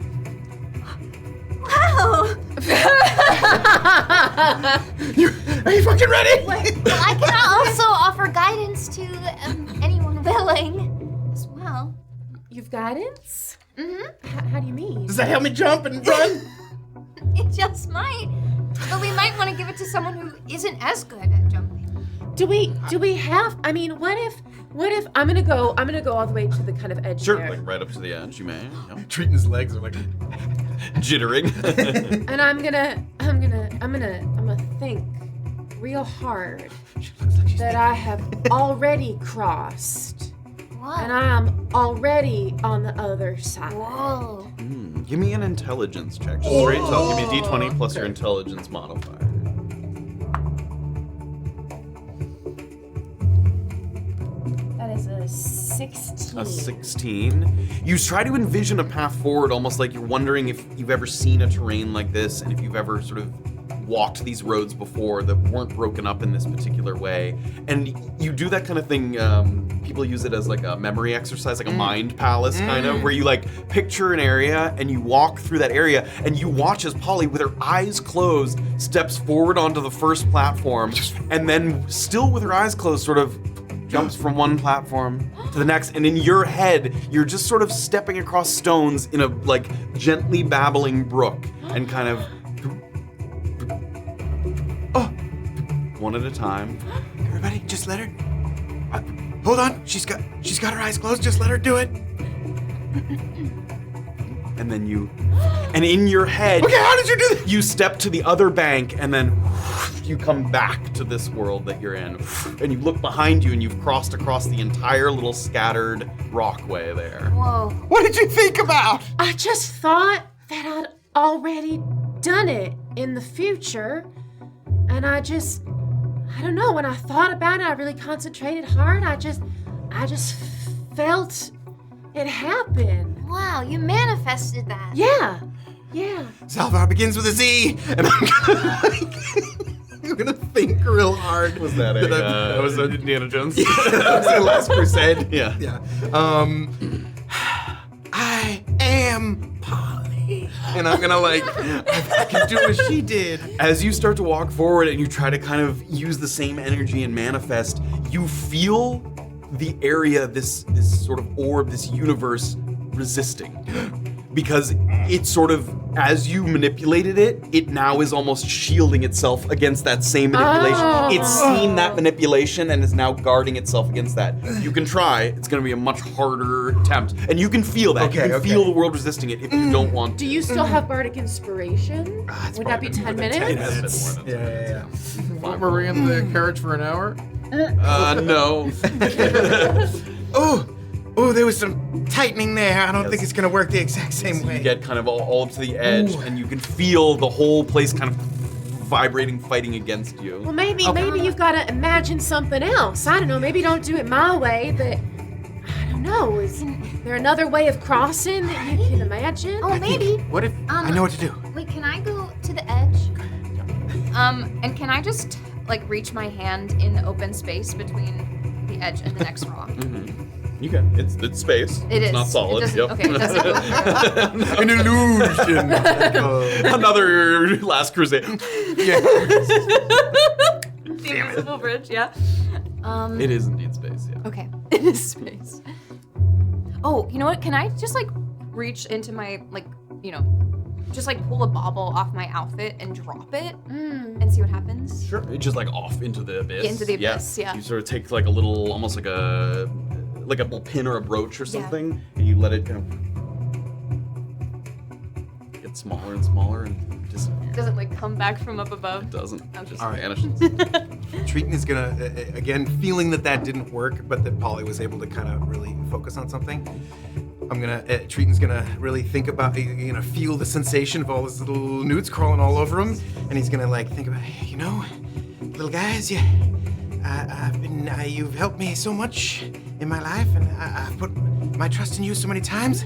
Wow. Are you fucking ready? Well, I can also offer guidance to anyone willing as well. You've guidance? Mm-hmm. How do you mean? Does that help me jump and run? It just might. But we might want to give it to someone who isn't as good at jumping. Do we have? I mean, what if? I'm gonna go all the way to the kind of edge Sure, there. like right up to the edge, you may. Yep. Triton's legs are like jittering. And I'm gonna think real hard that I have already crossed. What? And I'm already on the other side. Whoa. Give me an intelligence check. Just straight up. Give me a d20 plus your intelligence modifier. That is a 16. A 16. You try to envision a path forward, almost like you're wondering if you've ever seen a terrain like this, and if you've ever sort of walked these roads before that weren't broken up in this particular way. And you do that kind of thing, people use it as like a memory exercise, like a mind palace kind of, where you like picture an area and you walk through that area and you watch as Polly, with her eyes closed, steps forward onto the first platform and then still with her eyes closed sort of jumps from one platform to the next, and in your head, you're just sort of stepping across stones in a like gently babbling brook and kind of one at a time. Everybody, just let her. Hold on, she's got her eyes closed. Just let her do it. And then and in your head, okay, how did you do that? You step to the other bank, and then you come back to this world that you're in, and you look behind you, and you've crossed across the entire little scattered rockway there. Whoa. What did you think about? I just thought that I'd already done it in the future, and I don't know, when I thought about it, I really concentrated hard. I just felt it happen. Wow, you manifested that. Yeah. Salvar begins with a Z, and I'm gonna think real hard. Was that that was Indiana Jones? That was the Last Crusade. Yeah. I am Polly, and I'm gonna I can do what she did. As you start to walk forward and you try to kind of use the same energy and manifest, you feel the area, this sort of orb, this universe resisting. Because it's sort of, as you manipulated it, it now is almost shielding itself against that same manipulation. Oh. It's seen that manipulation and is now guarding itself against that. You can try, it's gonna be a much harder attempt. And you can feel that. You can feel the world resisting it if you don't want to. Do you still have bardic inspiration? Would that be 10 minutes? Yeah. Were we in the carriage for an hour? No. Oh, there was some tightening there. I don't think it's gonna work the exact same way. You get kind of all up to the edge, and you can feel the whole place kind of vibrating, fighting against you. Well, maybe you've got to imagine something else. I don't know. Maybe don't do it my way, but I don't know. Is there another way of crossing that you can imagine? Oh, maybe. What if I know what to do? Wait, can I go to the edge? And can I just like reach my hand in the open space between the edge and the next rock? You can. It's space. It it's is. not solid. It Yep. okay, it doesn't go. An illusion. Another Last Crusade. The invisible bridge, yeah. It is indeed space, yeah. Okay, it is space. Oh, you know what? Can I just like reach into my just like pull a bauble off my outfit and drop it and see what happens? Sure. It's just like off into the abyss. Into the abyss, yeah. You sort of take like a little, almost like a little pin or a brooch or something, and you let it kind of get smaller and smaller and disappear. Does it like come back from up above? It doesn't. Okay. It just All right. vanishes. Triton is gonna, again, feeling that didn't work, but that Polly was able to kind of really focus on something. Triton's gonna really think about, feel the sensation of all his little newts crawling all over him, and he's gonna like think about, hey, little guys, you've helped me so much in my life, and I've put my trust in you so many times.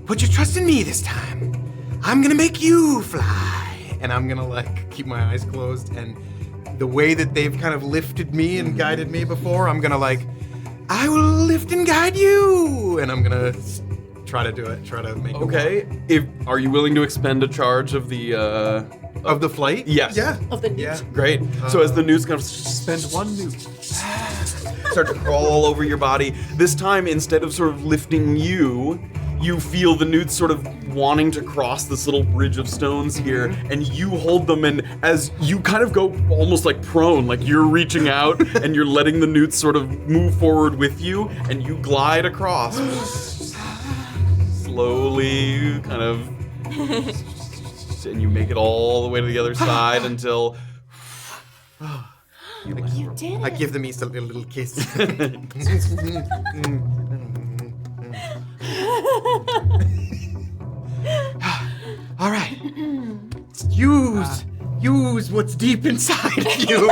Put your trust in me this time. I'm gonna make you fly. And I'm gonna like keep my eyes closed, and the way that they've kind of lifted me and guided me before, I'm gonna like, I will lift and guide you. And I'm gonna try to do it, try to make Okay. Are you willing to expend a charge of the flight? Yes. Yeah. Of the newt. Yeah. Great. So as the newts kind of spend one newt, start to crawl all over your body. This time, instead of sort of lifting you, you feel the newts sort of wanting to cross this little bridge of stones here, and you hold them, and as you kind of go almost like prone, like you're reaching out and you're letting the newts sort of move forward with you, and you glide across. Slowly, kind of, and you make it all the way to the other side until You did it. I give them each a little kiss. All right. Use what's deep inside of you.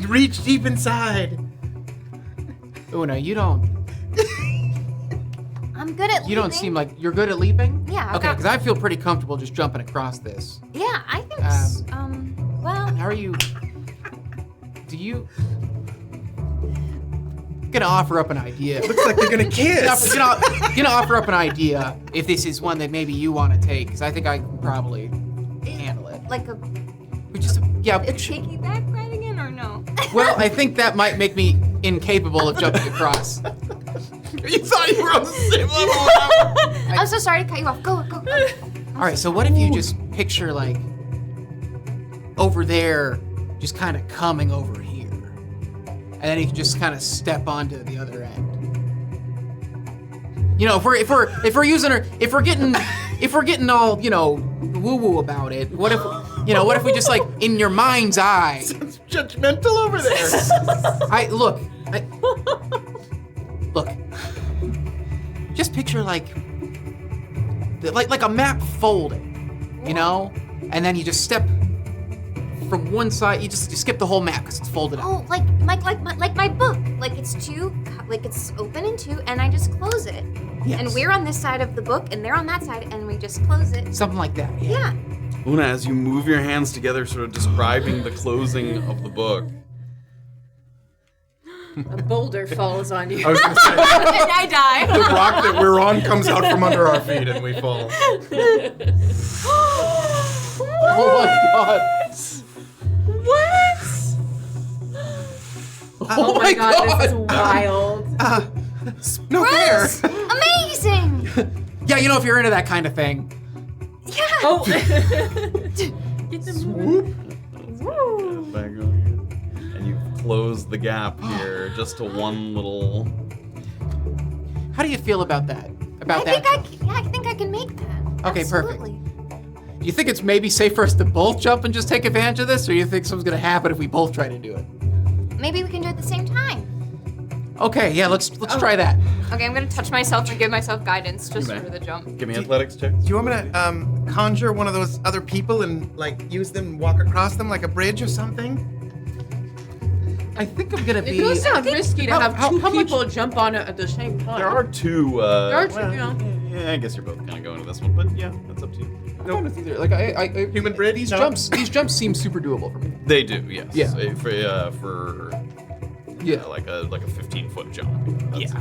Reach deep inside. Oona, you don't. I'm good at leaping. You don't seem like you're good at leaping? Yeah. Okay, because I feel pretty comfortable just jumping across this. Yeah, I think. Well. How are you? Do you? I'm gonna offer up an idea. Looks like they're gonna kiss. Gonna offer up an idea if this is one that maybe you want to take, because I think I can probably handle it. Like a piggyback riding in or no? Well, I think that might make me incapable of jumping across. You thought you were on the same level. I'm so sorry to cut you off. Go. All right, so what if you just picture like over there, just kind of coming over here, and then you can just kind of step onto the other end. You know, if we're getting all woo woo about it, what if we just like in your mind's eye? Sounds judgmental over there. Look. Just picture like a map folding, and then you just step from one side. You just skip the whole map because it's folded up. Oh, like my book. Like it's open in two, and I just close it. Yes. And we're on this side of the book, and they're on that side, and we just close it. Something like that. Yeah. Oona, as you move your hands together, sort of describing the closing of the book. A boulder falls on you. I was gonna say, And I die. the rock that we're on comes out from under our feet and we fall. Oh my god! What? Oh my god, this is wild. No fair. Amazing. Yeah, if you're into that kind of thing. Yeah. Oh. Get them. Swoop. Back on you. And you close the gap here just to one little. How do you feel about that? I think I can make that. Okay, Absolutely. perfect. Do you think it's maybe safe for us to both jump and just take advantage of this, or do you think something's gonna happen if we both try to do it? Maybe we can do it at the same time. Okay, yeah, let's try that. Okay, I'm gonna touch myself and give myself guidance just You may. for the jump. Give me athletics check. Do you want me to conjure one of those other people and use them and walk across them like a bridge or something? I think I'm gonna It be. does sound risky to have two how much- people jump on it at the same time. There are two. There are two, well, yeah, I guess you're both kind of going to this one, but yeah, that's up to you. I'm fine with either. Like I Human bridge? These No. jumps seem super doable for me. They do, yes. Yeah. For Yeah. like a 15-foot jump. That's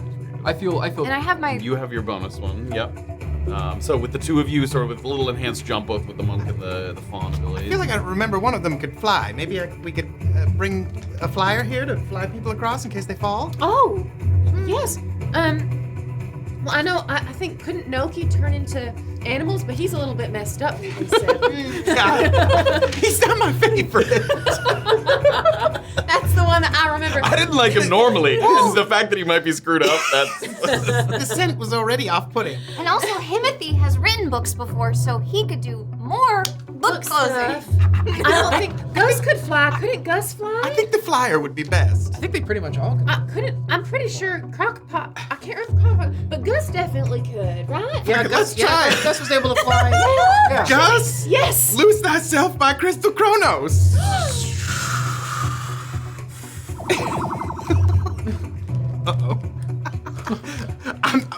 I feel. And I have my. You have your bonus one. Yep. So with the two of you, sort of with a little enhanced jump, both with the monk and the fawn I ability. feel like I remember one of them could fly. Maybe we could bring a flyer here to fly people across in case they fall. Oh, yes. Well, I know. I think couldn't Noki turn into animals, but he's a little bit messed up. They said. God, he's not my favorite. That's the one that I remember. I didn't like him normally. It's the fact that he might be screwed up. That's. The scent was already off-putting. And also, Himothy has written books before, so he could do more book closing. I don't think Gus could fly. Couldn't Gus fly? I think the flyer would be best. I think they pretty much all could. I'm pretty sure Crocpot. I can't remember Crocpot, but Gus definitely could, right? Yeah, Let's try. Gus was able to fly. Yeah. Gus, Yes. loose thyself by Crystal Chronos. Uh-oh.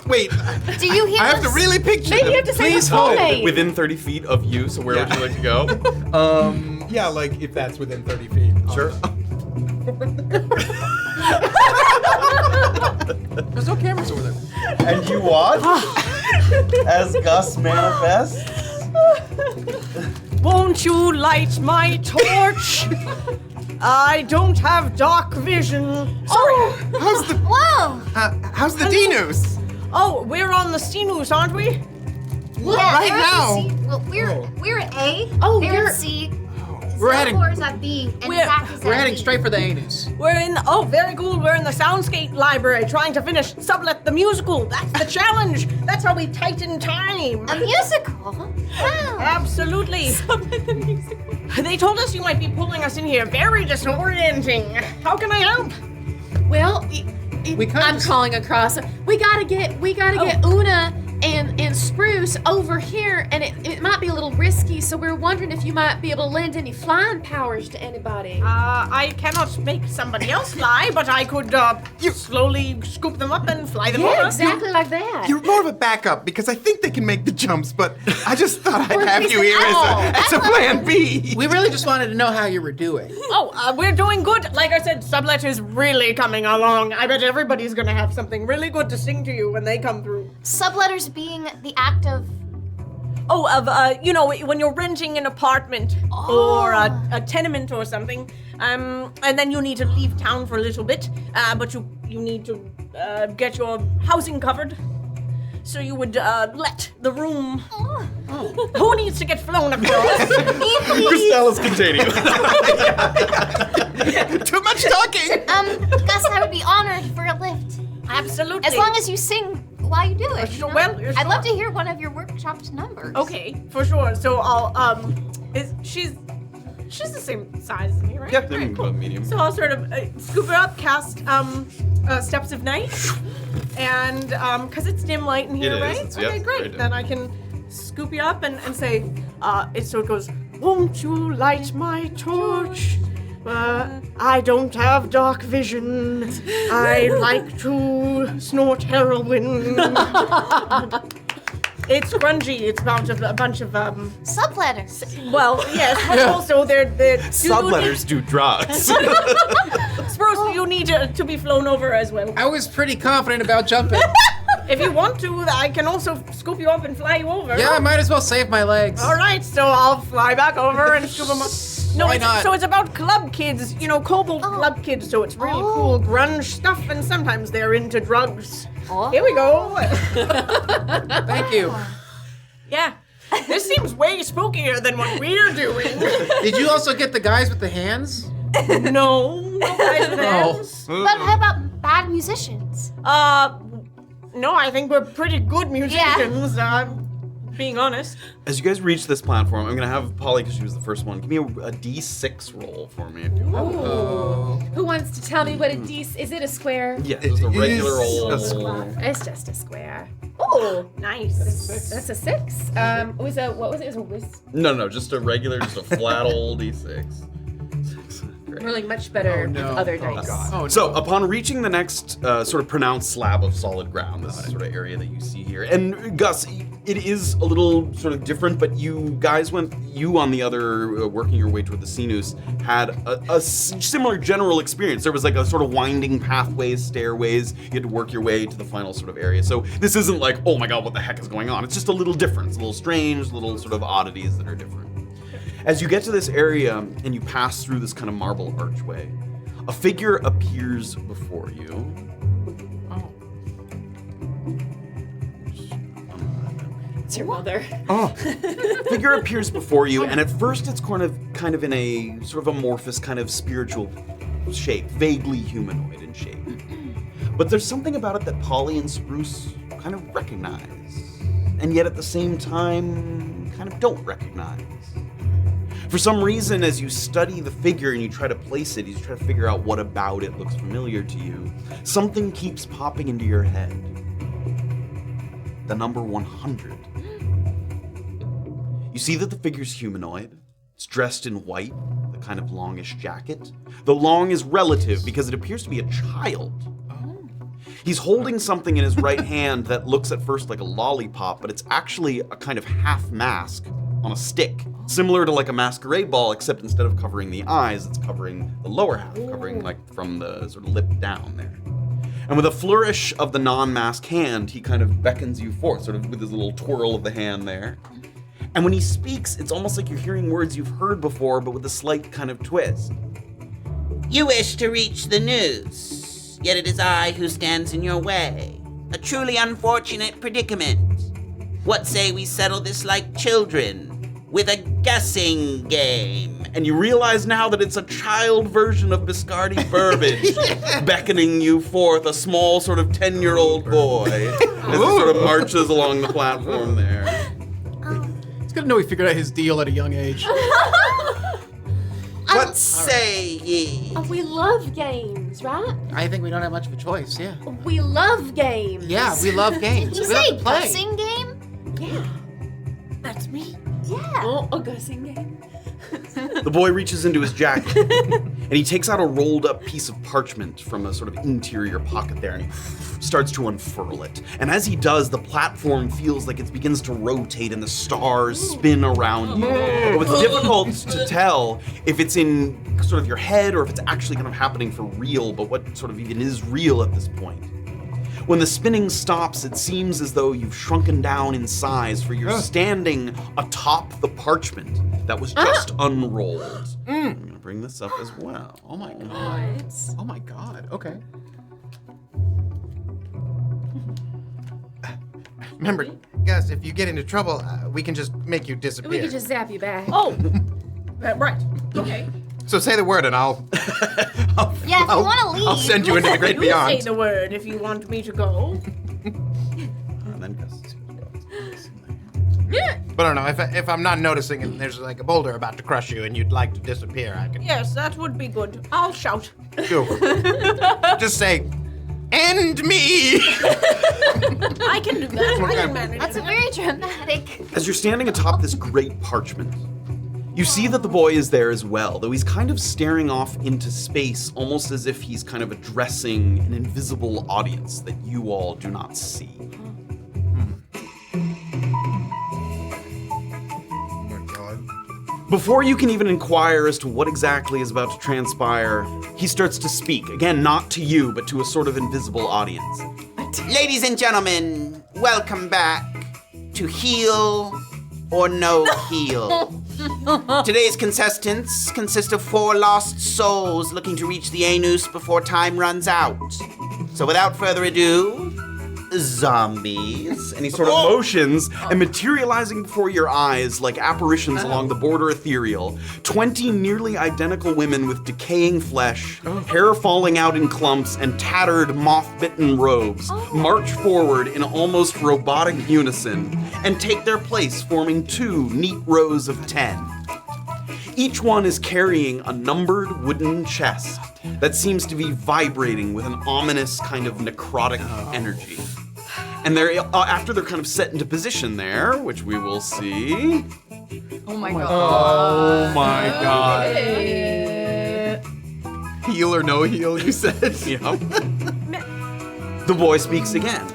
Wait. Do you hear I have to us? really picture Maybe them. you have to say Please the full hold name. within 30 feet of you. So where would you like to go? Yeah, like if that's within 30 feet. Sure. There's no cameras over there. And you watch as Gus manifests. Won't you light my torch? I don't have dark vision. How's the Whoa! how's the Dinus? Oh, we're on the Stinus, aren't we? Yeah, right they're at now. C. Well, we're at A. Oh, they're you're- at C. We're heading- Zelcor is at B, and We're- Zach is We're at heading B. straight for the anus. We're in. Oh, very cool. We're in the Soundscape Library trying to finish Sublet the Musical. That's the challenge. That's how we tighten time. A musical? Wow. Absolutely. Sublet the musical. They told us you might be pulling us in here. Very disorienting. How can I help? Well, We kinda I'm just- calling across. We gotta get Oona and Spruce over here, and it might be a little risky, so we're wondering if you might be able to lend any flying powers to anybody. I cannot make somebody else fly, but I could slowly scoop them up and fly them over. Yeah, exactly like that. You're more of a backup because I think they can make the jumps, but I just thought I'd have you here as a plan B. We really just wanted to know how you were doing. Oh, we're doing good. Like I said, Sublet is really coming along. I bet everybody's gonna have something really good to sing to you when they come through. Subletters being the act of... when you're renting an apartment or a tenement or something, and then you need to leave town for a little bit, but you need to get your housing covered. So you would let the room. Who needs to get flown across? Kristella's containing. Too much talking. Gus, I would be honored for a lift. Absolutely. As long as you sing while you do it. Sure, you know? well, I'd love to hear one of your workshopped numbers. Okay, for sure. So I'll she's the same size as me, right? Yeah, All right, cool. medium. So I'll sort of scoop her up, cast Steps of Night, and because it's dim light in here, It is, right? it's- Okay, yeah, great. very dim. Then I can scoop you up and say, so it goes, won't you light my torch? I don't have dark vision. I like to snort heroin. It's grungy. It's about a bunch of Subletters. Well, yes, but also they're Subletters do drugs. Spruce, you need to be flown over as well. I was pretty confident about jumping. If you want to, I can also scoop you up and fly you over. Yeah, I might as well save my legs. All right, so I'll fly back over and scoop them up. No, Why not? So it's about club kids, kobold club kids, so it's really cool grunge stuff, and sometimes they're into drugs. Here we go. Thank you. Yeah. This seems way spookier than what we're doing. Did you also get the guys with the hands? No guys with hands. But how about bad musicians? No, I think we're pretty good musicians. Being honest. As you guys reach this platform, I'm gonna have Polly, because she was the first one, give me a D6 roll for me. If you will. Oh. Who wants to tell me what a is it a square? Yeah, it's a regular roll. It's just a square. Oh, nice. That's a 6. What was it? It was a whiz. No, just a regular, just a flat old D6. We're like much better with other dice. So, upon reaching the next sort of pronounced slab of solid ground, this sort of area that you see here, and Gus, it is a little sort of different, but you guys on the other, working your way toward the Sinus, had a similar general experience. There was like a sort of winding pathways, stairways. You had to work your way to the final sort of area. So this isn't like, oh my god, what the heck is going on? It's just a little different. It's a little strange, little sort of oddities that are different. As you get to this area and you pass through this kind of marble archway, a figure appears before you. It's your mother. Figure appears before you, and at first it's kind of in a sort of amorphous kind of spiritual shape, vaguely humanoid in shape. But there's something about it that Polly and Spruce kind of recognize, and yet at the same time kind of don't recognize. For some reason, as you study the figure and you try to place it, you try to figure out what about it looks familiar to you, something keeps popping into your head. The number 100. You see that the figure's humanoid. It's dressed in white, with a kind of longish jacket. Though long is relative because it appears to be a child. He's holding something in his right hand that looks at first like a lollipop, but it's actually a kind of half mask on a stick. Similar to like a masquerade ball, except instead of covering the eyes, it's covering the lower half, covering like from the sort of lip down there. And with a flourish of the non-mask hand, he kind of beckons you forth, sort of with his little twirl of the hand there. And when he speaks, it's almost like you're hearing words you've heard before, but with a slight kind of twist. You wish to reach the news, yet it is I who stands in your way. A truly unfortunate predicament. What say we settle this like children, with a guessing game? And you realize now that it's a child version of Biscardi Burbage, beckoning you forth, a small sort of 10-year-old boy, as he sort of marches along the platform there. It's good to know he figured out his deal at a young age. What say ye? Oh, we love games, right? I think we don't have much of a choice, yeah. We love games. Yeah, we love games. Did you We love say to play. guessing game? That's me. Oh, gussing game. The boy reaches into his jacket and he takes out a rolled up piece of parchment from a sort of interior pocket there and he starts to unfurl it. And as he does, the platform feels like it begins to rotate and the stars spin around you. But it's difficult to tell if it's in sort of your head or if it's actually kind of happening for real, but what sort of even is real at this point. When the spinning stops, it seems as though you've shrunken down in size, for you're standing atop the parchment that was just unrolled. I'm gonna bring this up as well. Oh my god. Oh my god. Okay. Remember, Gus, if you get into trouble, we can just make you disappear. We can just zap you back. Oh, right. Okay. So say the word and I'll Yeah, if you want to leave. I'll send you into the great You beyond. say the word if you want me to go. And then Gus. But I don't know, if I'm not noticing and there's like a boulder about to crush you and you'd like to disappear, I can Yes, that would be good. I'll shout. do. Just say, "End me!" I can do that. I can manage That's that. very dramatic. As you're standing atop this great parchment, you see that the boy is there as well, though he's kind of staring off into space, almost as if he's kind of addressing an invisible audience that you all do not see. Oh my god. Before you can even inquire as to what exactly is about to transpire, he starts to speak, again, not to you, but to a sort of invisible audience. Ladies and gentlemen, welcome back to Heal or No Heal. Today's contestants consist of 4 lost souls looking to reach the anus before time runs out. So without further ado, zombies. And he sort of motions, and materializing before your eyes like apparitions along the border ethereal, 20 nearly identical women with decaying flesh, hair falling out in clumps, and tattered moth-bitten robes march forward in almost robotic unison and take their place, forming 2 neat rows of 10. Each one is carrying a numbered wooden chest that seems to be vibrating with an ominous kind of necrotic energy. And they're after they're kind of set into position there, which we will see. Oh my god. Oh my god. Heal or no heal, you said? Yep. The boy speaks again.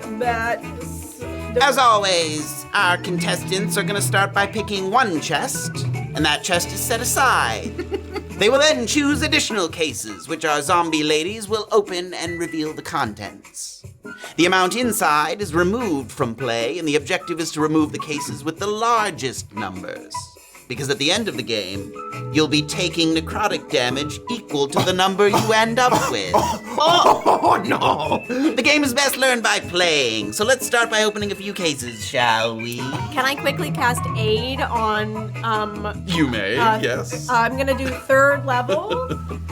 As always, our contestants are gonna start by picking 1 chest, and that chest is set aside. They will then choose additional cases, which our zombie ladies will open and reveal the contents. The amount inside is removed from play, and the objective is to remove the cases with the largest numbers. Because at the end of the game, you'll be taking necrotic damage equal to the number you end up with. Oh no! The game is best learned by playing, so let's start by opening a few cases, shall we? Can I quickly cast aid on You may, yes. I'm gonna do 3rd level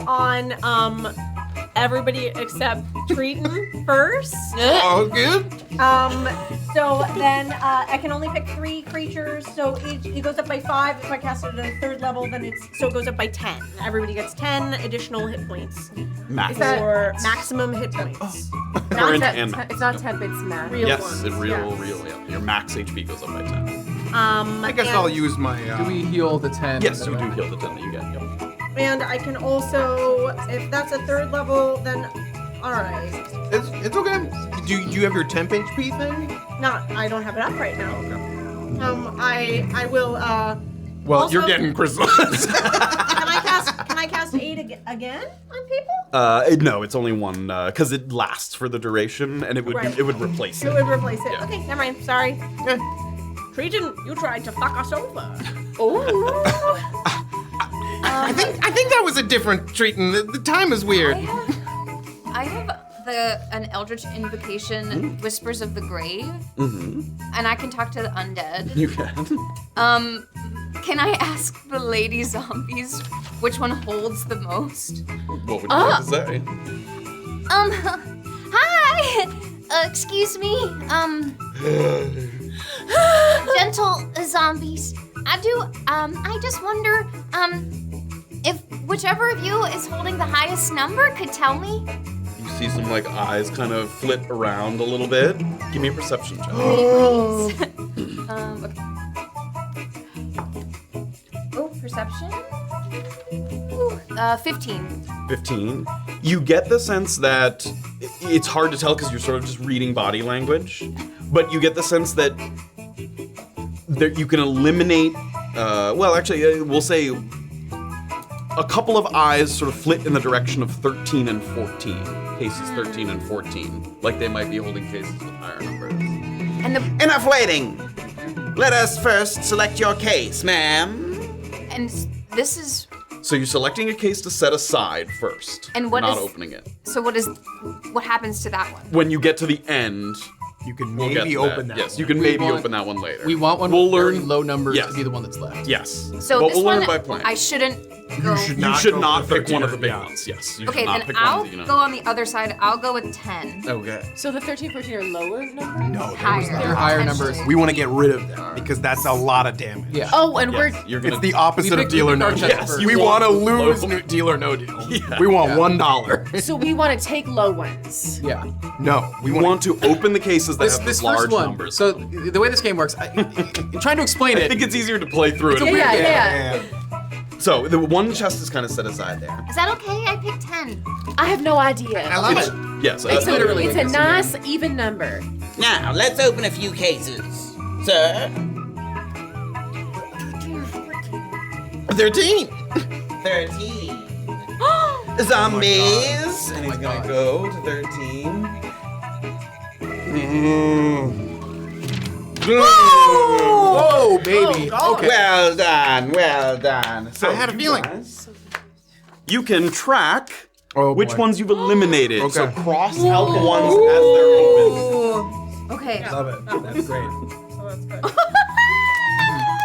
on everybody except Triton first. Oh, good. So then I can only pick 3 creatures, so it goes up by 5. If I cast it at a 3rd level, then it goes up by 10. Everybody gets 10 additional hit points. Max. Or maximum hit points. Current and max. It's not 10, but it's math. Real Yes, ones. it real, yeah. Your max HP goes up by 10. I guess I'll use my. Do we heal the 10? Yes, you do heal the 10 that you get. Yep. And I can also, if that's a 3rd level, then all right. It's okay. Do you have your temp HP thing? I don't have it up right now. I will. Well, also, you're getting Christmas. Can I cast aid again on people? No, it's only 1 because it lasts for the duration, and it would Right. it would replace It it. would replace it. Yeah. Okay, never mind. Sorry. Triton, you tried to fuck us over. I think that was a different Triton. The time is weird. I have an Eldritch Invocation, Whispers of the Grave, and I can talk to the undead. You can. Can I ask the lady zombies which one holds the most? What would you like to say? Hi. Excuse me. Gentle zombies. I just wonder, if whichever of you is holding the highest number could tell me. You see some like eyes kind of flit around a little bit. Give me a perception check. Okay. Perception? 15. 15. You get the sense that it's hard to tell because you're sort of just reading body language, but you get the sense that you can eliminate, we'll say a couple of eyes sort of flit in the direction of 13 and 14. Cases 13 and 14. Like they might be holding cases with higher numbers. Enough waiting! Let us first select your case, ma'am. And this is... So you're selecting a case to set aside first. And what not is- opening it. So what happens to that one? When you get to the end, you can we'll maybe get to open that Yes, one. you can We maybe want- open that one later. We want one We'll with very learn low numbers yes. to be the one that's left. Yes. So but this we'll one, learn by plan. I shouldn't go... You should not pick one of the big ones. Yes. You Okay, should not then pick I'll ones that you know. go on the other side. I'll go with 10. Okay. So the 13, 14 are lower numbers? No, Higher. They're higher numbers. We want to get rid of them because that's a lot of damage. Yeah. Oh, and we're You're gonna It's the opposite of deal or no deal. Yes, you we want want to low. lose deal or no deal. We want $1. so we want to take low ones. Yeah. No, We want to open the cases that This, have this the large first one. numbers. So the way this game works, in trying to explain I it, think it's easier to play through it. Yeah. So the one chest is kind of set aside there. Is that okay? I picked 10. I have no idea. I love it. Yes. It's literally It's a nice, even number. Now, let's open a few cases. Sir? 13. 13. Zombies. And he's gonna go to 13. whoa, baby. Okay. Well done, well done. So I had a feeling. You can track Oh, which boy. ones you've eliminated. Okay. So cross out the ones as they're open. Okay. Love it. That's great.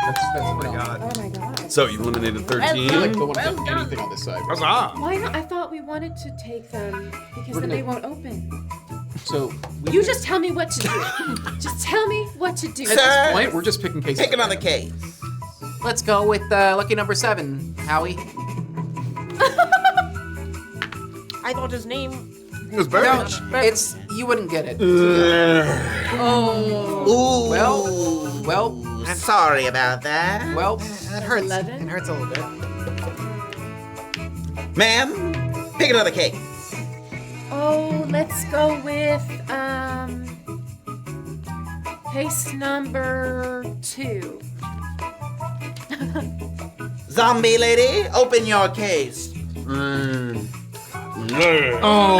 That's oh my god. Oh my god. So you eliminated 13. I like the one with anything on this side. Why not? I thought we wanted to take them because then they won't open. So You just tell me what to do. Just tell me what to do. at this point, we're just picking cases. Pick another case. Let's go with lucky number 7, Howie. I thought his name. It was No, very it's you wouldn't get it. Ooh. Well, Sorry about that. well. That hurts. 11. It hurts a little bit. Ma'am, pick another case. Oh, let's go with case number 2. Zombie lady, open your case. Oh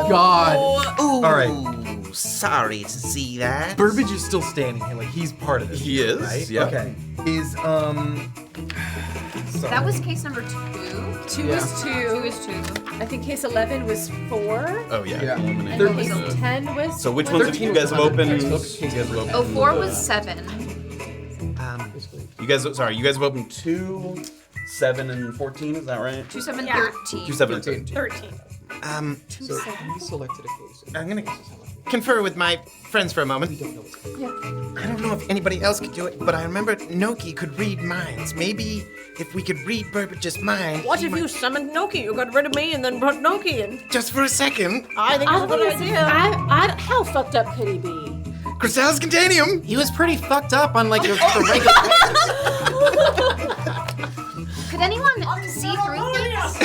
my god. Ooh. All right. Sorry to see that. Burbage is still standing here, like he's part of this. He is, right? yeah. Okay. Is That was case number 2. 2 is 2. 2 is 2. I think case 11 was 4. Oh yeah. Yeah. Eliminated And case those. 10 was. So which ones have you guys have opened? Oh, 4 was 7. You guys have opened 2, 7, and 14. Is that right? 2, 7, Yeah. 13. 2, 7, and 13. 13. So you selected a case. I'm gonna confer with my friends for a moment. I don't know if anybody else could do it, but I remember Noki could read minds. Maybe if we could read Burbage's mind. What he if might- you summoned Noki? You got rid of me and then brought Noki in. Just for a second. I think it's a good idea. How fucked up could he be? Crystal's Contanium. He was pretty fucked up on like the regular Could anyone see through things?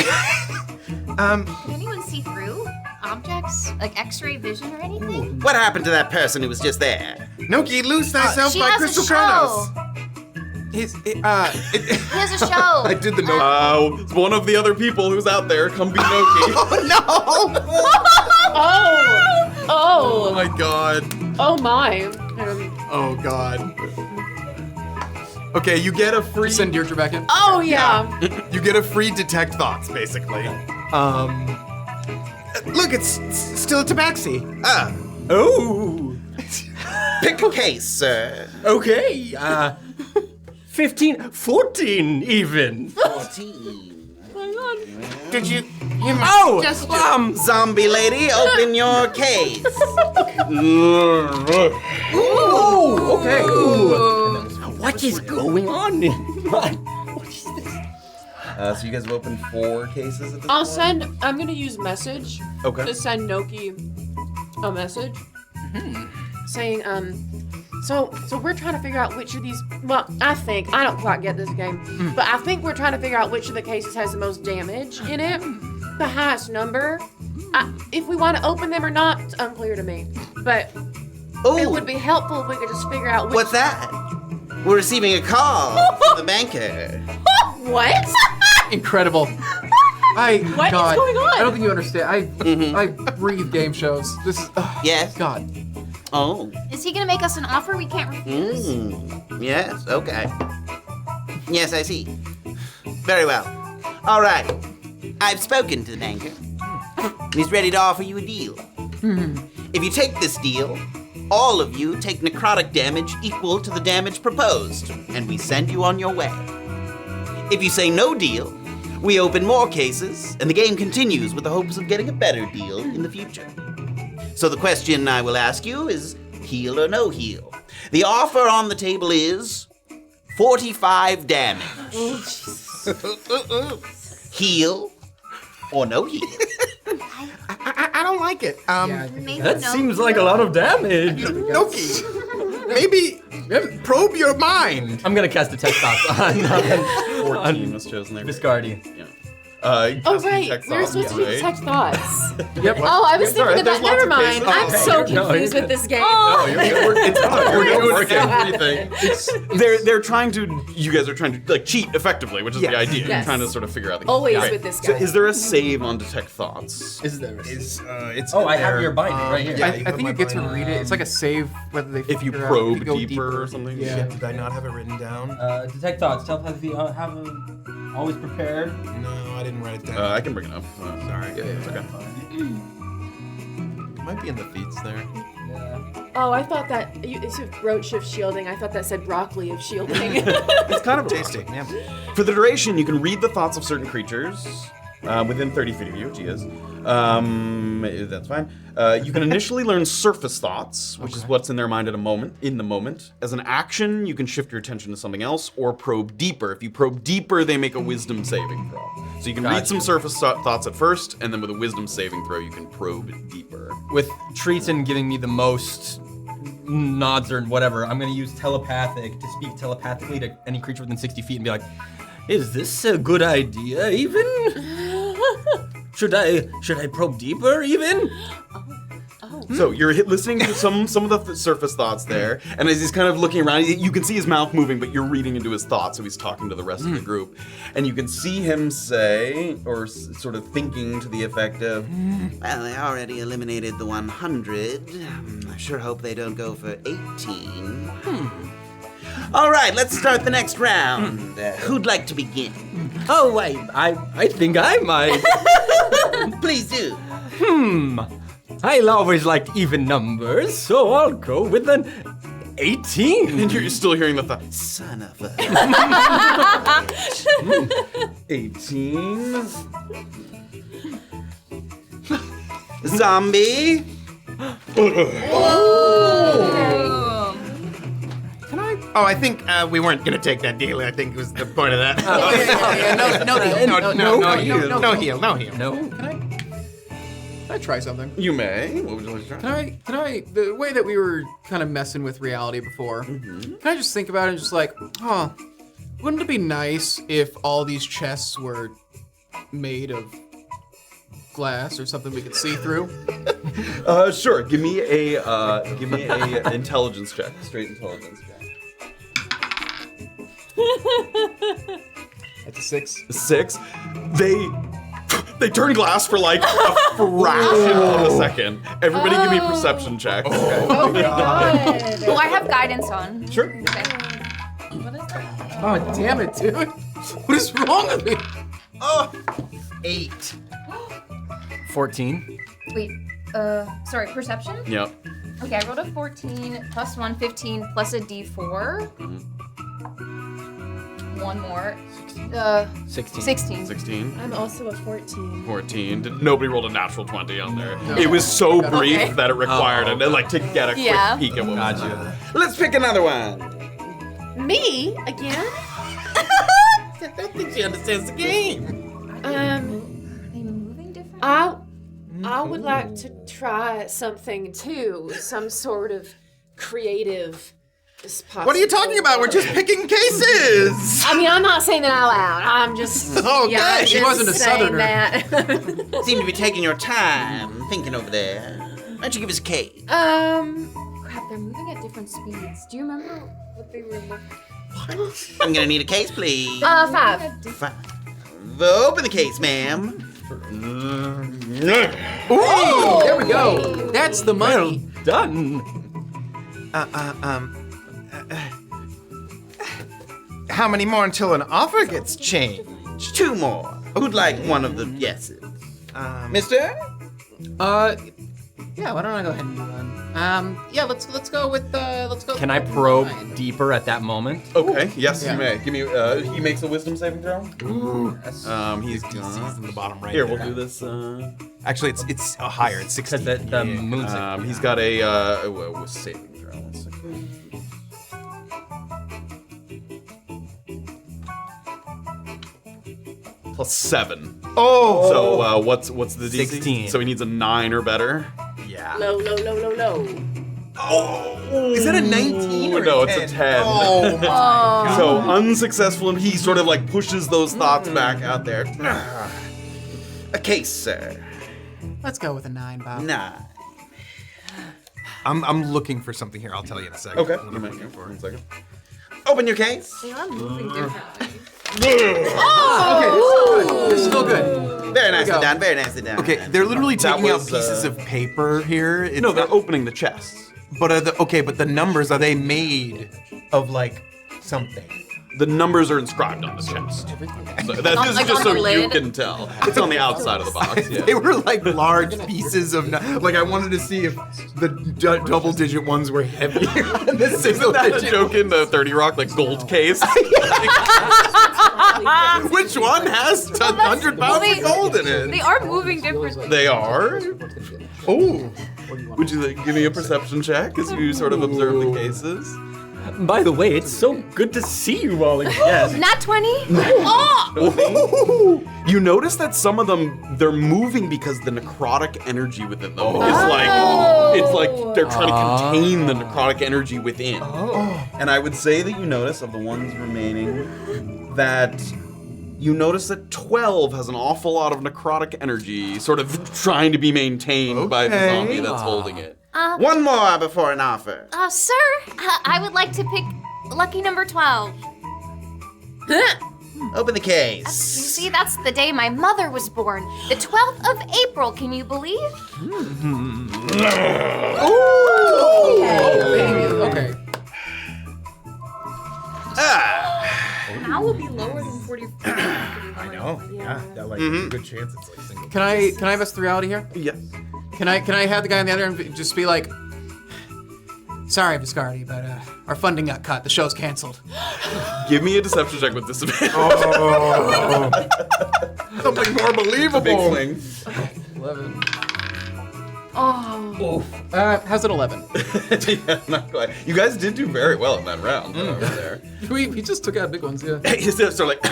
Can anyone see through objects? Like X-ray vision or anything? What happened to that person who was just there? Noki, loose thyself She by has Crystal a show. Kronos. He has a show. I did the Noki. One of the other people who's out there, come be Noki. Oh no! Oh my god. Oh my. Oh god. Okay, you get a free. Send Deirdre back in. Oh yeah. You get a free detect thoughts, basically. Look, it's still a tabaxi. Oh. Pick a case, sir. Okay. 15, 14 even. 14. Did you? Oh, Just Zombie lady, open your case. Ooh, okay. What is going on? What is this? So you guys have opened 4 cases at this I'll point? send. I'm gonna use message Okay. to send Noki a message saying So we're trying to figure out which of these. Well, I don't quite get this game, but I think we're trying to figure out which of the cases has the most damage in it, the highest number. If we want to open them or not, it's unclear to me. But it would be helpful if we could just figure out which. What's that? We're receiving a call from the banker. What? Incredible. What is going on? I don't think you understand. I breathe game shows. This is. Yes. God. Oh. Is he gonna make us an offer we can't refuse? Yes, okay. Yes, I see. Very well. All right. I've spoken to the banker. He's ready to offer you a deal. If you take this deal, all of you take necrotic damage equal to the damage proposed, and we send you on your way. If you say no deal, we open more cases, and the game continues with the hopes of getting a better deal in the future. So the question I will ask you is heal or no heal. The offer on the table is 45 damage. Heal or no heal. I don't like it. That seems like a lot of damage. Noki, maybe probe your mind. I'm gonna cast Detect Thoughts on 14 was chosen there. Viscardi. Yeah. Oh, right. We were supposed to do Detect Thoughts. Yep. Oh, I was thinking right, about. Never mind. I'm so confused with this game. It's fine. We're doing working. everything. They're trying to. You guys are trying to like cheat effectively, which is the idea. You're Yes. trying to sort of figure out the Always Right. with this So guy. is there a save on Detect Thoughts? It's Oh, I have there. your binding right here. Yeah, I think you get to read it. It's like a save whether they If you figure out probe if you go deeper or something? Yeah. Yeah. Did I not have it written down? Detect Thoughts. Telepathy. Have them always prepared. No, I didn't write it down. I can bring it up. Sorry. Yeah, it's okay. It might be in the feats there. Oh, I thought that it's a roach of shielding. I thought that said broccoli of shielding. It's kind of Tasty. Yeah. For the duration, you can read the thoughts of certain creatures within 30 feet of you. Geez. That's fine. You can initially learn surface thoughts, which is what's in their mind in the moment. As an action, you can shift your attention to something else or probe deeper. If you probe deeper, they make a wisdom saving throw. So you can read some surface thoughts at first, and then with a wisdom saving throw, you can probe deeper. With Triton giving me the most nods or whatever, I'm gonna use telepathic to speak telepathically to any creature within 60 feet and be like, "Is this a good idea? Even? Should I probe deeper? Even?" So you're listening to some of the surface thoughts there, and as he's kind of looking around, you can see his mouth moving, but you're reading into his thoughts, so he's talking to the rest of the group. And you can see him say, or sort of thinking to the effect of, Well, they already eliminated the 100. I sure hope they don't go for 18. All right, let's start the next round. Who'd like to begin? Oh, I think I might. Please do. I'll always like even numbers, so I'll go with an 18. and you're still hearing the thought, Son of a... 18. Zombie. Oh, I think we weren't gonna take that deal. I think was the point of that. No heal. No. Can I try something? You may. What would you like to try? Can I, the way that we were kind of messing with reality before, can I just think about it and just like, wouldn't it be nice if all these chests were made of glass or something we could see through? Sure. Give me a intelligence check. Straight intelligence check. That's a 6. 6. They turn glass for like a fraction of a second. Everybody give me perception checks. Oh my god. Oh, I have guidance on. Sure. Okay. Oh, damn it, dude. What is wrong with me? 8. 14. Wait, sorry, perception? Yep. Okay, I rolled a 14 plus 1, 15 plus a d4. One more. 16. 16. 16. I'm also a 14. 14. Nobody rolled a natural 20 on there. It was so brief that it required it, like to get a quick peek at what was on there. Let's pick another one. Me again? I don't think she understands the game. Are they moving different? I would like to try something too. Some sort of creative It's possible. What are you talking about? We're just picking cases. I mean, I'm not saying that out loud. I'm just. Okay. Yeah, I'm She just wasn't a saying southerner. That. Seem to be taking your time thinking over there. Why don't you give us a case? Crap, they're moving at different speeds. Do you remember what they were looking? I'm gonna need a case, please. 5. 5. Open the case, ma'am. Ooh, there we go. That's the money. Done. How many more until an offer gets changed? 2 more. Who'd like one of the yeses? Mister? Yeah, why don't I go ahead and do one? Yeah, let's go with let's go. Can I probe deeper at that moment? Okay, yes, Yeah. you may. Give me. He makes a wisdom saving throw. He's DC's in the bottom right. Here, there. we'll do this. Actually, it's higher. It's 16. Because the moon's He's got a saving throw. 1 second. +7. Oh. So what's the DC? 16. So he needs a 9 or better. Yeah. Low. Oh, Is that a 19 or no, a it's 10? a 10. Oh my. So unsuccessful, and he sort of like pushes those thoughts back out there. A case, sir. Let's go with a 9, Bob. 9. I'm looking for something here. I'll tell you in a second. Okay. What I'm looking for. 1 second. Open your case. They are moving differently. Okay, this is still good. Very nicely go. done. Very nicely done. Okay, they're literally That taking out was, pieces of paper here. It's No, they're not- opening the chests. But but the numbers, are they made of like something? The numbers are inscribed on the chest. So this is Like just on so the you lid? can tell. It's on the outside of the box. Yeah. They were like large pieces of like I wanted to see if the double-digit ones were heavier than the Isn't that a single-digit. joke in the 30 Rock, like gold case? Which one has 100 pounds of gold in They it? are moving differently. They are. Oh, Would you like, give me a perception check as you sort of observe the cases? By the way, it's so good to see you all again. Not 20? You notice that some of them, they're moving because the necrotic energy within them it's like they're trying to contain the necrotic energy within. And I would say that you notice of the ones remaining that you notice that 12 has an awful lot of necrotic energy sort of trying to be maintained by the zombie that's holding it. One more before an offer. Sir, I would like to pick lucky number 12. Open the You case. see, that's the day my mother was born. The 12th of April, can you believe? Okay. Now will be lower than 40. I know. Yeah, that like a good chance it's like single. Can I have us 3 out of here? Yes. Can I have the guy on the other end just be like, sorry, Viscardi, but our funding got cut. The show's canceled. Give me a deception check with disadvantage. Something more believable. Big swing. 11. Oh. How's it 11? Yeah, not quite. You guys did do very well in that round over there. We just took out big ones, yeah. He's just sort of like,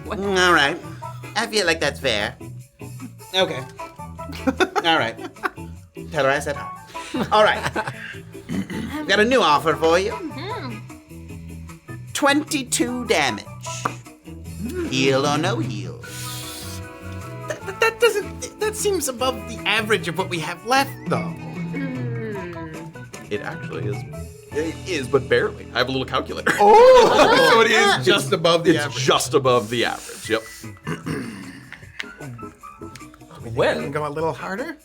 All right. I feel like that's fair. Okay. All right. Tell her I said hi. All right. Got a new offer for you. 22 damage. Heal or no heal. That seems above the average of what we have left, though. it actually is. It is, but barely. I have a little calculator. Oh, so it is just above the It's average. just above the average. Yep. Well, Go a little harder.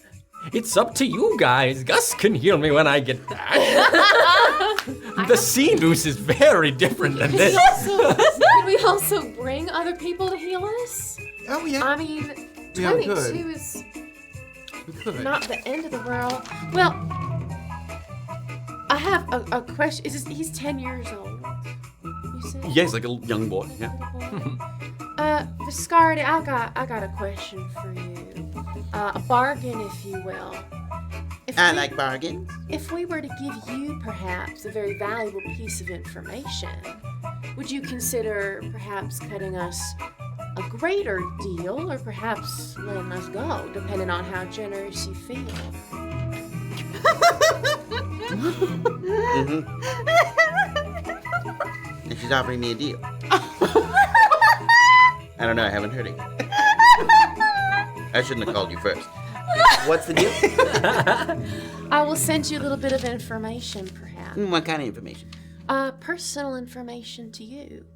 it's up to you guys. Gus can heal me when I get back. The sea noose is very different than this. Can we also bring other people to heal us? Oh yeah. I mean, Yeah, we 22 could. is We could. not the end of the world. Well, I have a question. He's 10 years old? You said? Yeah, he's like a young boy. Yeah. Viscardi, I got a question for you. A bargain, if you will. I like bargains. If we were to give you perhaps a very valuable piece of information, would you consider perhaps cutting us a greater deal or perhaps letting us go, depending on how generous you feel? And she's offering me a deal. I don't know, I haven't heard it. I shouldn't have called you first. What's the deal? I will send you a little bit of information, perhaps. What kind of information? Personal information to you.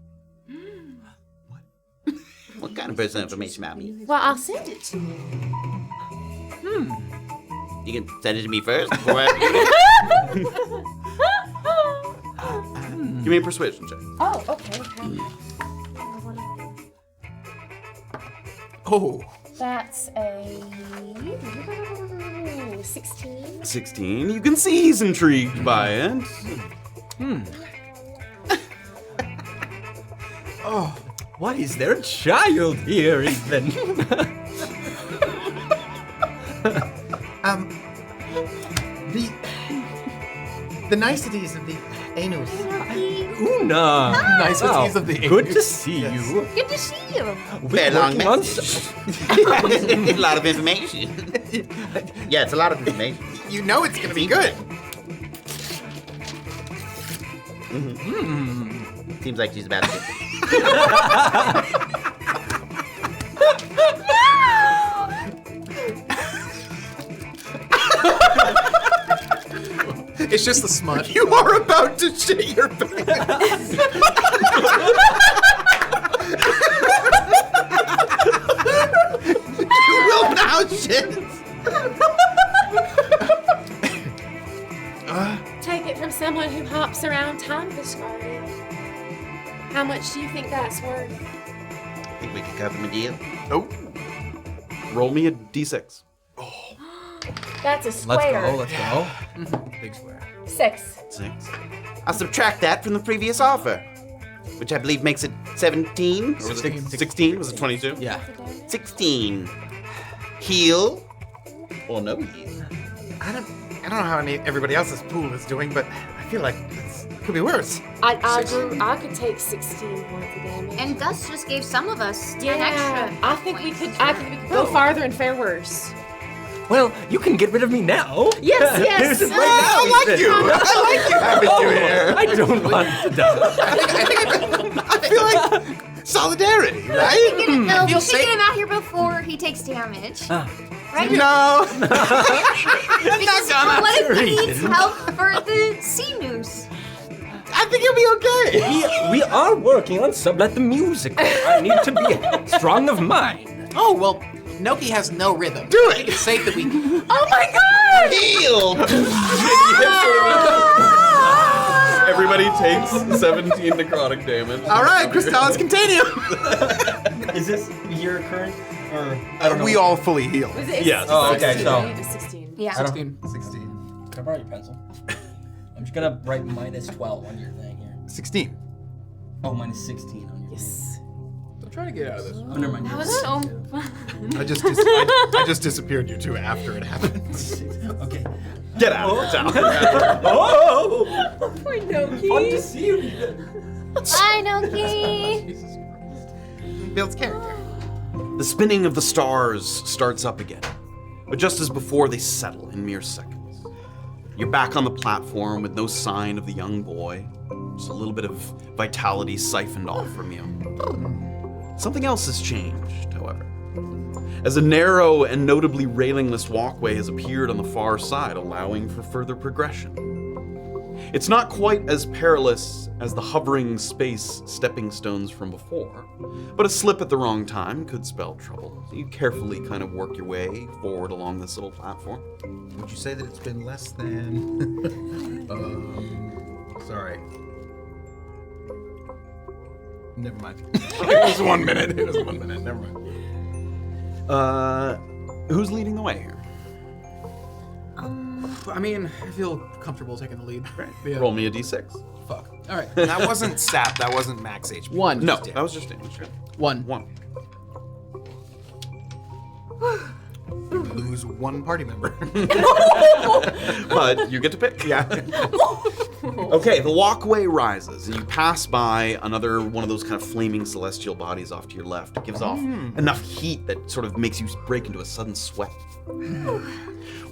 What kind of personal information about me? Well, I'll send it to you. You can send it to me first before I do it? Give me a persuasion check. Oh, okay. Oh. That's a 16. 16. You can see he's intrigued by it. Oh, what is there a child here even? The niceties of the anus. Oona. Niceties of the Good anus. to see you. Good to see you. Very long Working on message. A lot of information. Yeah, it's a lot of information. You know it's gonna be good. Seems like she's about to get It's just the smut. You are about to shit your pants. You will now shit. Take it from someone who hops around time discarded. How much do you think that's worth? I think we can cut them a deal. Oh. Roll me a d6. That's a square. Let's go. Big square. 6. 6. I'll subtract that from the previous offer, which I believe makes it 17. Or was it 16? Was it 22? Yeah. 16. Heal or no heal? I don't know how everybody else's pool is doing, but I feel like it could be worse. I could take 16 points of damage. And Gus just gave some of us 10 yeah, extra. I think we could go farther and fare worse. Well, you can get rid of me now. Yes, yes. Here's it right now, I like even. you. I like you having you here. I don't want to die. I feel like solidarity, right? We should get him out here before he takes damage. Right? No. Because what if he needs help for the sea news? I think you'll be okay. We are working on Sublet the Musical. I need to be strong of mind. Oh, well, Noki has no rhythm. Do it. It's safe that we... Oh my god! Heal! Everybody takes 17 necrotic damage. All right, Crystalis Continuum. Is this your current, or I don't know? We all fully heal. Yes. Oh, okay. So 16. Yeah. 16. 16. can I borrow your pencil? I'm just gonna write -12 on your thing here. 16. Oh, -16 on your. Yes. Don't try to get out of this. Oh, never mind. That was so fun. I just disappeared you two after it happened. Okay. Get out of town. Oh! Poor Noki. Fun to see you. Bye, Noki. Builds character. The spinning of the stars starts up again, but just as before, they settle in mere seconds. You're back on the platform with no sign of the young boy, just a little bit of vitality siphoned off from you. Something else has changed, however, as a narrow and notably railingless walkway has appeared on the far side, allowing for further progression. It's not quite as perilous as the hovering space stepping stones from before, but a slip at the wrong time could spell trouble. So you carefully kind of work your way forward along this little platform. Would you say that it's been less than... sorry. Never mind. It was 1 minute. It was 1 minute. Never mind. Who's leading the way here? I mean, I feel comfortable taking the lead. Yeah. Roll me a d6. Fuck. All right. That wasn't sap. That wasn't max HP. 1. No, that was just damage. 1. 1. Lose one party member. But you get to pick. Yeah. Okay, the walkway rises, and you pass by another one of those kind of flaming celestial bodies off to your left. It gives off enough heat that sort of makes you break into a sudden sweat.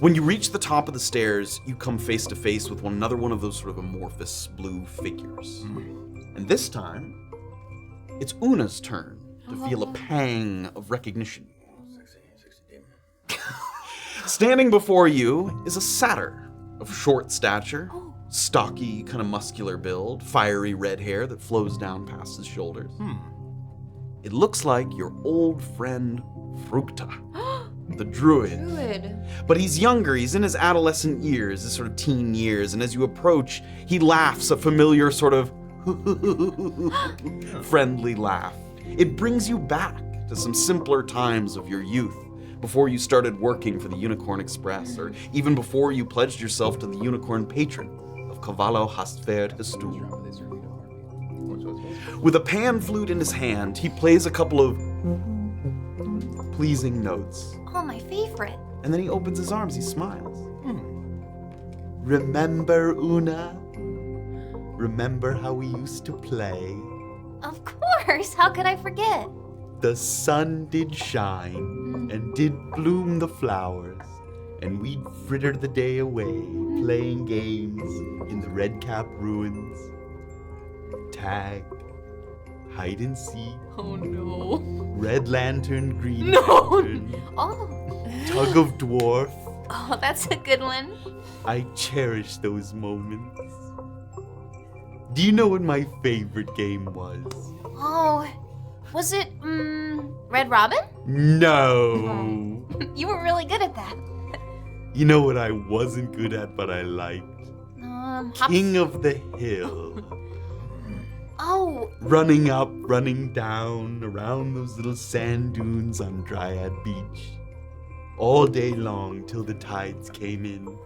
When you reach the top of the stairs, you come face to face with another one of those sort of amorphous blue figures. And this time, it's Oona's turn to feel a pang of recognition. Standing before you is a satyr of short stature, stocky, kind of muscular build, fiery red hair that flows down past his shoulders. It looks like your old friend Fructa, the druid. But he's younger, he's in his adolescent years, his sort of teen years, and as you approach, he laughs a familiar sort of friendly laugh. It brings you back to some simpler times of your youth, before you started working for the Unicorn Express, or even before you pledged yourself to the Unicorn Patron of Cavallo Hastferd Hestur. With a pan flute in his hand, he plays a couple of pleasing notes. Oh, my favorite. And then he opens his arms, he smiles. Remember, Oona? Remember how we used to play? Of course. How could I forget? The sun did shine and did bloom the flowers, and we'd fritter the day away playing games in the Redcap ruins. Tag, hide and seek. Oh no. Red lantern, green No. lantern. Oh. Tug of dwarf. Oh, that's a good one. I cherish those moments. Do you know what my favorite game was? Oh, was it, Red Robin? No. You were really good at that. You know what I wasn't good at, but I liked? King of the Hill. Oh. Running up, running down, around those little sand dunes on Dryad Beach. All day long till the tides came in.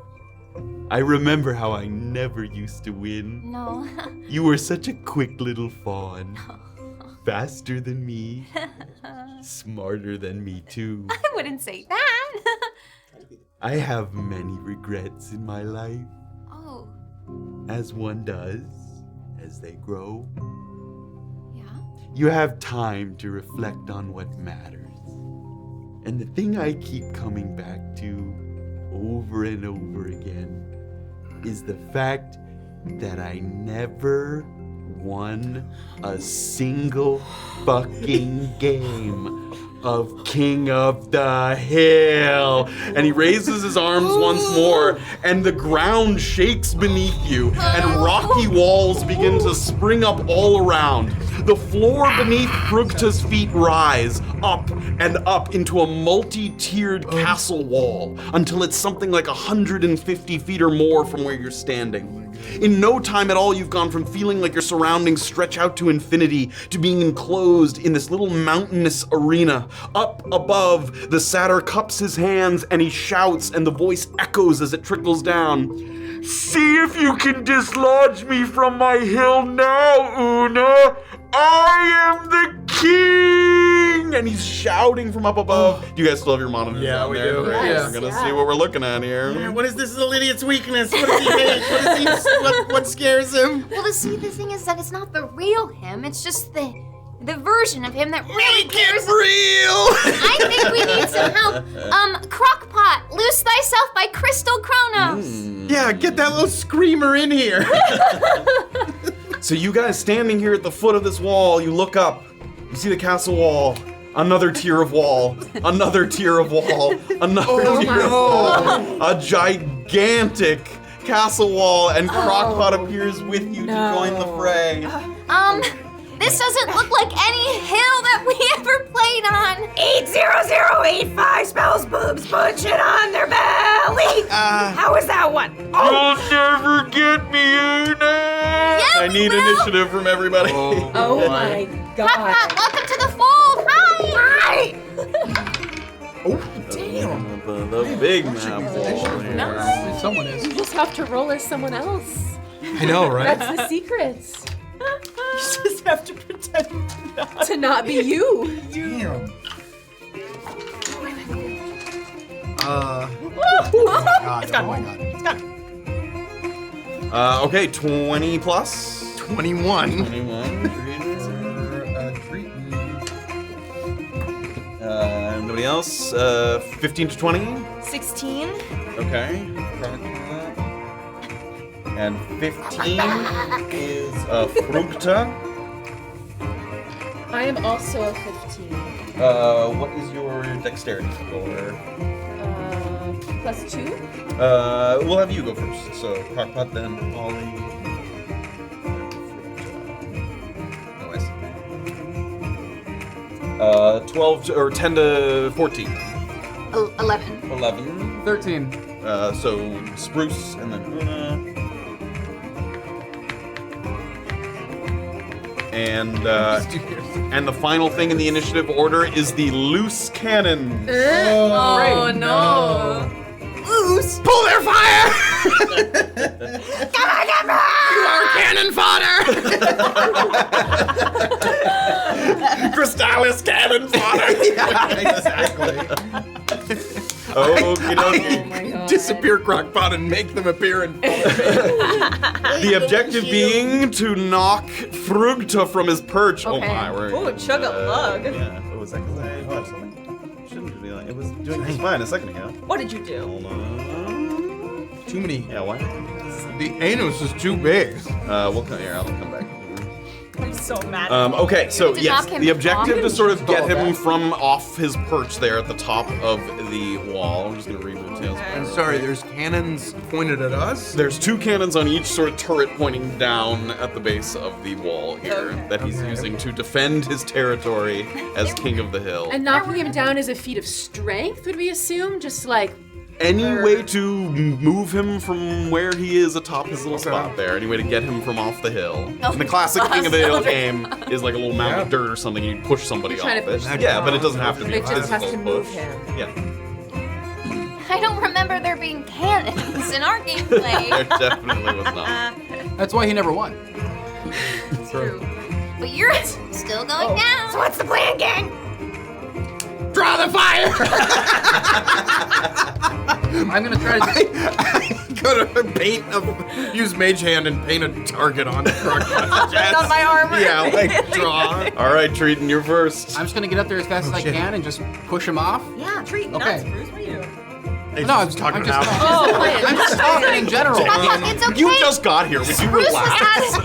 I remember how I never used to win. No. You were such a quick little fawn. Faster than me. Smarter than me, too. I wouldn't say that. I have many regrets in my life. Oh. As one does, as they grow. Yeah? You have time to reflect on what matters. And the thing I keep coming back to over and over again is the fact that I never won a single fucking game of King of the Hill. And he raises his arms once more, and the ground shakes beneath you, and rocky walls begin to spring up all around. The floor beneath Fructa's feet rise up and up into a multi-tiered castle wall until it's something like 150 feet or more from where you're standing. In no time at all, you've gone from feeling like your surroundings stretch out to infinity to being enclosed in this little mountainous arena. Up above, the satyr cups his hands and he shouts, and the voice echoes as it trickles down. See if you can dislodge me from my hill now, Oona! I am the king! And he's shouting from up above. Do you guys still have your monitors on we there? do. Great. Yes, We're gonna see what we're looking at here. Yeah, what is this little idiot's weakness? What does he hate? What scares him? Well, see, the thing is that it's not the real him. It's just the version of him that really cares. Real! I think we need some help. Crocpot, Loose Thyself by Crystal Chronos. Yeah, get that little screamer in here. So you guys standing here at the foot of this wall, you look up, you see the castle wall, another tier of wall, another tier of wall, another tier of wall, a gigantic castle wall, and Crocpot appears with you to join the fray. This doesn't look like any hill that we ever played on. 80085 spells boobs put shit on their belly. How is that one? You'll never get me, Oona! Yeah, I need initiative from everybody. Oh my god. Crocpot, welcome to the fold. Hi. Damn. The big map wall here. Someone is. You just have to roll as someone else. I know, right? That's the secret. You just have to pretend To not be you. Damn. It's gone. It's gone. Okay, 20 plus. 21. 21. Anybody else? 15 to 20? 16. Okay. And 15 is Fructa. I am also a 15. What is your dexterity score? +2? We'll have you go first. So Crocpot, then Ollie. Oh, I see. 12 or 10 to 14. 11. 11. 13. So Spruce and then Oona. And the final thing in the initiative order is the loose cannon. Oh, no. Loose. Pull their fire! Come on! You are cannon fodder! Crystallis cannon fodder! Yeah, exactly. Okie dokie. Disappear Crocpot and make them appear in The objective being to knock Frugta from his perch. Oh my, we're Ooh, chug a lug. Yeah. What was that? Because I touched something. Shouldn't be like it was doing just fine a second ago. What did you do? Hold on. Too many. Yeah, what? The anus is too big. We'll come here. I'll come back. I'm so mad. Okay, so To yes, knock him the objective off? to sort of get him from off his perch there at the top of the wall. I'm just gonna reboot TaleSpire. I'm sorry, there's cannons pointed at us? There's 2 cannons on each sort of turret pointing down at the base of the wall here that he's using to defend his territory as king of the hill. And knocking him down is a feat of strength, would we assume? Just like... Any way to move him from where he is atop his little spot there, any way to get him from off the hill. In the classic King of the Hill game is like a little mound of dirt or something, and you push somebody Trying off to it. push Yeah, but it doesn't have to be a It just has physical to move push. him. Yeah. I don't remember there being cannons in our gameplay. There definitely was not. That's why he never won. True. But you're still going down. So what's the plan, gang? Draw the fire! I'm gonna try to. Go to use Mage Hand and paint a target on Crocpot's chest. On my armor. Yeah, like draw. All right, Triton, you're first. I'm just gonna get up there as fast as I can and just push him off. Yeah, treat Okay. nuts, Bruce. What are you doing? No, I'm just talking about. I'm just talking in general. It's okay. You just got here. Would you Spruce relax?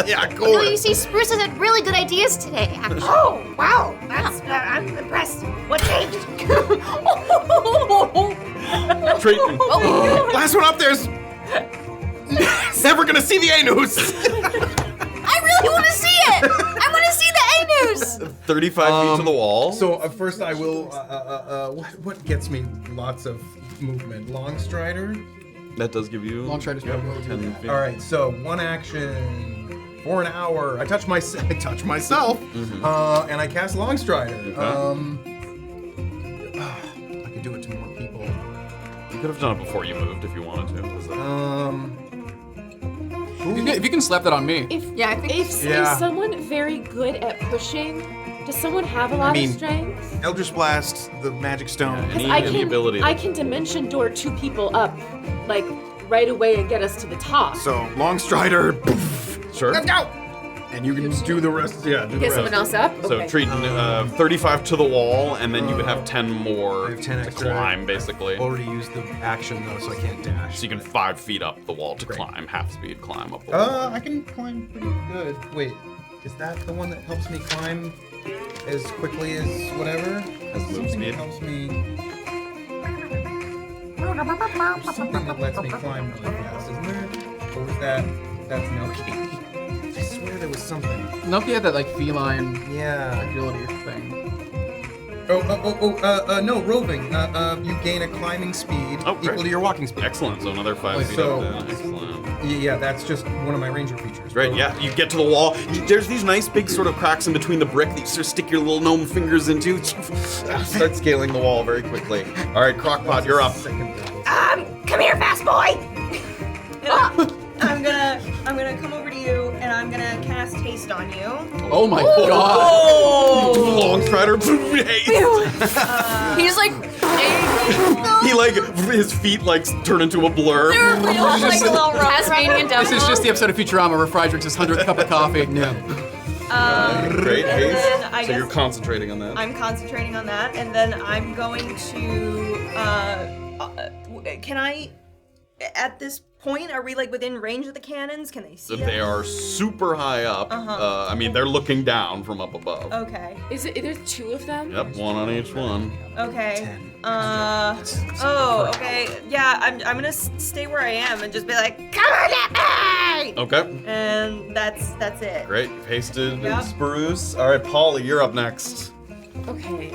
Yeah, No, cool. you see, Spruce has had really good ideas today, actually. Oh, wow. That's, I'm impressed. What changed? Triton. Last one up there's never gonna see the anus. I really want to see it. I want to see the anus. 35 feet to the wall. So first I will. What gets me lots of movement? Long Strider. That does give you Long Strider's yep, probably 10 feet. All right, so one action for an hour. I touch myself, and I cast Long Strider. I could do it to more people. You could have done it before you moved if you wanted to. If you can slap that on me. If someone very good at pushing, does someone have a lot of strength? Eldritch Blast, the Magic Stone. Any ability. I can dimension door 2 people up, like right away and get us to the top. So Long Strider. Sure. Let's go. And you can do the rest. Yeah, do the Get rest. someone else up? So Okay. Triton, 35 to the wall, and then you would have 10 more I have 10 to extra. climb, basically. Already used the action though, so I can't dash. So you can 5 feet up the wall to climb, half speed climb up the wall. I can climb pretty good. Wait, is that the one that helps me climb as quickly as whatever? As move Something speed? that helps me. There's something that lets me climb really fast, isn't there? Or was that? That's Noki. I swear there was something. Noki had that like feline agility thing. No, roving. You gain a climbing speed equal to your walking speed. Excellent. So another 5 feet So- up then. Excellent. Yeah, that's just one of my ranger features. Right, yeah. You get to the wall. There's these nice big sort of cracks in between the brick that you sort of stick your little gnome fingers into. Start scaling the wall very quickly. All right, Crocpot, you're up. Come here, fast boy. I'm gonna come over to you and I'm gonna cast haste on you. Oh my god! Long Strider. He's like, He like his feet like turn into a blur. like a little rope. This is just the episode of Futurama where Fry drinks his 100th cup of coffee. Yeah. Great and haste. then I So guess you're concentrating on that. I'm concentrating on that, and then I'm going to. Can I? At this point, are we like within range of the cannons? Can they see? They us? are super high up. Uh-huh. I mean, they're looking down from up above. Okay. There's 2 of them? Yep, one on each one. Okay. Okay. Yeah, I'm gonna stay where I am and just be like, come on at me! Okay. And that's it. Great. You've hasted Yep. Spruce. All right, Polly, you're up next. Okay.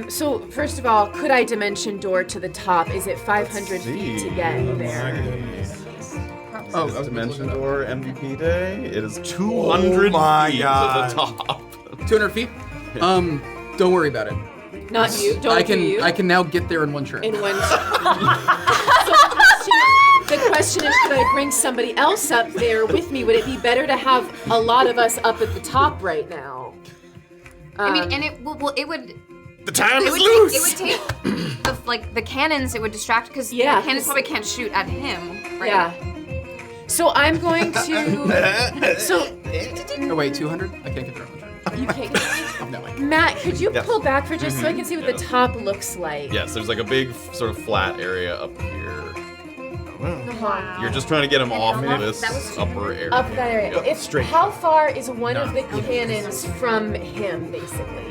So first of all, could I dimension door to the top? Is it 500 feet to get there? Oh, Dimension Door MVP day. It is 200 feet to the top. 200 feet? Don't worry about it. Not you. Don't do you. I can now get there in one turn. In one. The question is, should I bring somebody else up there with me? Would it be better to have a lot of us up at the top right now? I mean, and it would. The time It is would loose. take the cannons. It would distract because the cannons probably can't shoot at him, right? Yeah. So I'm going to. Oh wait, 200? I can't get there. You can't. No. Matt, could you Yes. pull back for just so I can see what the top looks like? Yes, there's like a big sort of flat area up here. Uh-huh. You're just trying to get him off up- of this upper area. Up that area. Yep. How far is one of the cannons from him, basically?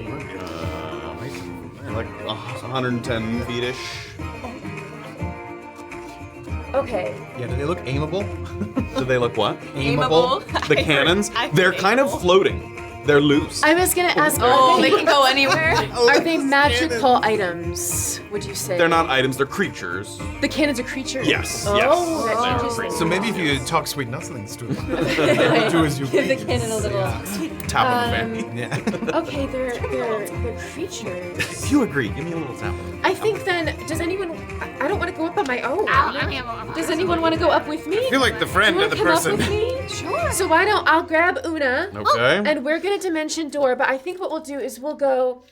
Like 110 feet-ish. Okay. Yeah, do they look aimable? Do they look what? Aimable? The cannons? They're kind of floating. They're loose. I was gonna ask. They can go anywhere. Are they magical items? Would you say? They're not items, they're creatures. The cannons are creatures. Yes, Oh, yes. that They are changes things. So maybe if you talk sweet nothings to them, do as you Give the please. cannon a little. Tap on the fan. Yeah. Okay, they're creatures. If you agree, give me a little tap. I think then, does anyone? I don't want to go up on my own. Does anyone want to go up with me? I feel like the friend You of the wanna come person. up with me? Sure. So why don't I'll grab Oona? Okay. And we're gonna dimension door, but I think what we'll do is we'll go.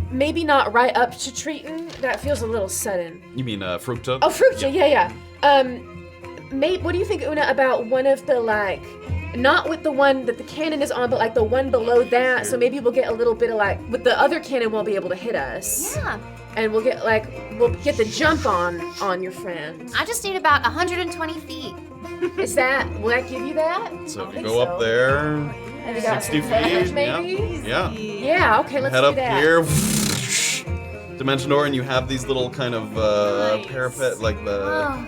Maybe not right up to Triton. That feels a little sudden. You mean Fructa? Oh, Fructa, yeah. What do you think, Oona, about one of the not with the one that the cannon is on, but like the one below that? So maybe we'll get a little bit of with the other cannon won't be able to hit us. Yeah. And we'll get the jump on your friend. I just need about 120 feet. Will that give you that? So if you go up there, And we got 60 some footage, feet. maybe? Yeah. Yeah, okay, let's Head do up that. here. Dimension door, and you have these little kind of parapet, like the. Oh,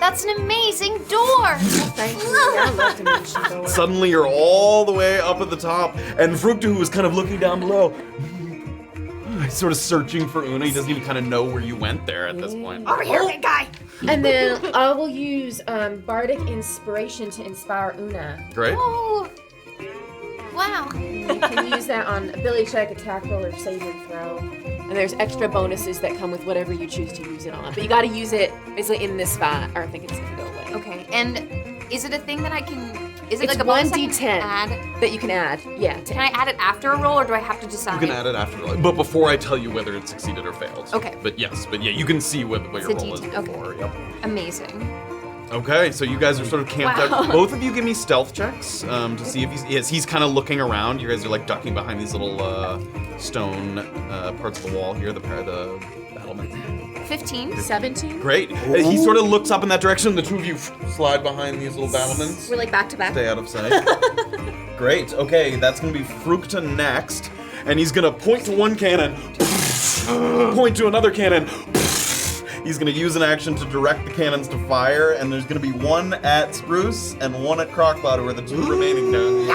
that's an amazing door. Thank you. I love dimension door. Suddenly you're all the way up at the top, and Fructa, who was kind of looking down below, sort of searching for Oona. He doesn't even kind of know where you went there at this point. Over here, big guy. And then I will use bardic inspiration to inspire Oona. Great. Oh, wow. You can use that on ability check, attack roll, or saving throw. And there's extra bonuses that come with whatever you choose to use it on. But you got to use it basically in this spot, or I think it's gonna go away. Okay, and is it a thing that I can? Is it It's like a bonus I 1d10 can add? that you can add. Yeah. Can I add it after a roll, or do I have to decide? You can add it after, but before I tell you whether it succeeded or failed. Okay. But yeah, you can see what your It's a roll is D10, before. Yep. Amazing. Okay, so you guys are sort of camped Wow. out. Both of you give me stealth checks to see if he's kind of looking around. You guys are like ducking behind these little stone parts of the wall here, the battlement. 15. 17. Great. He sort of looks up in that direction. The two of you slide behind these little battlements. We're like back to back. Stay out of sight. Great. Okay, that's gonna be Fructa next, and he's gonna point to one cannon, point to another cannon. He's gonna use an action to direct the cannons to fire, and there's gonna be one at Spruce and one at Crocpot, who are the two remaining down here.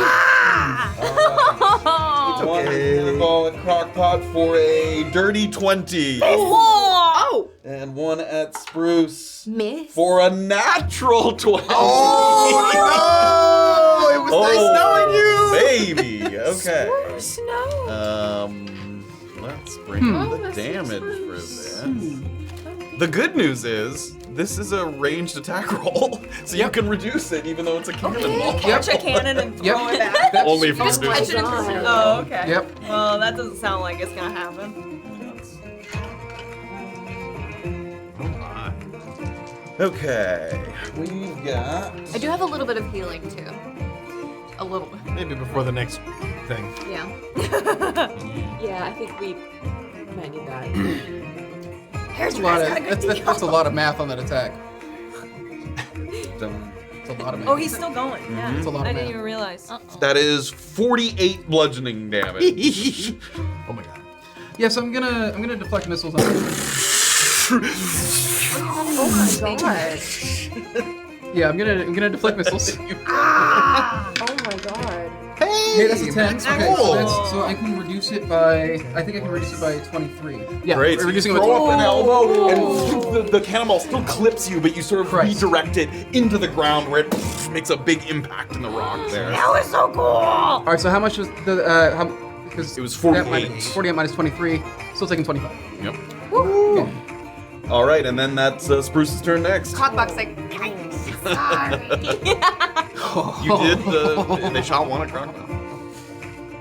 One ball at Crocpot for a dirty 20. Whoa! And one at Spruce Miss. for a natural 20. Oh, it was nice knowing you. Baby. Okay. Snow. Let's bring the damage for this. The good news is this is a ranged attack roll, so you can reduce it even though it's a cannonball. Catch a cannon and throw it back. Only if you Just reduce catch it it. and Oh, okay. Yep. Well, that doesn't sound like it's gonna happen. Okay, we've got. I do have a little bit of healing too. A little bit. Maybe before the next thing. Yeah. Yeah, I think we might need that. That's a lot of math on that attack. It's a lot of math. Oh, he's still going. Yeah. It's a lot of I didn't math. even realize. That is 48 bludgeoning damage. Oh my god. Yeah, so I'm gonna deflect missiles on Oh my god. Yeah, I'm gonna deflect missiles. Oh my god. Hey, that's a 10. Okay, cool. so I can reduce it by. I think I can reduce it by 23. Yeah, Great. we're So reducing you it by throw up an 23. elbow, and the cannonball still clips you, but you sort of Right. redirect it into the ground where it makes a big impact in the rock there. That was so cool. All right, so how much was the because It was 48. 48 minus 23, still taking 25. Yep. Woo. All right, and then that's Spruce's turn next. Cockbox like, sorry. You did. They shot one at Crocpot.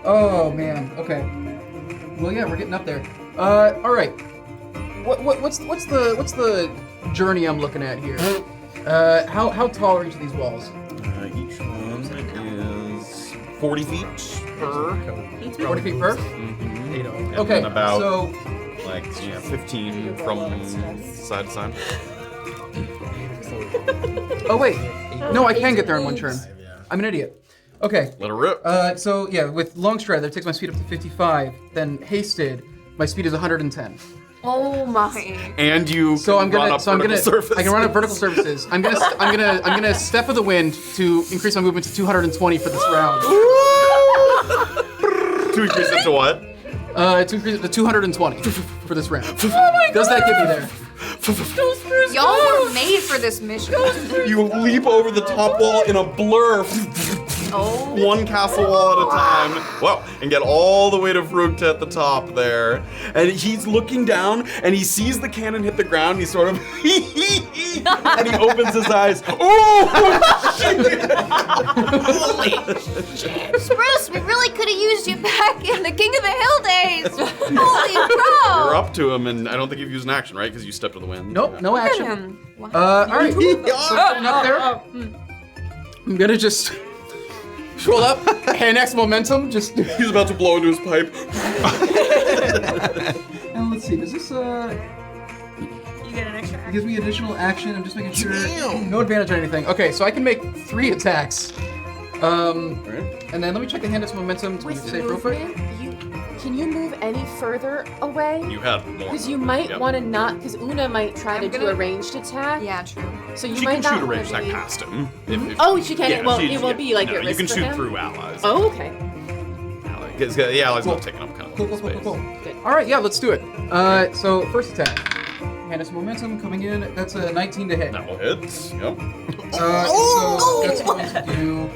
Oh man. Okay. Well, yeah, we're getting up there. All right. What's the journey I'm looking at here? How tall are each of these walls? Each one is 40 feet per. 40 feet per. And Okay. then about So 15 from side to side. oh wait, no, I can get there in one turn. I'm an idiot. Okay. Let her rip. So yeah, with long stride, that takes my speed up to 55. Then hasted, my speed is 110. Oh my. And you So I'm run gonna, up so I'm vertical gonna, surface. I can run up vertical surfaces. I'm gonna step of the wind to increase my movement to 220 for this round. To increase it to what? To increase it to 220 for this round. Oh my Does that get me there? Y'all were made for this mission. You leap over the top wall in a blur. Oh. One castle wall at a time. Whoa, and get all the way to Frugta at the top there. And he's looking down and he sees the cannon hit the ground. He's sort of and he opens his eyes. Oh shit! Spruce, we really could have used you back in the King of the Hill days. Holy crow! You're up to him, and I don't think you've used an action, right? Because you stepped to the wind. Nope, no action. Wow. All right. So getting up there. I'm gonna just roll up. Hand X momentum. Just he's about to blow into his pipe. And let's see. Does this You get an extra it gives me additional action? I'm just making sure. No advantage or anything. Okay, so I can make 3 attacks. And then let me check the hand X momentum to be With safe real quick. can you move any further away? You had more. Because you might want to not, because Oona might try to do a ranged attack. Yeah, true. So you She might can not shoot a ranged wanna attack be- past him. If, Oh, she can. yeah, It won't be like no, at you risk can for shoot him? through allies. Oh, okay. Because the allies not taking up kind of space. Cool. All right, yeah, let's do it. So first attack. Hand X momentum coming in. That's a 19 to hit. That will hit. Yep. So that's going to do.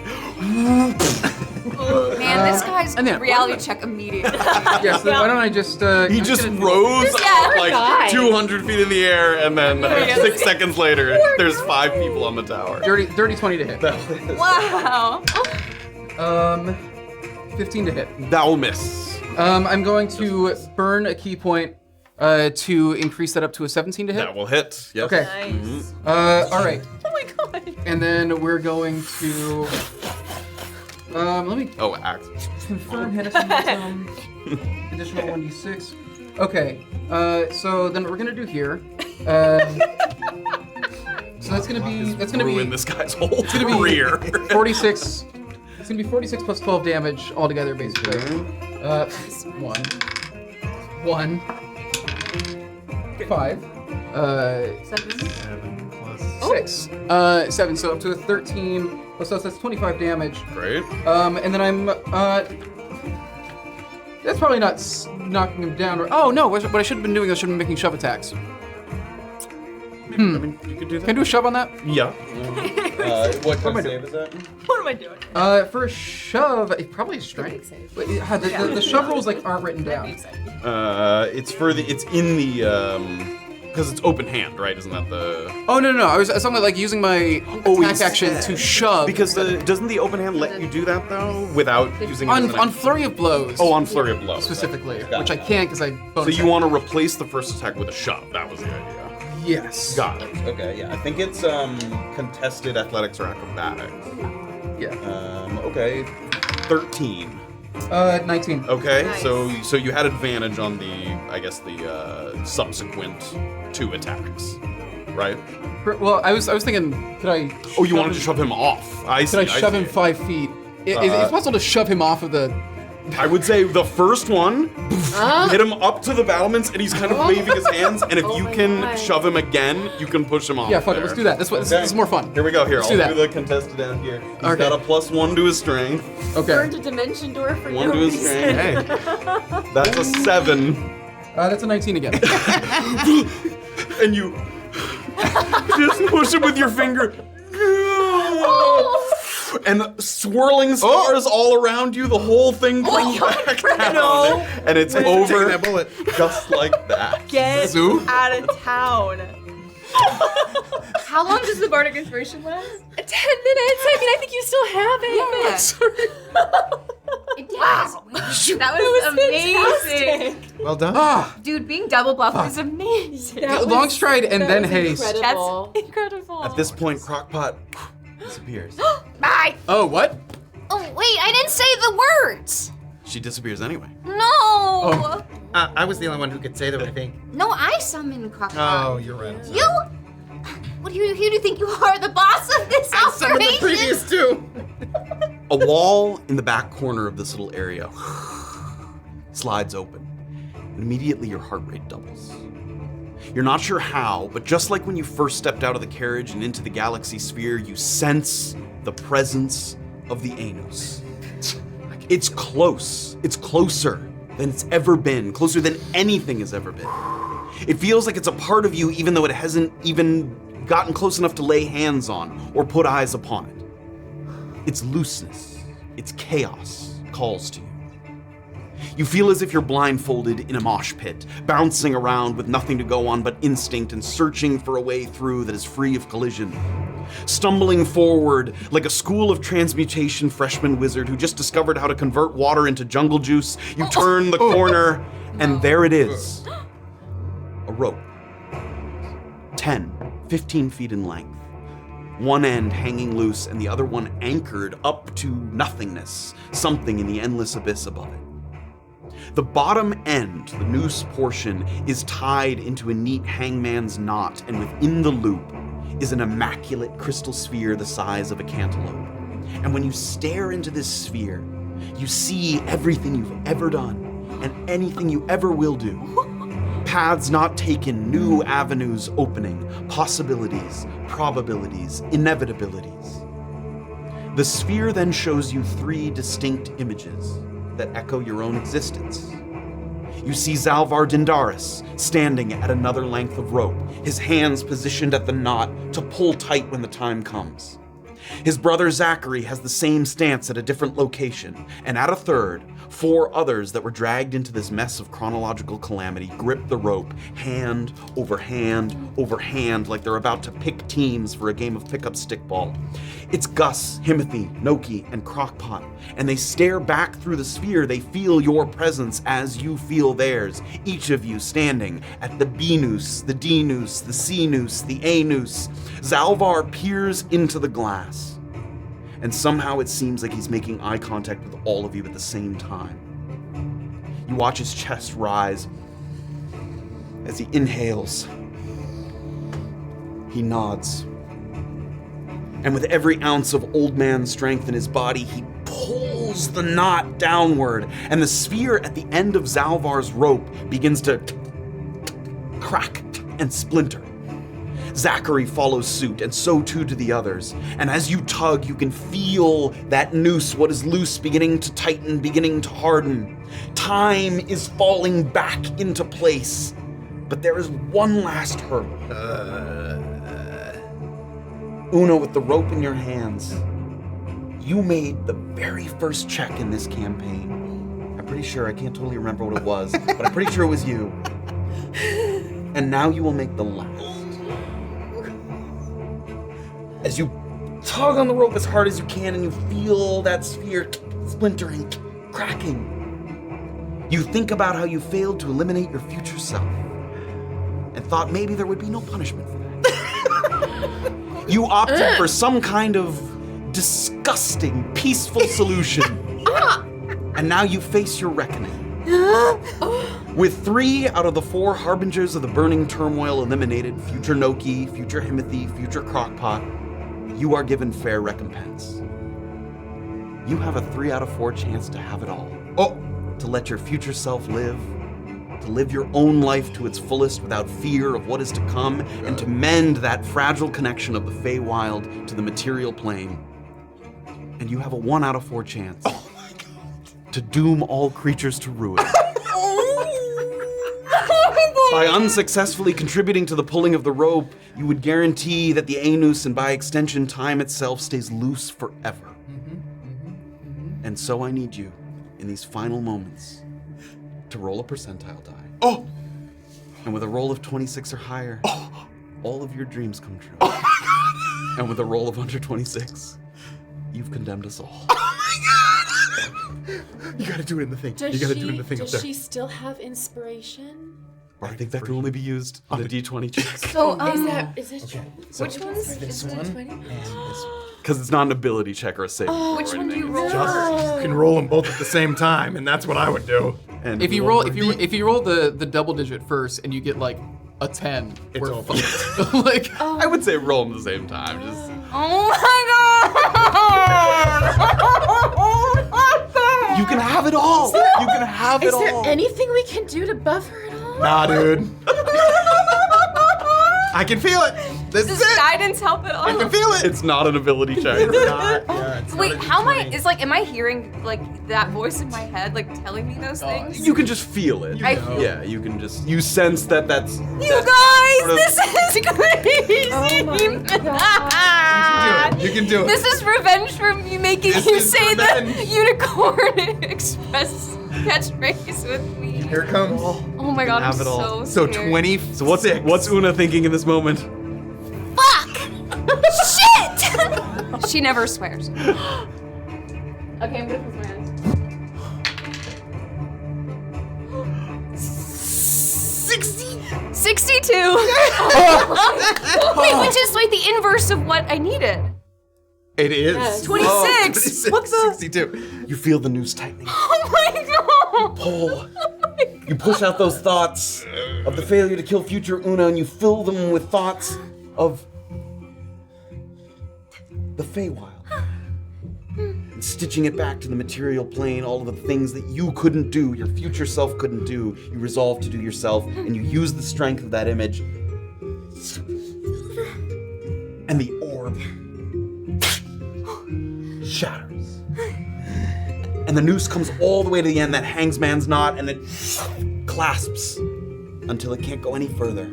Man, this guy's and then- reality check immediately. Yeah, so why don't I just? He just rose up like guy. 200 feet in the air, and then 6 seconds later, there's 5 people on the tower. Dirty 20 to hit. Wow. 15 to hit. That will miss. I'm going to burn a key point to increase that up to a 17 to hit. That will hit. Yes. Okay. Nice. All right. Oh my god. And then we're going to. Let me Oh, axe. confirm hit us momentum. Additional 1d6. Okay. So then what we're gonna do here. So that's gonna be Ruin this guy's whole It's gonna be career. 46. It's gonna be 46 plus 12 damage altogether, basically. 1, 5, 7 plus 6, 7. So up to a 13. So that's 25 damage. Great. And then I'm. That's probably not knocking him down. Oh no! What I should have been doing is I should have been making shove attacks. I mean, you could do that. Can I do a shove on that? Yeah. What kind of save is that? What am I doing? For a shove, it probably is strength. Wait, the shove rolls like aren't written down. It's in the because it's open hand, right? Isn't that the? Oh no! I was talking about like using my attack action to shove. Because doesn't the open hand let you do that though without using it as an on flurry of blows. Oh, on flurry of blows specifically, Gotcha. which I can't because I. So you want to replace the first attack with a shove? That was the idea. Yes. Got it. Okay, yeah. I think it's contested athletics or acrobatics. Yeah. Okay. 13. 19. Okay, Nice. so you had advantage on the subsequent 2 attacks, right? Well, I was thinking, could I? Oh, you wanted to shove him off. I see. Could I shove him 5 feet? It's possible to shove him off of the. I would say the first one, hit him up to the battlements, and he's kind of waving his hands. And if you can shove him again, you can push him off. Yeah, fuck it. there. Let's do that. This is more fun. Here we go. Here, Let's I'll do do that. the contested down here. He's Okay. got a +1 to his strength. Okay. Burned a dimension door for 1 no to his reason. strength. That's a 7. That's a 19 again. And you just push him with your finger. And swirling stars all around you, the whole thing comes back down. And it's over that bullet. just like that. Get Zoo? out of town. How long does the bardic inspiration last? 10 minutes. I mean, I think you still have it. Wow. That was amazing. Well done. Ah, Dude, being double buffed was amazing. long stride and then haste. Incredible. That's incredible. At this point, Crocpot disappears. Bye. Oh, what? Oh, wait, I didn't say the words. She disappears anyway. No. Oh. I was the only one who could say them, I think. No, I summoned Crocpot. Oh, you're right. You? Who do you think you are, the boss of this I summoned the operation? previous 2. A wall in the back corner of this little area slides open, and immediately your heart rate doubles. You're not sure how, but just like when you first stepped out of the carriage and into the galaxy sphere, you sense the presence of the Anus. It's close. It's closer than it's ever been, closer than anything has ever been. It feels like it's a part of you even though it hasn't even gotten close enough to lay hands on or put eyes upon it. Its looseness, its chaos calls to you. You feel as if you're blindfolded in a mosh pit, bouncing around with nothing to go on but instinct and searching for a way through that is free of collision. Stumbling forward like a school of transmutation freshman wizard who just discovered how to convert water into jungle juice, you turn the corner, and there it is. A rope. 10, 15 feet in length. One end hanging loose and the other one anchored up to nothingness, something in the endless abyss above it. The bottom end, the noose portion, is tied into a neat hangman's knot, and within the loop is an immaculate crystal sphere the size of a cantaloupe. And when you stare into this sphere, you see everything you've ever done and anything you ever will do. Paths not taken, new avenues opening, possibilities, probabilities, inevitabilities. The sphere then shows you 3 distinct images that echo your own existence. You see Zalvar Dindaris standing at another length of rope, his hands positioned at the knot to pull tight when the time comes. His brother Zachary has the same stance at a different location, and at a third, 4 others that were dragged into this mess of chronological calamity grip the rope, hand over hand over hand, like they're about to pick teams for a game of pickup stickball. It's Gus, Himothy, Noki, and Crocpot, and they stare back through the sphere. They feel your presence as you feel theirs, each of you standing at the B noose, the D noose, the C noose, the A noose. Zalvar peers into the glass, and somehow it seems like he's making eye contact with all of you at the same time. You watch his chest rise as he inhales. He nods. And with every ounce of old man strength in his body, he pulls the knot downward, and the sphere at the end of Zalvar's rope begins to crack and splinter. Zachary follows suit, and so too do the others. And as you tug, you can feel that noose, what is loose, beginning to tighten, beginning to harden. Time is falling back into place, but there is one last hurdle. Oona, with the rope in your hands, you made the very first check in this campaign. I'm pretty sure, I can't totally remember what it was, but I'm pretty sure it was you. And now you will make the last. As you tug on the rope as hard as you can and you feel that sphere splintering, cracking, you think about how you failed to eliminate your future self and thought maybe there would be no punishment for that. You opted for some kind of disgusting, peaceful solution. And now you face your reckoning. With 3 out of the 4 harbingers of the burning turmoil eliminated, future Noki, future Himothy, future Crocpot, you are given fair recompense. You have a 3 out of 4 chance to have it all. To let your future self live, to live your own life to its fullest without fear of what is to come, and to mend that fragile connection of the Feywild to the material plane. And you have a 1 out of 4 chance to doom all creatures to ruin. By unsuccessfully contributing to the pulling of the rope, you would guarantee that the Anus and by extension time itself stays loose forever. And so I need you, in these final moments, to roll a percentile die. And with a roll of 26 or higher, all of your dreams come true. And with a roll of under 26, you've condemned us all. You gotta do it in the thing. Does You gotta do it in the thing up there. she still have inspiration? I think that can only be used on a D20 check. So is it Okay. which ones? This Is it one 20? and this one. Because it's not an ability check or a save. Which one do you roll? You can roll them both at the same time, and that's what I would do. And If you roll the double digit first and you get like a 10, It's we're all fucked. Like I would say roll them at the same time. Just Oh my god! you can have it all. You can have it Is there all. anything we can do to buffer it all? Nah, dude. I can feel it. This Does is it. guidance help at all? I can feel it. It's not an ability check. Wait, how am I? Am I hearing like that voice in my head, like telling me those things? You can just feel it. I feel Yeah, you can just sense that that's. You guys, this is crazy. Oh my God. You can do it. This is revenge for me making This you is say revenge. the unicorn express catchphrase with me. Here it comes. Oh my god, have I'm it all. so So scared. 20. So what's Oona thinking in this moment? Fuck! Shit! She never swears. Okay, I'm gonna close my eyes. 62. Wait, which is like the inverse of what I needed. It is. Yes. 26. What the? 62. You feel the noose tightening. Oh my god. Pull. You push out those thoughts of the failure to kill future Oona, and you fill them with thoughts of the Feywild. And stitching it back to the material plane, all of the things that you couldn't do, your future self couldn't do, you resolve to do yourself, and you use the strength of that image. And the orb shatters. And the noose comes all the way to the end, that hangsman's knot, and it clasps until it can't go any further.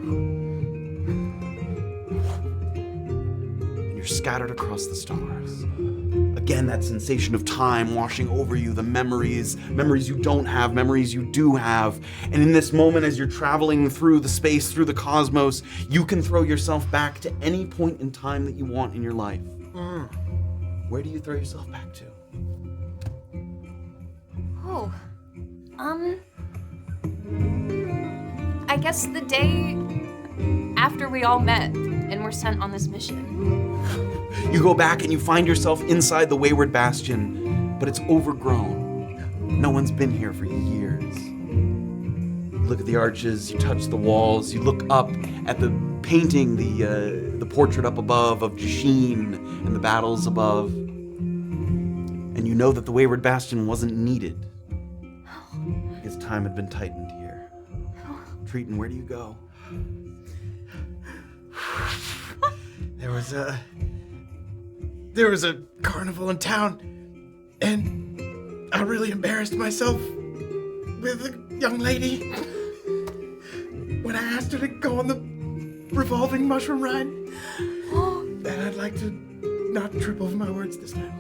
And you're scattered across the stars. Again, that sensation of time washing over you, the memories you don't have, memories you do have. And in this moment, as you're traveling through the space, through the cosmos, you can throw yourself back to any point in time that you want in your life. Where do you throw yourself back to? Oh. I guess the day after we all met and were sent on this mission. You go back and you find yourself inside the Wayward Bastion, but it's overgrown. No one's been here for years. You look at the arches, you touch the walls, you look up at the painting, the portrait up above of Sheen and the battles above. And you know that the Wayward Bastion wasn't needed because time had been tightened here. Triton, where do you go? There was a carnival in town, and I really embarrassed myself with a young lady when I asked her to go on the revolving mushroom ride. And I'd like to not trip over my words this time.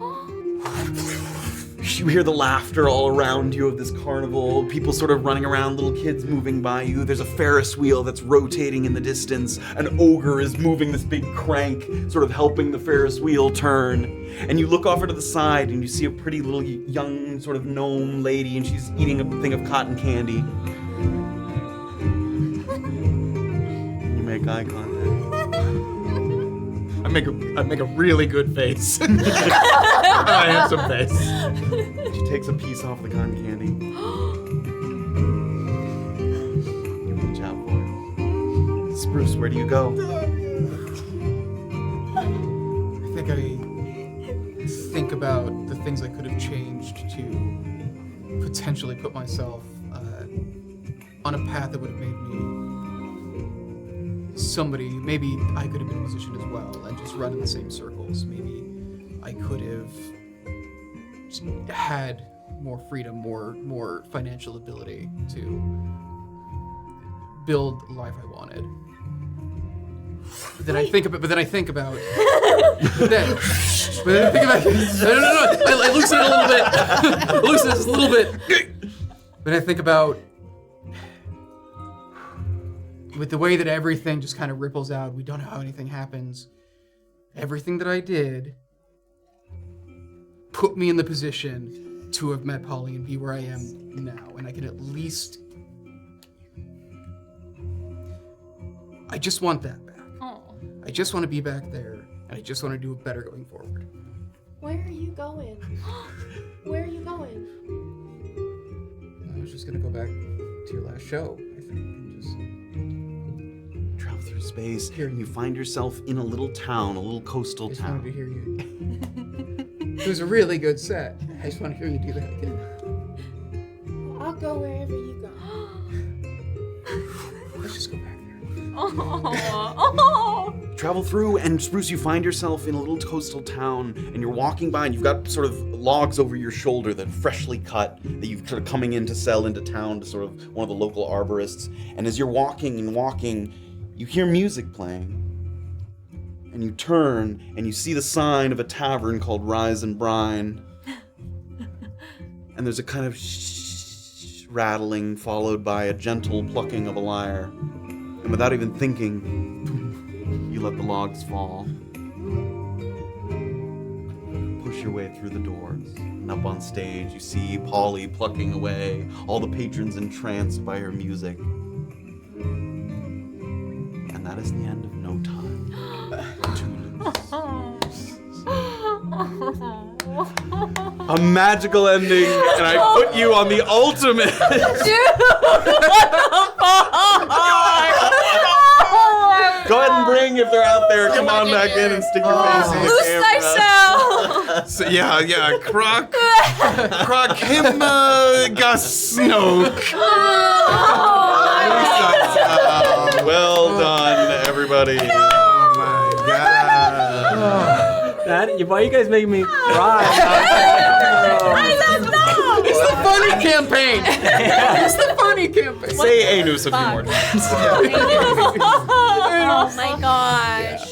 You hear the laughter all around you of this carnival, people sort of running around, little kids moving by you. There's a Ferris wheel that's rotating in the distance. An ogre is moving this big crank, sort of helping the Ferris wheel turn. And you look over to the side and you see a pretty little young sort of gnome lady, and she's eating a thing of cotton candy. You make eye contact. make a really good face. I have some face. She takes a piece off the cotton candy. You reach out for it. Spruce, where do you go? I think about the things I could have changed to potentially put myself on a path that would have made me somebody. Maybe I could have been a musician as well and just run in the same circles. Maybe I could have just had more freedom, more financial ability to build the life I wanted. But then I think about. I loosen it a little bit. I loosen it just a little bit. But I think about with the way that everything just kind of ripples out. We don't know how anything happens. Everything that I did put me in the position to have met Polly and be where I am now, and I can at least. I just want that back. I just want to be back there, and I just want to do it better going forward. Where are you going? Where are you going? I was just gonna go back to your last show, I think, and just Travel through space, and you find yourself in a little town, a little coastal I just town. wanted to hear you. It was a really good set. I just want to hear you do that again. I'll go wherever you go. Let's just go back there. Travel through, and Spruce, you find yourself in a little coastal town, and you're walking by, and you've got sort of logs over your shoulder that are freshly cut, that you've sort of coming in to sell into town to sort of one of the local arborists. And as you're walking and walking, you hear music playing. And you turn, and you see the sign of a tavern called Rise and Brine. And there's a kind of rattling, followed by a gentle plucking of a lyre. And without even thinking, you let the logs fall. Push your way through the doors. And up on stage, you see Polly plucking away, all the patrons entranced by her music. And that is the end of No Time to Lose. A magical ending, and I put you on the ultimate. Go ahead and bring, if they're out there, come on back in and stick your face in the Loose camera. thyself! So, yeah, Croc him, Gus Snoke. Well done, everybody. Oh my god. Why are you guys making me cry? I don't know! It's the funny campaign! It's the funny campaign! Say Anus a few more times. Oh my gosh.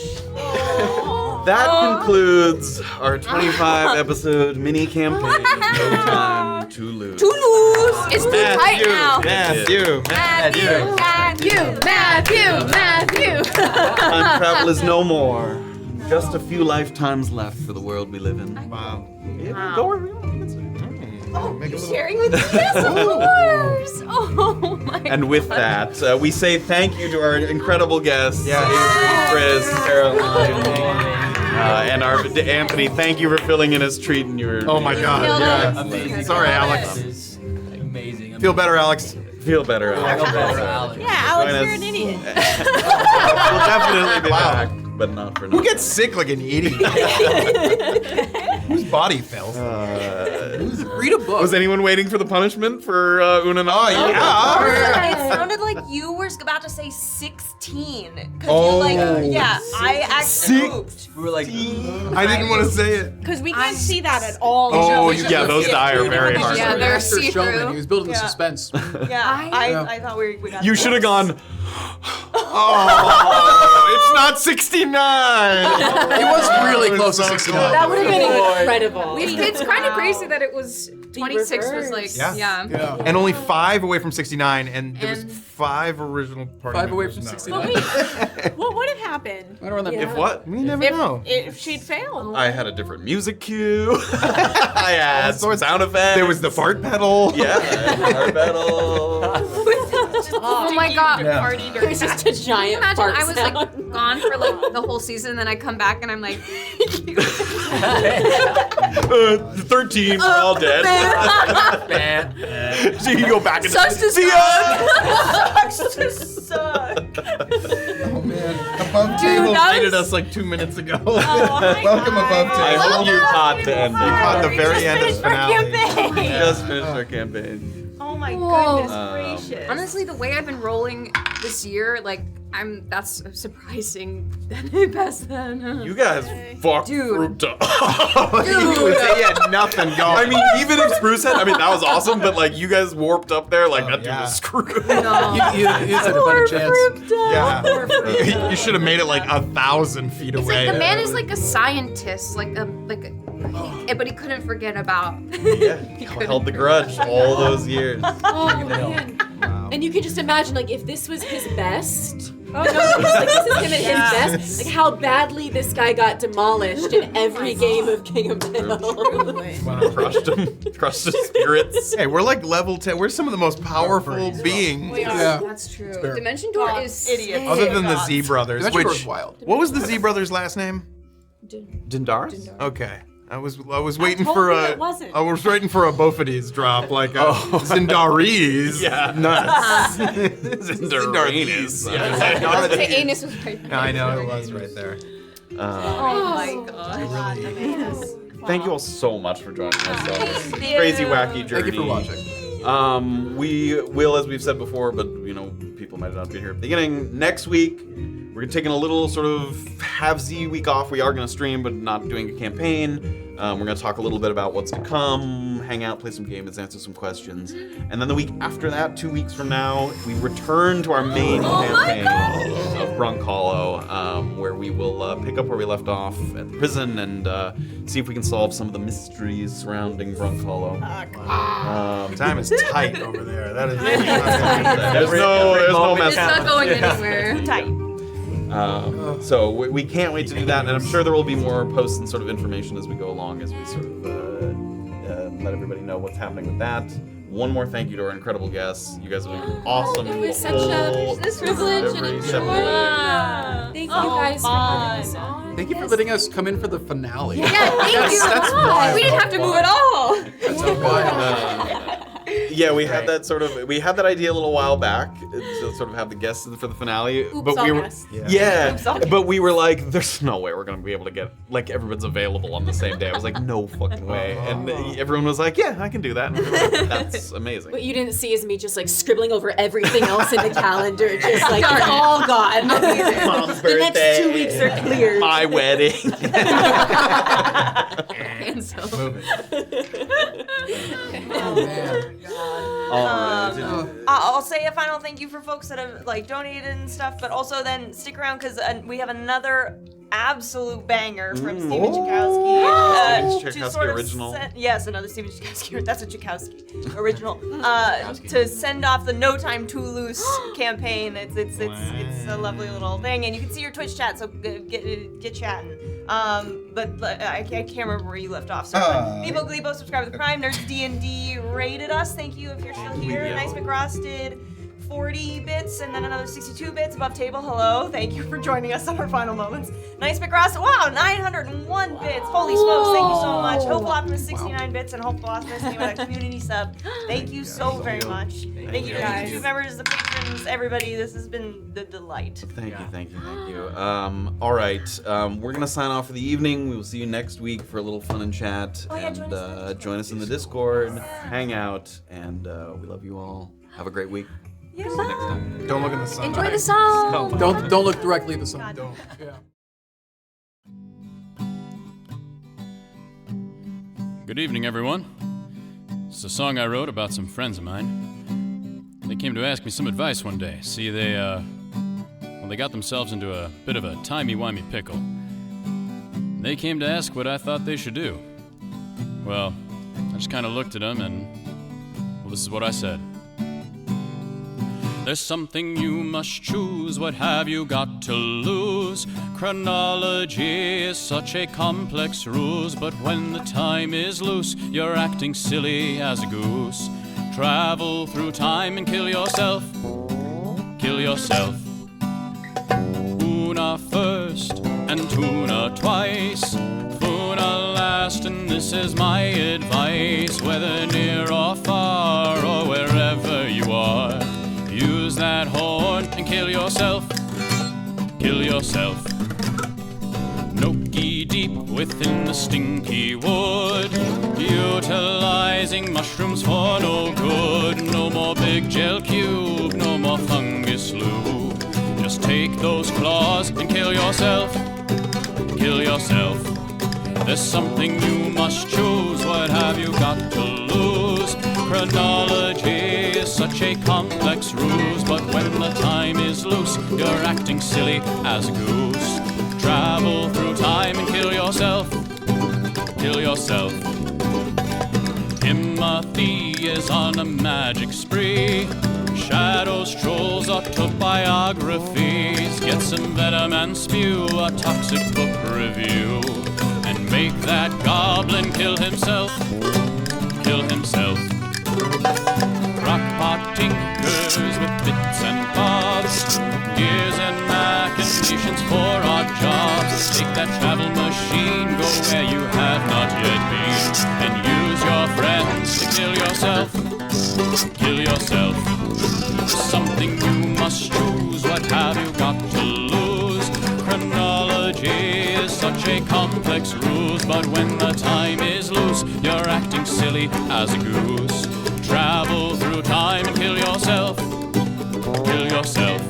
That concludes our 25 episode mini campaign, No Time to Lose. To lose! It's too tight now. Matthew. Time travel is no more. Just a few lifetimes left for the world we live in. Wow. Yeah, go wherever you want. Sharing with the guests, of course. Oh my. And with that, we say thank you to our incredible guests, Avery, Chris, Caroline, and our Anthony. Thank you for filling in as Triton. Oh my god. Yeah. Amazing. Sorry, Alex. Amazing. Feel better, Alex. Feel better, Alex. Yeah, Alex, Join you're us. an idiot. We'll definitely be back, but not for now. Who gets sick like an idiot? Whose body fell? Read a book. Was anyone waiting for the punishment for Oona? Oh, yeah. It sounded like you were about to say 16. 'Cause Oh. you're like, yeah, I actually moved. We were like, I didn't want to say it. Because we can't see that at all. Oh, Yeah, those die are very hard. Yeah, they're Master see-through. showman. He was building the Yeah. suspense. Yeah, I thought we got You should have gone. Oh, it's not 69. He was really close to 69. That would have been incredible. It's kind of crazy that it was 26 was like, Yeah. Yeah. And only 5 away from 69, and there was 5 original party 5 away members. from No. 69. What would have happened Right around that. If what? We never know. if she'd failed? I had a different music cue. I had some sound effects. There was the fart pedal. Yeah, fart pedal. Oh my god. Yeah. Party It was just a giant Imagine fart I was sound. like gone for like the whole season, and then I come back and I'm like, 13, we're all dead. So you go back and Sucks to see ya! Sucks to suck. Oh man, Above Dude, Table that greeted was- us like 2 minutes ago. my Welcome Above Table. I hope you caught the ending. You caught the very end of Finished our finale. campaign. We just finished our campaign. Oh my Whoa. goodness gracious. honestly, the way I've been rolling this year, like that's surprising that I passed that. You guys fucked Dude. Fruit up. He had nothing going. I mean, even if Spruce had, that was awesome, but like you guys warped up there, like that dude was screwed. No. You had a better chance. Yeah. You should have made it like 1,000 feet It's away. like the man is like a scientist, but he couldn't forget about. Yeah, he held the grudge all those years. Oh man. And you can just imagine, like, if this was his best. Oh no, this is him at his best. Like how badly this guy got demolished in every game of King of Hill. Crushed his spirits. Hey, we're like level 10. We're some of the most powerful beings. We are. Yeah. That's true. fair. Dimension Door is idiot. Other than the Gods. Z brothers, Dimension Door which is wild. what was the Z brothers' last name? Dindaris? Okay. I was waiting told for you a it wasn't. I was waiting for a Bophades drop like Zindaris. Yeah. Nuts. Zindaris. Okay, anus was right. Yeah, I know it was right there. Oh my god. Thank you all so much for joining us on this crazy, wacky journey. Thank you for watching. We will, as we've said before, but people might not be here at the beginning. Next week, we're taking a little sort of halvesy week off. We are going to stream, but not doing a campaign. We're going to talk a little bit about what's to come, hang out, play some games, answer some questions. And then the week after that, 2 weeks from now, we return to our main campaign of Brunkhollow, where we will pick up where we left off at the prison and see if we can solve some of the mysteries surrounding Brunkhollow. Time is tight over there. That is. There's no It's messing. not going anywhere. Tight. So we can't wait to do that, and I'm sure there will be more posts and sort of information as we go along, as we sort of let everybody know what's happening with that. One more thank you to our incredible guests. You guys have been awesome. It was such Whole a privilege and every a step of the joy. way. Thank you guys for having us on. Thank you for letting us come in for the finale. Yeah, thank you. That's wild. We didn't have to move at all. That's wild. Yeah, we had that idea a little while back to sort of have the guests for the finale, but all we were guests. but we were like, there's no way we're gonna be able to get like everyone's available on the same day. I was like, no fucking way, and everyone was like, yeah, I can do that. And we were like, that's amazing. What you didn't see is me just like scribbling over everything else in the calendar, just like it's all gone. Mom's The next birthday, 2 weeks are cleared. my wedding. And so. Oh man. I'll say a final thank you for folks that have like donated and stuff, but also then stick around because we have another absolute banger from Steven Chakowski. Steven to Chakowski sort of original. Yes, another Steven Chakowski. That's a Chakowski original. To send off the No Time Too Loose campaign. It's a lovely little thing, and you can see your Twitch chat. So get chatting. But I can't remember where you left off. So Bebo Glebo, subscribe to the Prime. Nerds D&D rated us. Thank you if you're still here. Nice McRoss did 40 bits and then another 62 bits above table. Hello. Thank you for joining us on our final moments. Nice McRoss. Wow, 901 bits. Holy smokes. Thank you so much. Hopeful Optimus 69 bits and Hopeful Optimus gave a community sub. Thank you so very much. Thank you to the YouTube members, the patrons, everybody. This has been the delight. Thank you. All right, we're gonna sign off for the evening. We will see you next week for a little fun and chat, and join us in the Discord, hang out, and we love you all. Have a great week. See you next time. Don't look in the sun. Enjoy the song. Don't look directly at the sun. Don't. Yeah. Good evening, everyone. It's a song I wrote about some friends of mine. They came to ask me some advice one day. See, they got themselves into a bit of a timey-wimey pickle. They came to ask what I thought they should do. Well, I just kind of looked at them and, well, this is what I said. There's something you must choose, what have you got to lose? Chronology is such a complex ruse, but when the time is loose, you're acting silly as a goose. Travel through time and kill yourself, kill yourself. Oona first and Tuna twice, Foona last, and this is my advice. Whether near or far or wherever you are, use that horn and kill yourself. Kill yourself. Noki deep within the stinky wood, utilizing mushrooms for no good. No more big gel cube, no more fungus lube. Just take those claws and kill yourself. Kill yourself. There's something you must choose. What have you got to lose? Chronology is such a complex ruse, but when the time is loose, you're acting silly as a goose. Travel through time and kill yourself. Kill yourself. Timothy is on a magic spree. Shadows, trolls, autobiographies. Get some venom and spew a toxic book review. And make that goblin kill himself. Kill himself. Crocpot tinkers with bits and bobs, gears and machinations for odd jobs. Take that travel machine, go where you have not yet been, and use your friends to kill yourself. Kill yourself. Something you must choose. What have you got to lose? Chronology is such a complex ruse, but when the time is loose, you're acting silly as a goose. Travel through time and kill yourself. Kill yourself.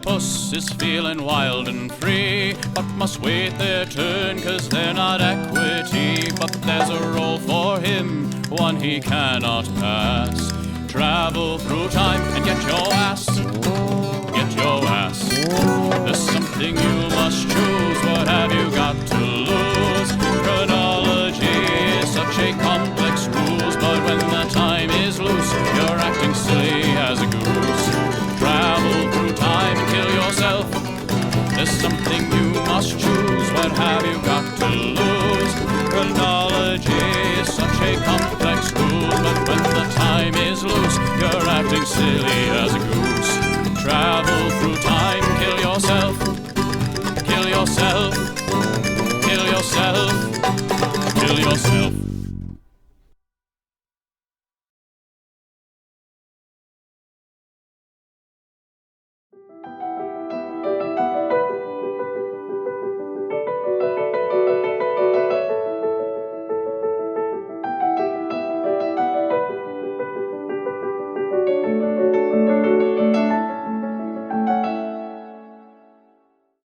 Puss is feeling wild and free, but must wait their turn, 'cause they're not equity. But there's a role for him, one he cannot pass. Travel through time and get your ass. Get your ass. There's something you must choose. What have you got to lose? Chronology is such a complex rules, but when the time is loose, you're acting silly as a goose. Travel through time and kill yourself. There's something you must choose. What have you got to lose? Chronology is such a complex rule, but when the time is loose, you're acting silly as a goose. Travel through time, kill yourself. Kill yourself. Kill yourself. Kill yourself.